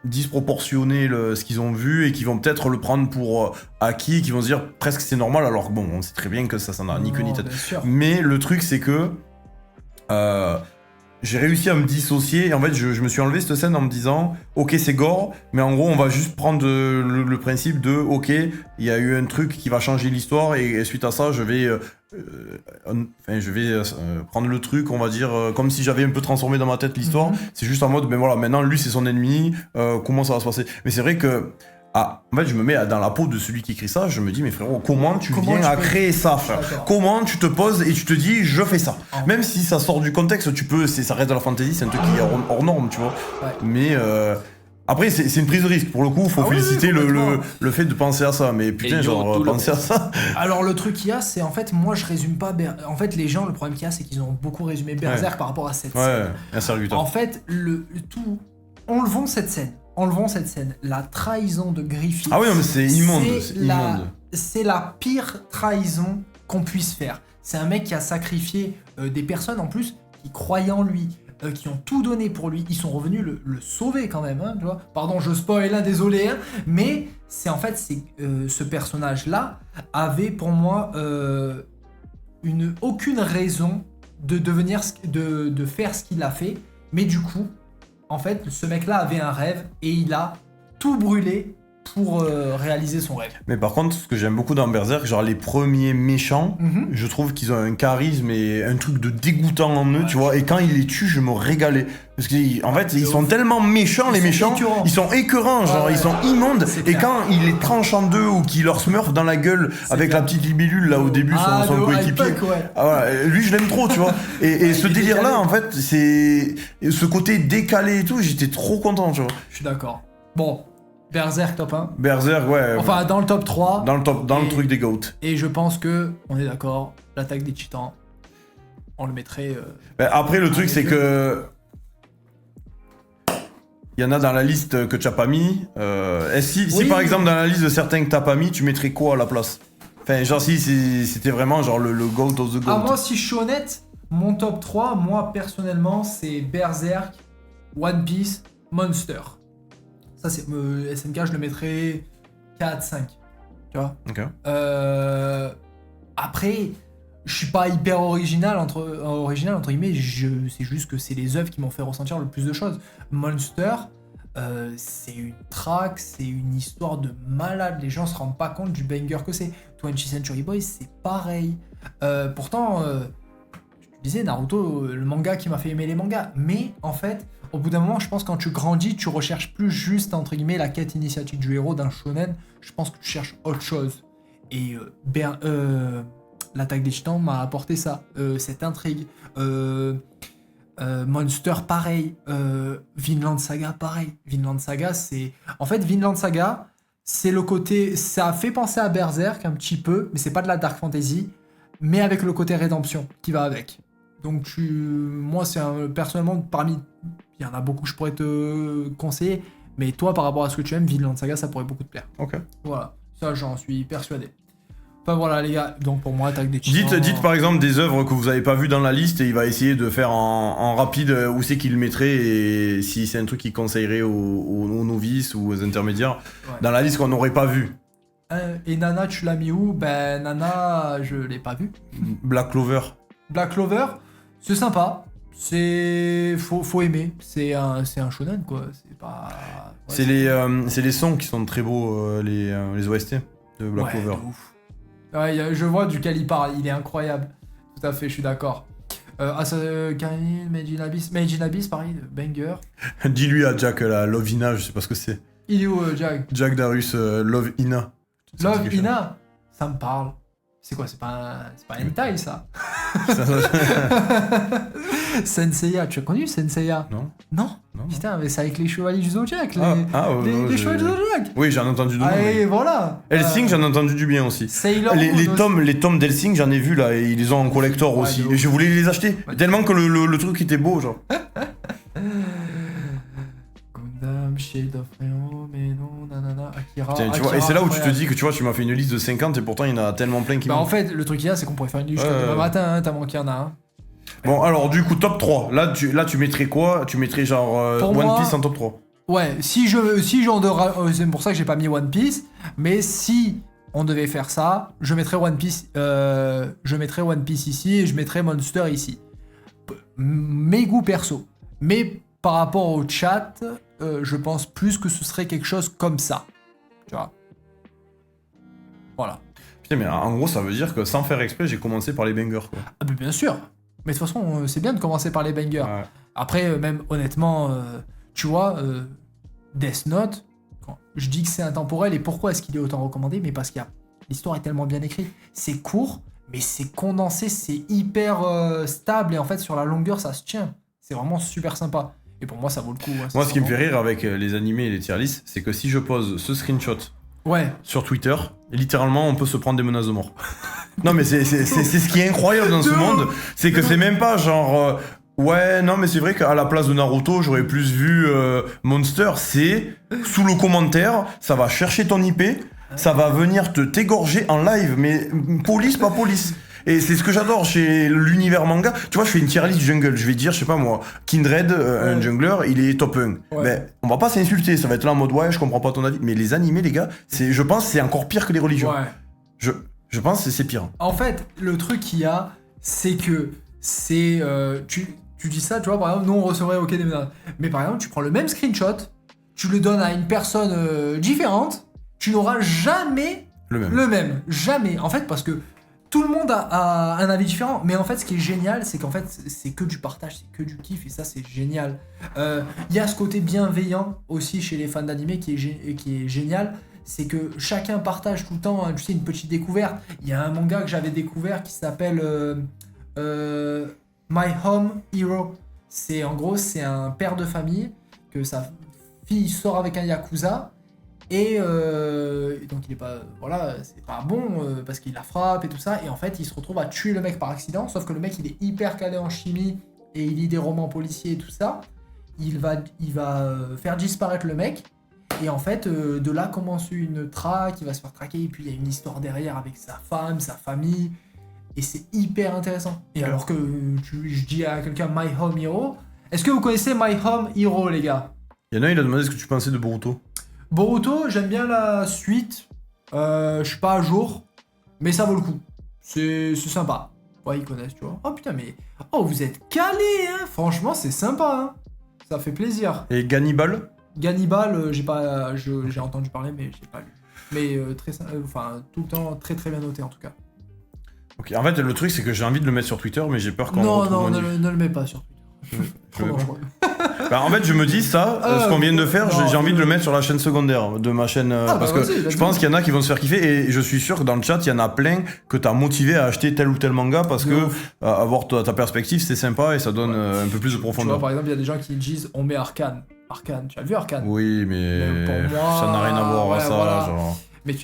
disproportionner ce qu'ils ont vu et qui vont peut-être le prendre pour acquis, qui vont se dire presque c'est normal, alors que bon, on sait très bien que ça n'a ni queue ni tête. Mais le truc, c'est que j'ai réussi à me dissocier et en fait je me suis enlevé cette scène en me disant ok c'est gore mais en gros on va juste prendre le principe de ok il y a eu un truc qui va changer l'histoire et suite à ça je vais prendre le truc on va dire comme si j'avais un peu transformé dans ma tête l'histoire. C'est juste en mode ben voilà maintenant lui c'est son ennemi, comment ça va se passer. Mais c'est vrai que en fait, je me mets dans la peau de celui qui écrit ça, je me dis, mais frérot, comment tu viens à créer ça, frère ? Comment tu te poses et tu te dis, je fais ça ? Même si ça sort du contexte, ça reste de la fantasy, c'est un truc qui est hors norme, tu vois. Ouais. Mais après, c'est une prise de risque. Pour le coup, faut féliciter le fait de penser à ça. Mais putain, penser à ça. Alors, le truc qu'il y a, c'est en fait, moi, je résume pas. En fait, les gens, le problème qu'il y a, c'est qu'ils ont beaucoup résumé Berserk par rapport à cette scène. En fait, enlevons cette scène. La trahison de Griffith. Ah oui, non, mais c'est immonde. C'est la pire trahison qu'on puisse faire. C'est un mec qui a sacrifié des personnes en plus qui croyaient en lui, qui ont tout donné pour lui. Ils sont revenus le sauver quand même. Hein, tu vois. Pardon, je spoil, désolé. Hein, mais ce personnage-là avait pour moi aucune raison de faire ce qu'il a fait. Mais du coup, en fait, ce mec-là avait un rêve et il a tout brûlé pour réaliser son rêve. Mais par contre, ce que j'aime beaucoup dans Berserk, genre les premiers méchants, je trouve qu'ils ont un charisme et un truc de dégoûtant en eux, tu vois. Et quand ils les tuent, je me régalais. Parce qu'en fait, ils sont tellement méchants, les méchants. Ils sont écœurants, genre ils sont immondes. Et quand ils les tranchent en deux ou qu'ils leur smurfent dans la gueule avec la petite libellule là au début, son coéquipier. Lui, je l'aime trop, tu vois. Et ce délire-là, en fait, c'est ce côté décalé et tout, j'étais trop content, tu vois. Je suis d'accord. Bon. Berserk top 1. Berserk, ouais. Enfin, dans le top 3. Dans le truc des GOAT. Et je pense que, on est d'accord, l'attaque des titans, on le mettrait... après, le truc, c'est que... Il y en a dans la liste que tu n'as pas mis. Si par exemple, dans la liste de certains que tu n'as pas mis, tu mettrais quoi à la place ? Enfin, genre, si c'était vraiment genre le GOAT of the GOAT. Moi, si je suis honnête, mon top 3, moi, personnellement, c'est Berserk, One Piece, Monster. Ça, c'est SNK, je le mettrais 4, 5. Tu vois. Ok. Après, je suis pas hyper original entre guillemets. C'est juste que c'est les œuvres qui m'ont fait ressentir le plus de choses. Monster, c'est une track, c'est une histoire de malade. Les gens se rendent pas compte du banger que c'est. 20th Century Boys, c'est pareil. Pourtant, je te disais, Naruto, le manga qui m'a fait aimer les mangas. Mais en fait, au bout d'un moment, je pense que quand tu grandis, tu recherches plus juste, entre guillemets, la quête initiatique du héros d'un shonen. Je pense que tu cherches autre chose. Et l'attaque des titans m'a apporté ça, cette intrigue. Monster, pareil. Vinland Saga, pareil. Vinland Saga, c'est... En fait, Vinland Saga, c'est le côté... Ça a fait penser à Berserk un petit peu, mais c'est pas de la dark fantasy, mais avec le côté rédemption qui va avec. Donc moi personnellement parmi, il y en a beaucoup que je pourrais te conseiller, mais toi par rapport à ce que tu aimes, Vinland Saga ça pourrait beaucoup te plaire. Ok. Voilà, ça j'en suis persuadé. Enfin voilà les gars, donc pour moi Attaque des Titans... Dites par exemple des œuvres que vous avez pas vues dans la liste et il va essayer de faire en rapide où c'est qu'il le mettrait et si c'est un truc qu'il conseillerait aux novices ou aux intermédiaires dans la liste qu'on n'aurait pas vu. Et Nana tu l'as mis où? Ben Nana je l'ai pas vu. Black Clover. Black Clover, c'est sympa. Faut aimer. C'est un shonen quoi. C'est pas. Ouais, c'est les sons qui sont très beaux, les OST de Black Clover. De ouf. Ouais, je vois duquel il parle. Il est incroyable. Tout à fait, je suis d'accord. Karin, Made in Abyss, pareil, banger. Dis-lui à Jack la Lovina, je sais pas ce que c'est. Il est où Jack? Jack Darius Love Ina. Love Ina, ça me parle. C'est quoi? C'est pas un hentai ça? Senseiya, tu as connu Senseiya? Non. Putain, mais c'est avec les chevaliers du Zodiac. Les chevaliers du Zodiac. Oui, j'en ai entendu de nom. Et voilà. Hellsing, j'en ai entendu du bien aussi. Sailor Moon les tomes d'Helsing, j'en ai vu là, et ils les ont en collector aussi. Et je voulais les acheter. Tellement que le truc était beau, genre. Gundam, Shade of Neo, mais non, nanana, Akira. Tiens, tu vois, et c'est là où tu te dis que tu vois, tu m'as fait une liste de 50 et pourtant il y en a tellement plein qui en fait, le truc qu'il y a, c'est qu'on pourrait faire une liste jusqu'à demain matin, hein, t'as manqué un à un. Bon, alors du coup, top 3. Là, tu mettrais quoi? Tu mettrais genre One Piece en top 3. Ouais, c'est pour ça que j'ai pas mis One Piece, mais si on devait faire ça, je mettrais One Piece ici et je mettrais Monster ici. Mes goûts perso. Mais par rapport au chat, je pense plus que ce serait quelque chose comme ça. Tu vois. Voilà. Putain, mais en gros, ça veut dire que sans faire exprès, j'ai commencé par les bangers, quoi. Ah, mais bien sûr. Mais de toute façon, c'est bien de commencer par les bangers. Ouais. Après, même honnêtement, tu vois, Death Note, quand je dis que c'est intemporel, et pourquoi est-ce qu'il est autant recommandé? Mais parce que l'histoire est tellement bien écrite. C'est court, mais c'est condensé, c'est hyper stable, et en fait, sur la longueur, ça se tient. C'est vraiment super sympa. Et pour moi, ça vaut le coup. Moi, ce qui me fait rire avec les animés et les tier lists, c'est que si je pose ce screenshot sur Twitter, littéralement, on peut se prendre des menaces de mort. Non, mais c'est ce qui est incroyable dans ce monde, c'est que c'est même pas genre... ouais, non, mais c'est vrai qu'à la place de Naruto, j'aurais plus vu Monster. C'est sous le commentaire, ça va chercher ton IP, ça va venir t'égorger en live, mais police, pas police. Et c'est ce que j'adore chez l'univers manga. Tu vois, je fais une tier list jungle. Je vais dire, je sais pas moi, Kindred, un jungler, il est top 1. Ouais. Ben, on va pas s'insulter, ça va être là en mode ouais, je comprends pas ton avis. Mais les animés, les gars, je pense que c'est encore pire que les religions. Ouais. Je pense que c'est pire. En fait, le truc qu'il y a, c'est que c'est... tu dis ça, tu vois, par exemple, nous on recevrait OK des menaces. Mais par exemple, tu prends le même screenshot, tu le donnes à une personne différente, tu n'auras jamais le même. Jamais. En fait, parce que tout le monde a un avis différent. Mais en fait, ce qui est génial, c'est qu'en fait, c'est que du partage, c'est que du kiff, et ça, c'est génial. Il y a ce côté bienveillant aussi chez les fans d'anime qui est génial. C'est que chacun partage tout le temps, tu sais, une petite découverte. Il y a un manga que j'avais découvert qui s'appelle My Home Hero. En gros, c'est un père de famille que sa fille sort avec un yakuza et donc il est pas, voilà, c'est pas bon parce qu'il la frappe et tout ça, et en fait il se retrouve à tuer le mec par accident, sauf que le mec il est hyper calé en chimie et il lit des romans policiers et tout ça. Il va faire disparaître le mec. Et en fait, de là commence une traque, il va se faire traquer, et puis il y a une histoire derrière avec sa femme, sa famille, et c'est hyper intéressant. Et alors que je dis à quelqu'un My Home Hero, est-ce que vous connaissez My Home Hero, les gars? Il y en a, il a demandé ce que tu pensais de Boruto. Boruto, j'aime bien la suite, je suis pas à jour, mais ça vaut le coup, c'est sympa. Ouais, ils connaissent, tu vois. Oh putain, mais... Oh, vous êtes calés, hein. Franchement, c'est sympa, hein. Ça fait plaisir. Et Gannibal? Gannibal, j'ai entendu parler, mais j'ai pas lu. Mais tout le temps très très bien noté en tout cas. Ok, en fait le truc c'est que j'ai envie de le mettre sur Twitter, mais j'ai peur qu'on Non, ne le mets pas sur Twitter. Trop dangereux. Bah, en fait je me dis ça, ce qu'on vient de faire, j'ai envie de le mettre sur la chaine secondaire de ma chaîne, parce que je pense qu'il y en a qui vont se faire kiffer, et je suis sûr que dans le chat il y en a plein que t'as motivé à acheter tel ou tel manga, parce que avoir ta perspective c'est sympa et ça donne un peu plus de profondeur. Tu vois, par exemple il y a des gens qui disent on met Arcane, tu as vu Arcane? Oui, mais pour moi, ça n'a rien à voir à ça, voilà. genre.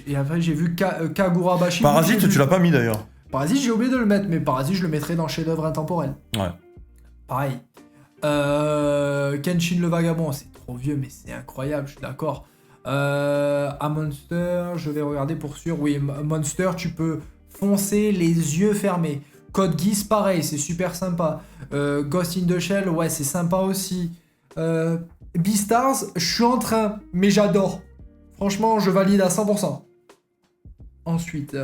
Et après j'ai vu Kagurabashi. Parasite, tu l'as pas mis d'ailleurs. Parasite, j'ai oublié de le mettre, mais Parasite, je le mettrais dans chef-d'œuvre intemporel. Ouais. Pareil. Kenshin le Vagabond, c'est trop vieux, mais c'est incroyable, je suis d'accord. À Monster, je vais regarder pour sûr. Oui, Monster, tu peux foncer les yeux fermés. Code Geass, pareil, c'est super sympa. Ghost in the Shell, ouais, c'est sympa aussi. Beastars, je suis en train, mais j'adore. Franchement, je valide à 100%. Ensuite,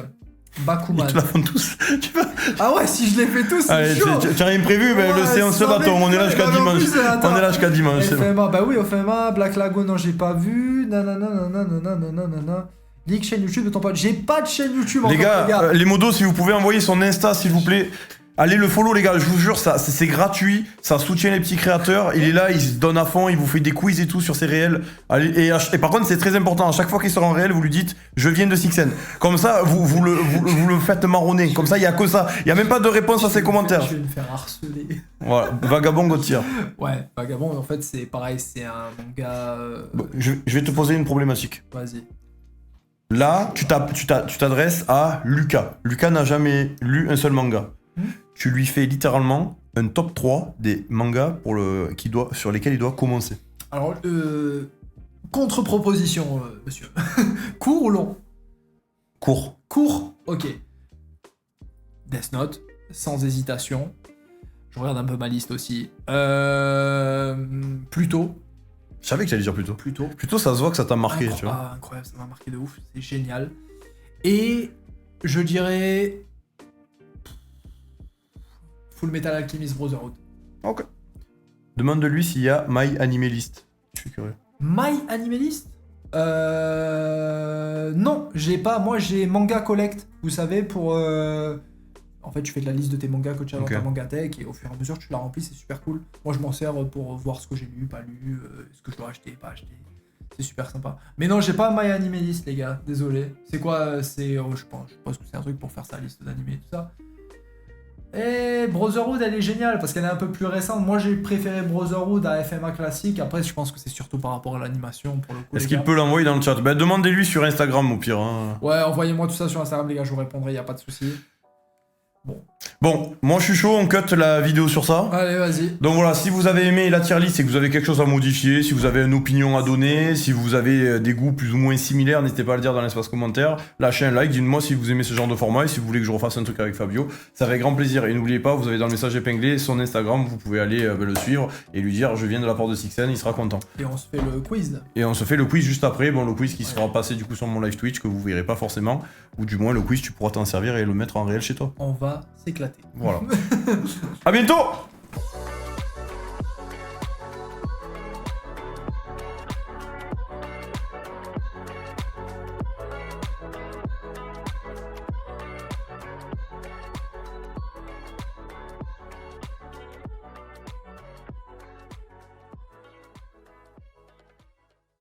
Bakuman. Ils te la font tous. Tu vas... Ah ouais, si je les fais tous, c'est Allez, chaud. tu n'as rien prévu, mais le séance se bâton. On est là jusqu'à dimanche. On est là jusqu'à dimanche. FMA, bah oui, FMA, Black Lagoon, non, j'ai pas vu. Nanana. Leak chaîne YouTube de ton pote. J'ai pas de chaîne YouTube Les encore, gars, les modos, si vous pouvez envoyer son Insta, s'il vous plaît. Allez le follow, les gars, je vous jure, c'est gratuit, ça soutient les petits créateurs. Il est là, il se donne à fond, il vous fait des quiz et tout sur ses réels. Allez, et par contre, c'est très important, à chaque fois qu'il sort en réel, vous lui dites je viens de Sixen. Comme ça, vous le faites marronner. Comme ça, il y a que ça. Il y a même pas de réponse à ses commentaires. Je vais me faire harceler. Voilà, Vagabond Gauthier. Ouais, Vagabond, en fait, c'est pareil, c'est un manga. Bon, je vais te poser une problématique. Vas-y. Là, tu t'adresses à Lucas. Lucas n'a jamais lu un seul manga. Tu lui fais littéralement un top 3 des mangas sur lesquels il doit commencer. Alors, contre-proposition, monsieur. Court ou long? Court. Court, ok. Death Note, sans hésitation. Je regarde un peu ma liste aussi. Plutôt. Je savais que j'allais dire plutôt. Plutôt, ça se voit que ça t'a marqué, tu vois. Ah, incroyable, ça m'a marqué de ouf, c'est génial. Et je dirais... Full Metal Alchemist Brotherhood. Ok. Demande-lui s'il y a My Anime List. Je suis curieux. My Anime List non, j'ai pas. Moi, j'ai Manga Collect. Vous savez, pour... En fait, tu fais de la liste de tes mangas que tu as dans ta Mangatech et au fur et à mesure, tu la remplis, c'est super cool. Moi, je m'en sers pour voir ce que j'ai lu, pas lu, ce que je dois acheter, pas acheter. C'est super sympa. Mais non, j'ai pas My Anime List, les gars. Désolé. C'est quoi? C'est... je pense que c'est un truc pour faire sa liste d'animés et tout ça. Et Brotherhood, elle est géniale parce qu'elle est un peu plus récente. Moi, j'ai préféré Brotherhood à FMA classique. Après, je pense que c'est surtout par rapport à l'animation pour le coup. Est-ce qu'il peut l'envoyer dans le chat? Bah, demandez-lui sur Instagram au pire. Hein. Ouais, envoyez-moi tout ça sur Instagram, les gars. Je vous répondrai, y a pas de souci. Bon, moi je suis chaud, on cut la vidéo sur ça. Allez, vas-y. Donc voilà, si vous avez aimé la tier list et que vous avez quelque chose à modifier, si vous avez une opinion à donner, si vous avez des goûts plus ou moins similaires, n'hésitez pas à le dire dans l'espace commentaire. Lâchez un like, dites-moi si vous aimez ce genre de format et si vous voulez que je refasse un truc avec Fabio. Ça fait grand plaisir. Et n'oubliez pas, vous avez dans le message épinglé son Instagram, vous pouvez aller le suivre et lui dire je viens de la part de Sixen, il sera content. Et on se fait le quiz. Et on se fait le quiz juste après, bon le quiz qui sera passé du coup sur mon live Twitch que vous verrez pas forcément, ou du moins le quiz tu pourras t'en servir et le mettre en réel chez toi. On va s'éclater. Voilà. À bientôt.